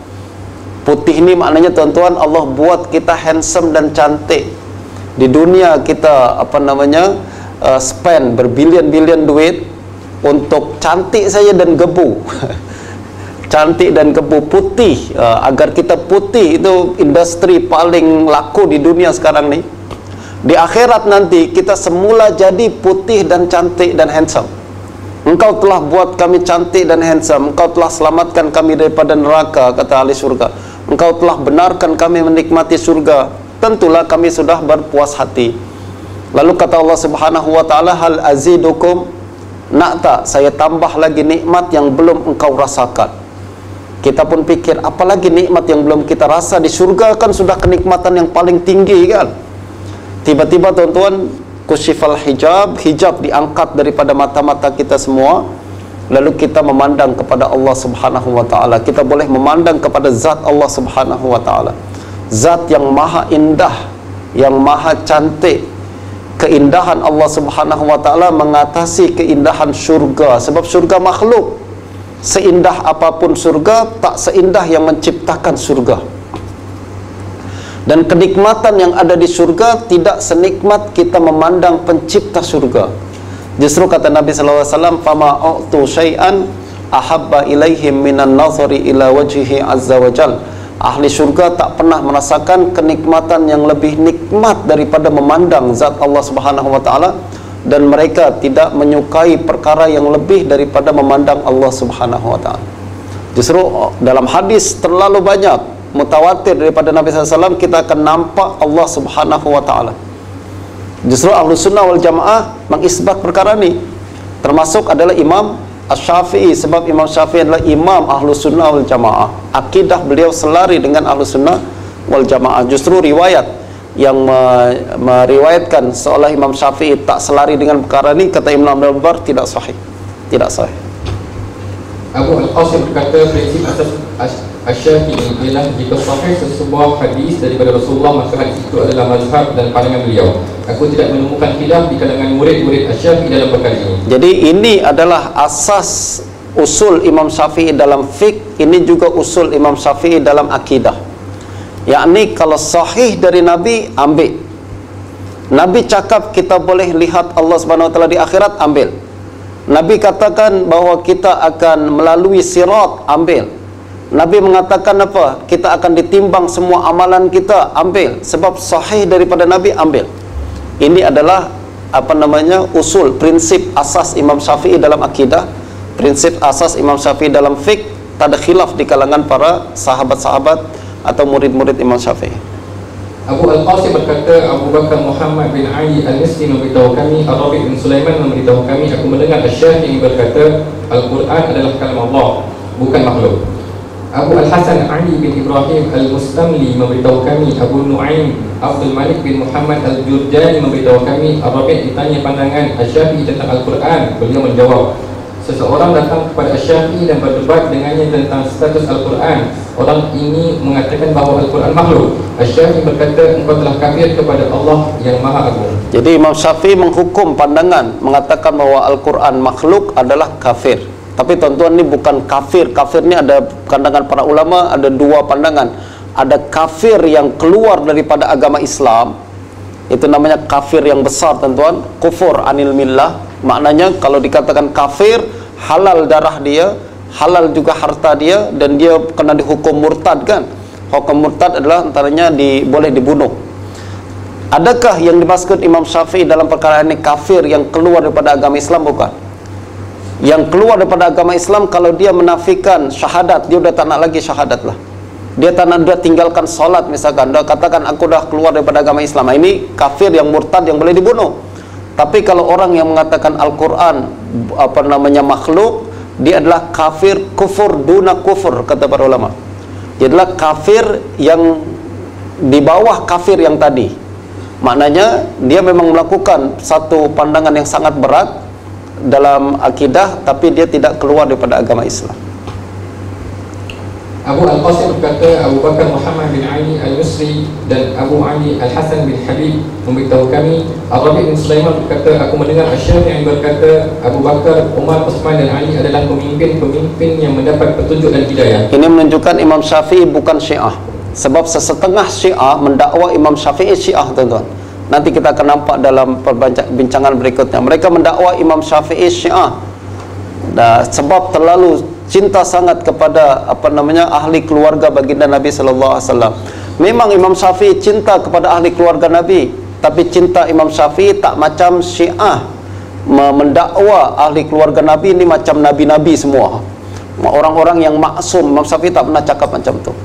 Putih ni maknanya tuan-tuan, Allah buat kita handsome dan cantik. Di dunia kita spend berbilion-bilion duit untuk cantik saja dan gebu. Cantik dan gebu, putih. Agar kita putih, itu industri paling laku di dunia sekarang ni. Di akhirat nanti kita semula jadi putih dan cantik dan handsome. Engkau telah buat kami cantik dan handsome. Engkau telah selamatkan kami daripada neraka, kata ahli surga. Engkau telah benarkan kami menikmati surga. Tentulah kami sudah berpuas hati. Lalu kata Allah Subhanahu wa taala, "Hal azidukum?" Nak tak saya tambah lagi nikmat yang belum engkau rasakan? Kita pun fikir, apalagi nikmat yang belum kita rasa? Di surga kan sudah kenikmatan yang paling tinggi, kan? Tiba-tiba tuan-tuan, kusyifal hijab, hijab diangkat daripada mata-mata kita semua. Lalu kita memandang kepada Allah Subhanahu wa taala. Kita boleh memandang kepada zat Allah Subhanahu wa taala. Zat yang maha indah, yang maha cantik. Keindahan Allah Subhanahu wa taala mengatasi keindahan syurga. Sebab syurga makhluk. Seindah apapun surga, tak seindah yang menciptakan surga. Dan kenikmatan yang ada di surga tidak senikmat kita memandang pencipta surga. Justru kata Nabi sallallahu alaihi wasallam, "Fama a'tu syai'an ahabba ilaihim minan nazari ila wajhihi azza wajal." Ahli syurga tak pernah merasakan kenikmatan yang lebih nikmat daripada memandang zat Allah Subhanahu wa taala, dan mereka tidak menyukai perkara yang lebih daripada memandang Allah Subhanahu wa taala. Justru dalam hadis terlalu banyak mutawatir daripada Nabi sallallahu alaihi wasallam, kita akan nampak Allah Subhanahu wa taala. Justru Ahlus Sunnah wal Jamaah mengisbat perkara ni. Termasuk adalah Imam Asy-Syafi'i, sebab Imam Syafi'i adalah Imam Ahlus Sunnah wal Jamaah. Akidah beliau selari dengan Ahlus Sunnah wal Jamaah. Justru riwayat yang meriwayatkan seolah Imam Syafi'i tak selari dengan perkara ni, kata Ibn Abdul Bar, tidak sahih. Tidak sahih. Abu Al-Qasim berkata, prinsip asas Asy-Syafi'i ialah jika sahih sesebuah hadis daripada Rasulullah, maka hadis itu adalah mazhab dan pandangan beliau. Aku tidak menemukan khilaf di kalangan murid-murid Asy-Syafi'i dalam perkara ini. Jadi ini adalah asas usul Imam Syafi'i dalam fiqh, ini juga usul Imam Syafi'i dalam akidah. Yakni kalau sahih dari Nabi, ambil. Nabi cakap kita boleh lihat Allah Subhanahu wa taala di akhirat, ambil. Nabi katakan bahawa kita akan melalui sirat, ambil. Nabi mengatakan apa? Kita akan ditimbang semua amalan kita, ambil. Sebab sahih daripada Nabi, ambil. Ini adalah usul, prinsip asas Imam Syafi'i dalam akidah, prinsip asas Imam Syafi'i dalam fiqh. Tak ada khilaf di kalangan para sahabat-sahabat atau murid-murid Imam Syafi'i. Abu Al-Qasim berkata, Abu Bakar Muhammad bin Ali Al-Misri memberitahu kami, Ar-Rabi' bin Sulaiman memberitahu kami, aku mendengar Asy-Syafi'i berkata, Al-Quran adalah kalam Allah, bukan makhluk. Abu Al-Hasan Ali bin Ibrahim Al-Mustamli memberitahu kami, Abu Nu'aim Abdul Malik bin Muhammad Al-Jurjani memberitahu kami, Ar-Rabi' ditanya pandangan Asy-Syafi'i tentang Al-Quran, beliau menjawab, Seseorang datang kepada Asy-Syafi'i dan berdebat dengannya tentang status Al-Quran. Orang ini mengatakan bahawa Al-Quran makhluk. Asy-Syafi'i berkata, engkau telah kafir kepada Allah yang Maha Agung. Jadi Imam Syafi'i menghukum pandangan mengatakan bahwa Al-Quran makhluk adalah kafir. Tapi tuan-tuan, ni bukan kafir. Kafir ni ada pandangan para ulama, ada dua pandangan. Ada kafir yang keluar daripada agama Islam, itu namanya kafir yang besar, tuan-tuan. Kufur anil millah. Maknanya kalau dikatakan kafir, halal darah dia, halal juga harta dia, dan dia kena dihukum murtad, kan? Hukum murtad adalah antaranya boleh dibunuh. Adakah yang dimaksud Imam Syafi'i dalam perkara ini kafir yang keluar daripada agama Islam? Bukan. Yang keluar daripada agama Islam kalau dia menafikan syahadat, dia udah tak nak lagi syahadat lah. Dia tak nak, dia tinggalkan solat misalkan, dia katakan aku dah keluar daripada agama Islam. Ini kafir yang murtad yang boleh dibunuh. Tapi kalau orang yang mengatakan Al-Quran makhluk, dia adalah kafir kufur duna kufur, kata para ulama. Dia adalah kafir yang di bawah kafir yang tadi. Maknanya dia memang melakukan satu pandangan yang sangat berat dalam akidah, tapi dia tidak keluar daripada agama Islam. Abu Al-Qasim berkata, Abu Bakar Muhammad bin Ali Al-Yusri dan Abu Ali Al-Hasan bin Habib memberitahu kami. Ar-Rabi' bin Sulaiman berkata, aku mendengar Asy-Syafi'i berkata, Abu Bakar, Umar, Utsman dan Ali adalah pemimpin-pemimpin yang mendapat petunjuk dan hidayah. Ini menunjukkan Imam Syafi'i bukan Syiah. Sebab sesetengah Syiah mendakwa Imam Syafi'i Syiah, tuan-tuan. Nanti kita akan nampak dalam perbincangan berikutnya. Mereka mendakwa Imam Syafi'i Syiah. Sebab terlalu cinta sangat kepada ahli keluarga baginda Nabi sallallahu alaihi wasallam. Memang Imam Syafi'i cinta kepada ahli keluarga Nabi, tapi cinta Imam Syafi'i tak macam Syiah mendakwa ahli keluarga Nabi ini macam nabi-nabi semua, orang-orang yang maksum. Imam Syafi'i tak pernah cakap macam tu.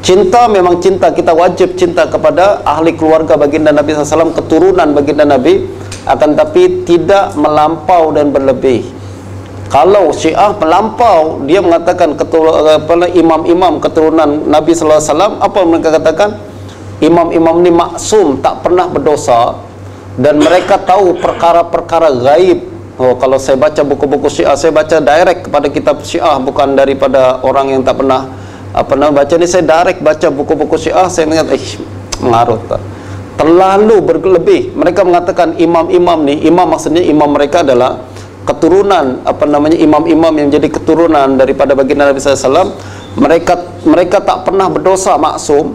Cinta memang cinta, kita wajib cinta kepada ahli keluarga baginda Nabi sallallahu alaihi wasallam, keturunan baginda Nabi, akan tapi tidak melampau dan berlebih. Kalau Syiah melampau, dia mengatakan imam-imam keturunan Nabi sallallahu alaihi wasallam, apa mereka katakan? Imam-imam ni maksum, tak pernah berdosa, dan mereka tahu perkara-perkara gaib. Oh, kalau saya baca buku-buku Syiah, saya baca direct kepada kitab Syiah, bukan daripada orang yang tak pernah baca ni. Saya direct baca buku-buku Syiah, saya ingat mengarut tak? Terlalu berlebih. Mereka mengatakan imam-imam ni, imam maksudnya imam mereka adalah keturunan imam-imam yang jadi keturunan daripada baginda Nabi SAW. Mereka tak pernah berdosa, maksum.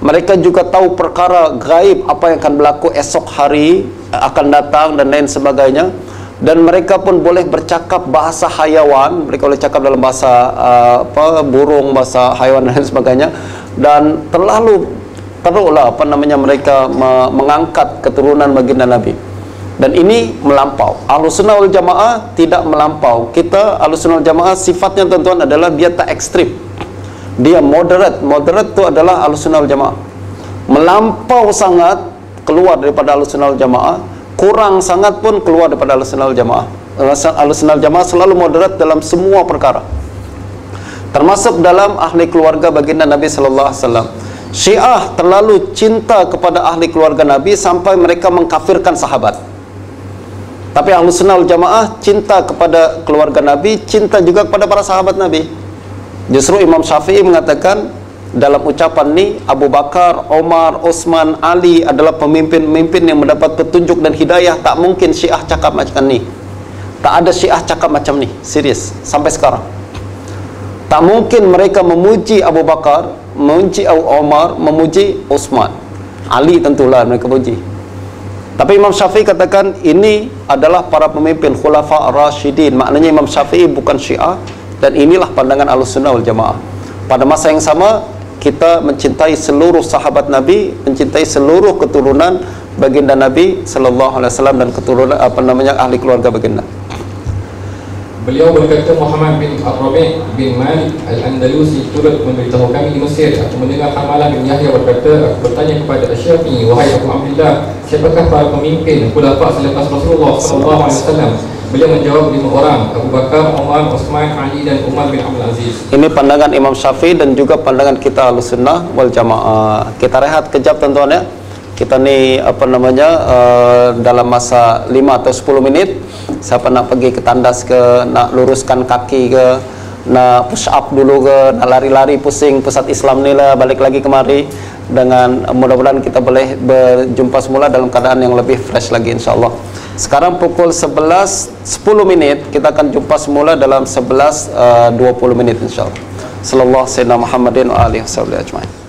Mereka juga tahu perkara gaib, apa yang akan berlaku esok hari akan datang dan lain sebagainya. Dan mereka pun boleh bercakap bahasa hayawan, mereka boleh cakap dalam bahasa burung, bahasa hayawan dan lain sebagainya. Dan teruklah mereka mengangkat keturunan baginda Nabi. Dan ini melampau. Ahlussunnah wal Jamaah tidak melampau. Kita Ahlussunnah wal Jamaah sifatnya, tuan-tuan, adalah dia tak ekstrim. Dia moderate. Moderate itu adalah Ahlussunnah wal Jamaah. Melampau sangat keluar daripada Ahlussunnah wal Jamaah, kurang sangat pun keluar daripada Ahlussunnah wal Jamaah. Ahlussunnah wal Jamaah selalu moderate dalam semua perkara, termasuk dalam ahli keluarga baginda Nabi sallallahu alaihi wasallam. Syiah terlalu cinta kepada ahli keluarga Nabi sampai mereka mengkafirkan sahabat. Tapi Ahlussunnah wal Jamaah cinta kepada keluarga Nabi, cinta juga kepada para sahabat Nabi. Justru Imam Syafi'i mengatakan dalam ucapan ni, Abu Bakar, Umar, Utsman, Ali adalah pemimpin-pemimpin yang mendapat petunjuk dan hidayah. Tak mungkin Syiah cakap macam ni. Tak ada Syiah cakap macam ni, serius, sampai sekarang. Tak mungkin mereka memuji Abu Bakar, memuji Umar, memuji Utsman. Ali tentulah mereka puji. Tapi Imam Syafi'i katakan ini adalah para pemimpin Khulafa Ar-Rasyidin. Maknanya Imam Syafi'i bukan Syiah, dan inilah pandangan Ahlussunnah wal Jamaah. Pada masa yang sama, kita mencintai seluruh sahabat Nabi, mencintai seluruh keturunan baginda Nabi sallallahu alaihi wasallam dan keturunan ahli keluarga baginda. Beliau berkata, Muhammad bin Ar-Rabi' bin Malik Al-Andalusi turut memberitahu kami di Mesir. Aku mendengar Hamalah bin Yahya berkata, aku bertanya kepada Asy-Syafi'i, wahai Abu Abdillah, siapakah para pemimpin khulafa selepas Rasulullah sallallahu alaihi wasallam? Beliau menjawab 5 orang, Abu Bakar, Umar, Utsman, Ali dan Umar bin Abdul Aziz. Ini pandangan Imam Syafi'i dan juga pandangan kita Ahlussunnah wal Jamaah. Kita rehat kejap, tuan-tuan, ya. Kita ni dalam masa 5 atau 10 minit Siapa nak pergi ke tandas ke, nak luruskan kaki ke, nak push up dulu ke, nak lari-lari pusing Pusat Islam ni lah, balik lagi kemari. Dengan mudah-mudahan kita boleh berjumpa semula dalam keadaan yang lebih fresh lagi insyaAllah. Sekarang pukul 11.10 kita akan jumpa semula dalam 11.20 insyaAllah. Sallallahu sayyidina Muhammadin wa alihi wasallam ajma'in.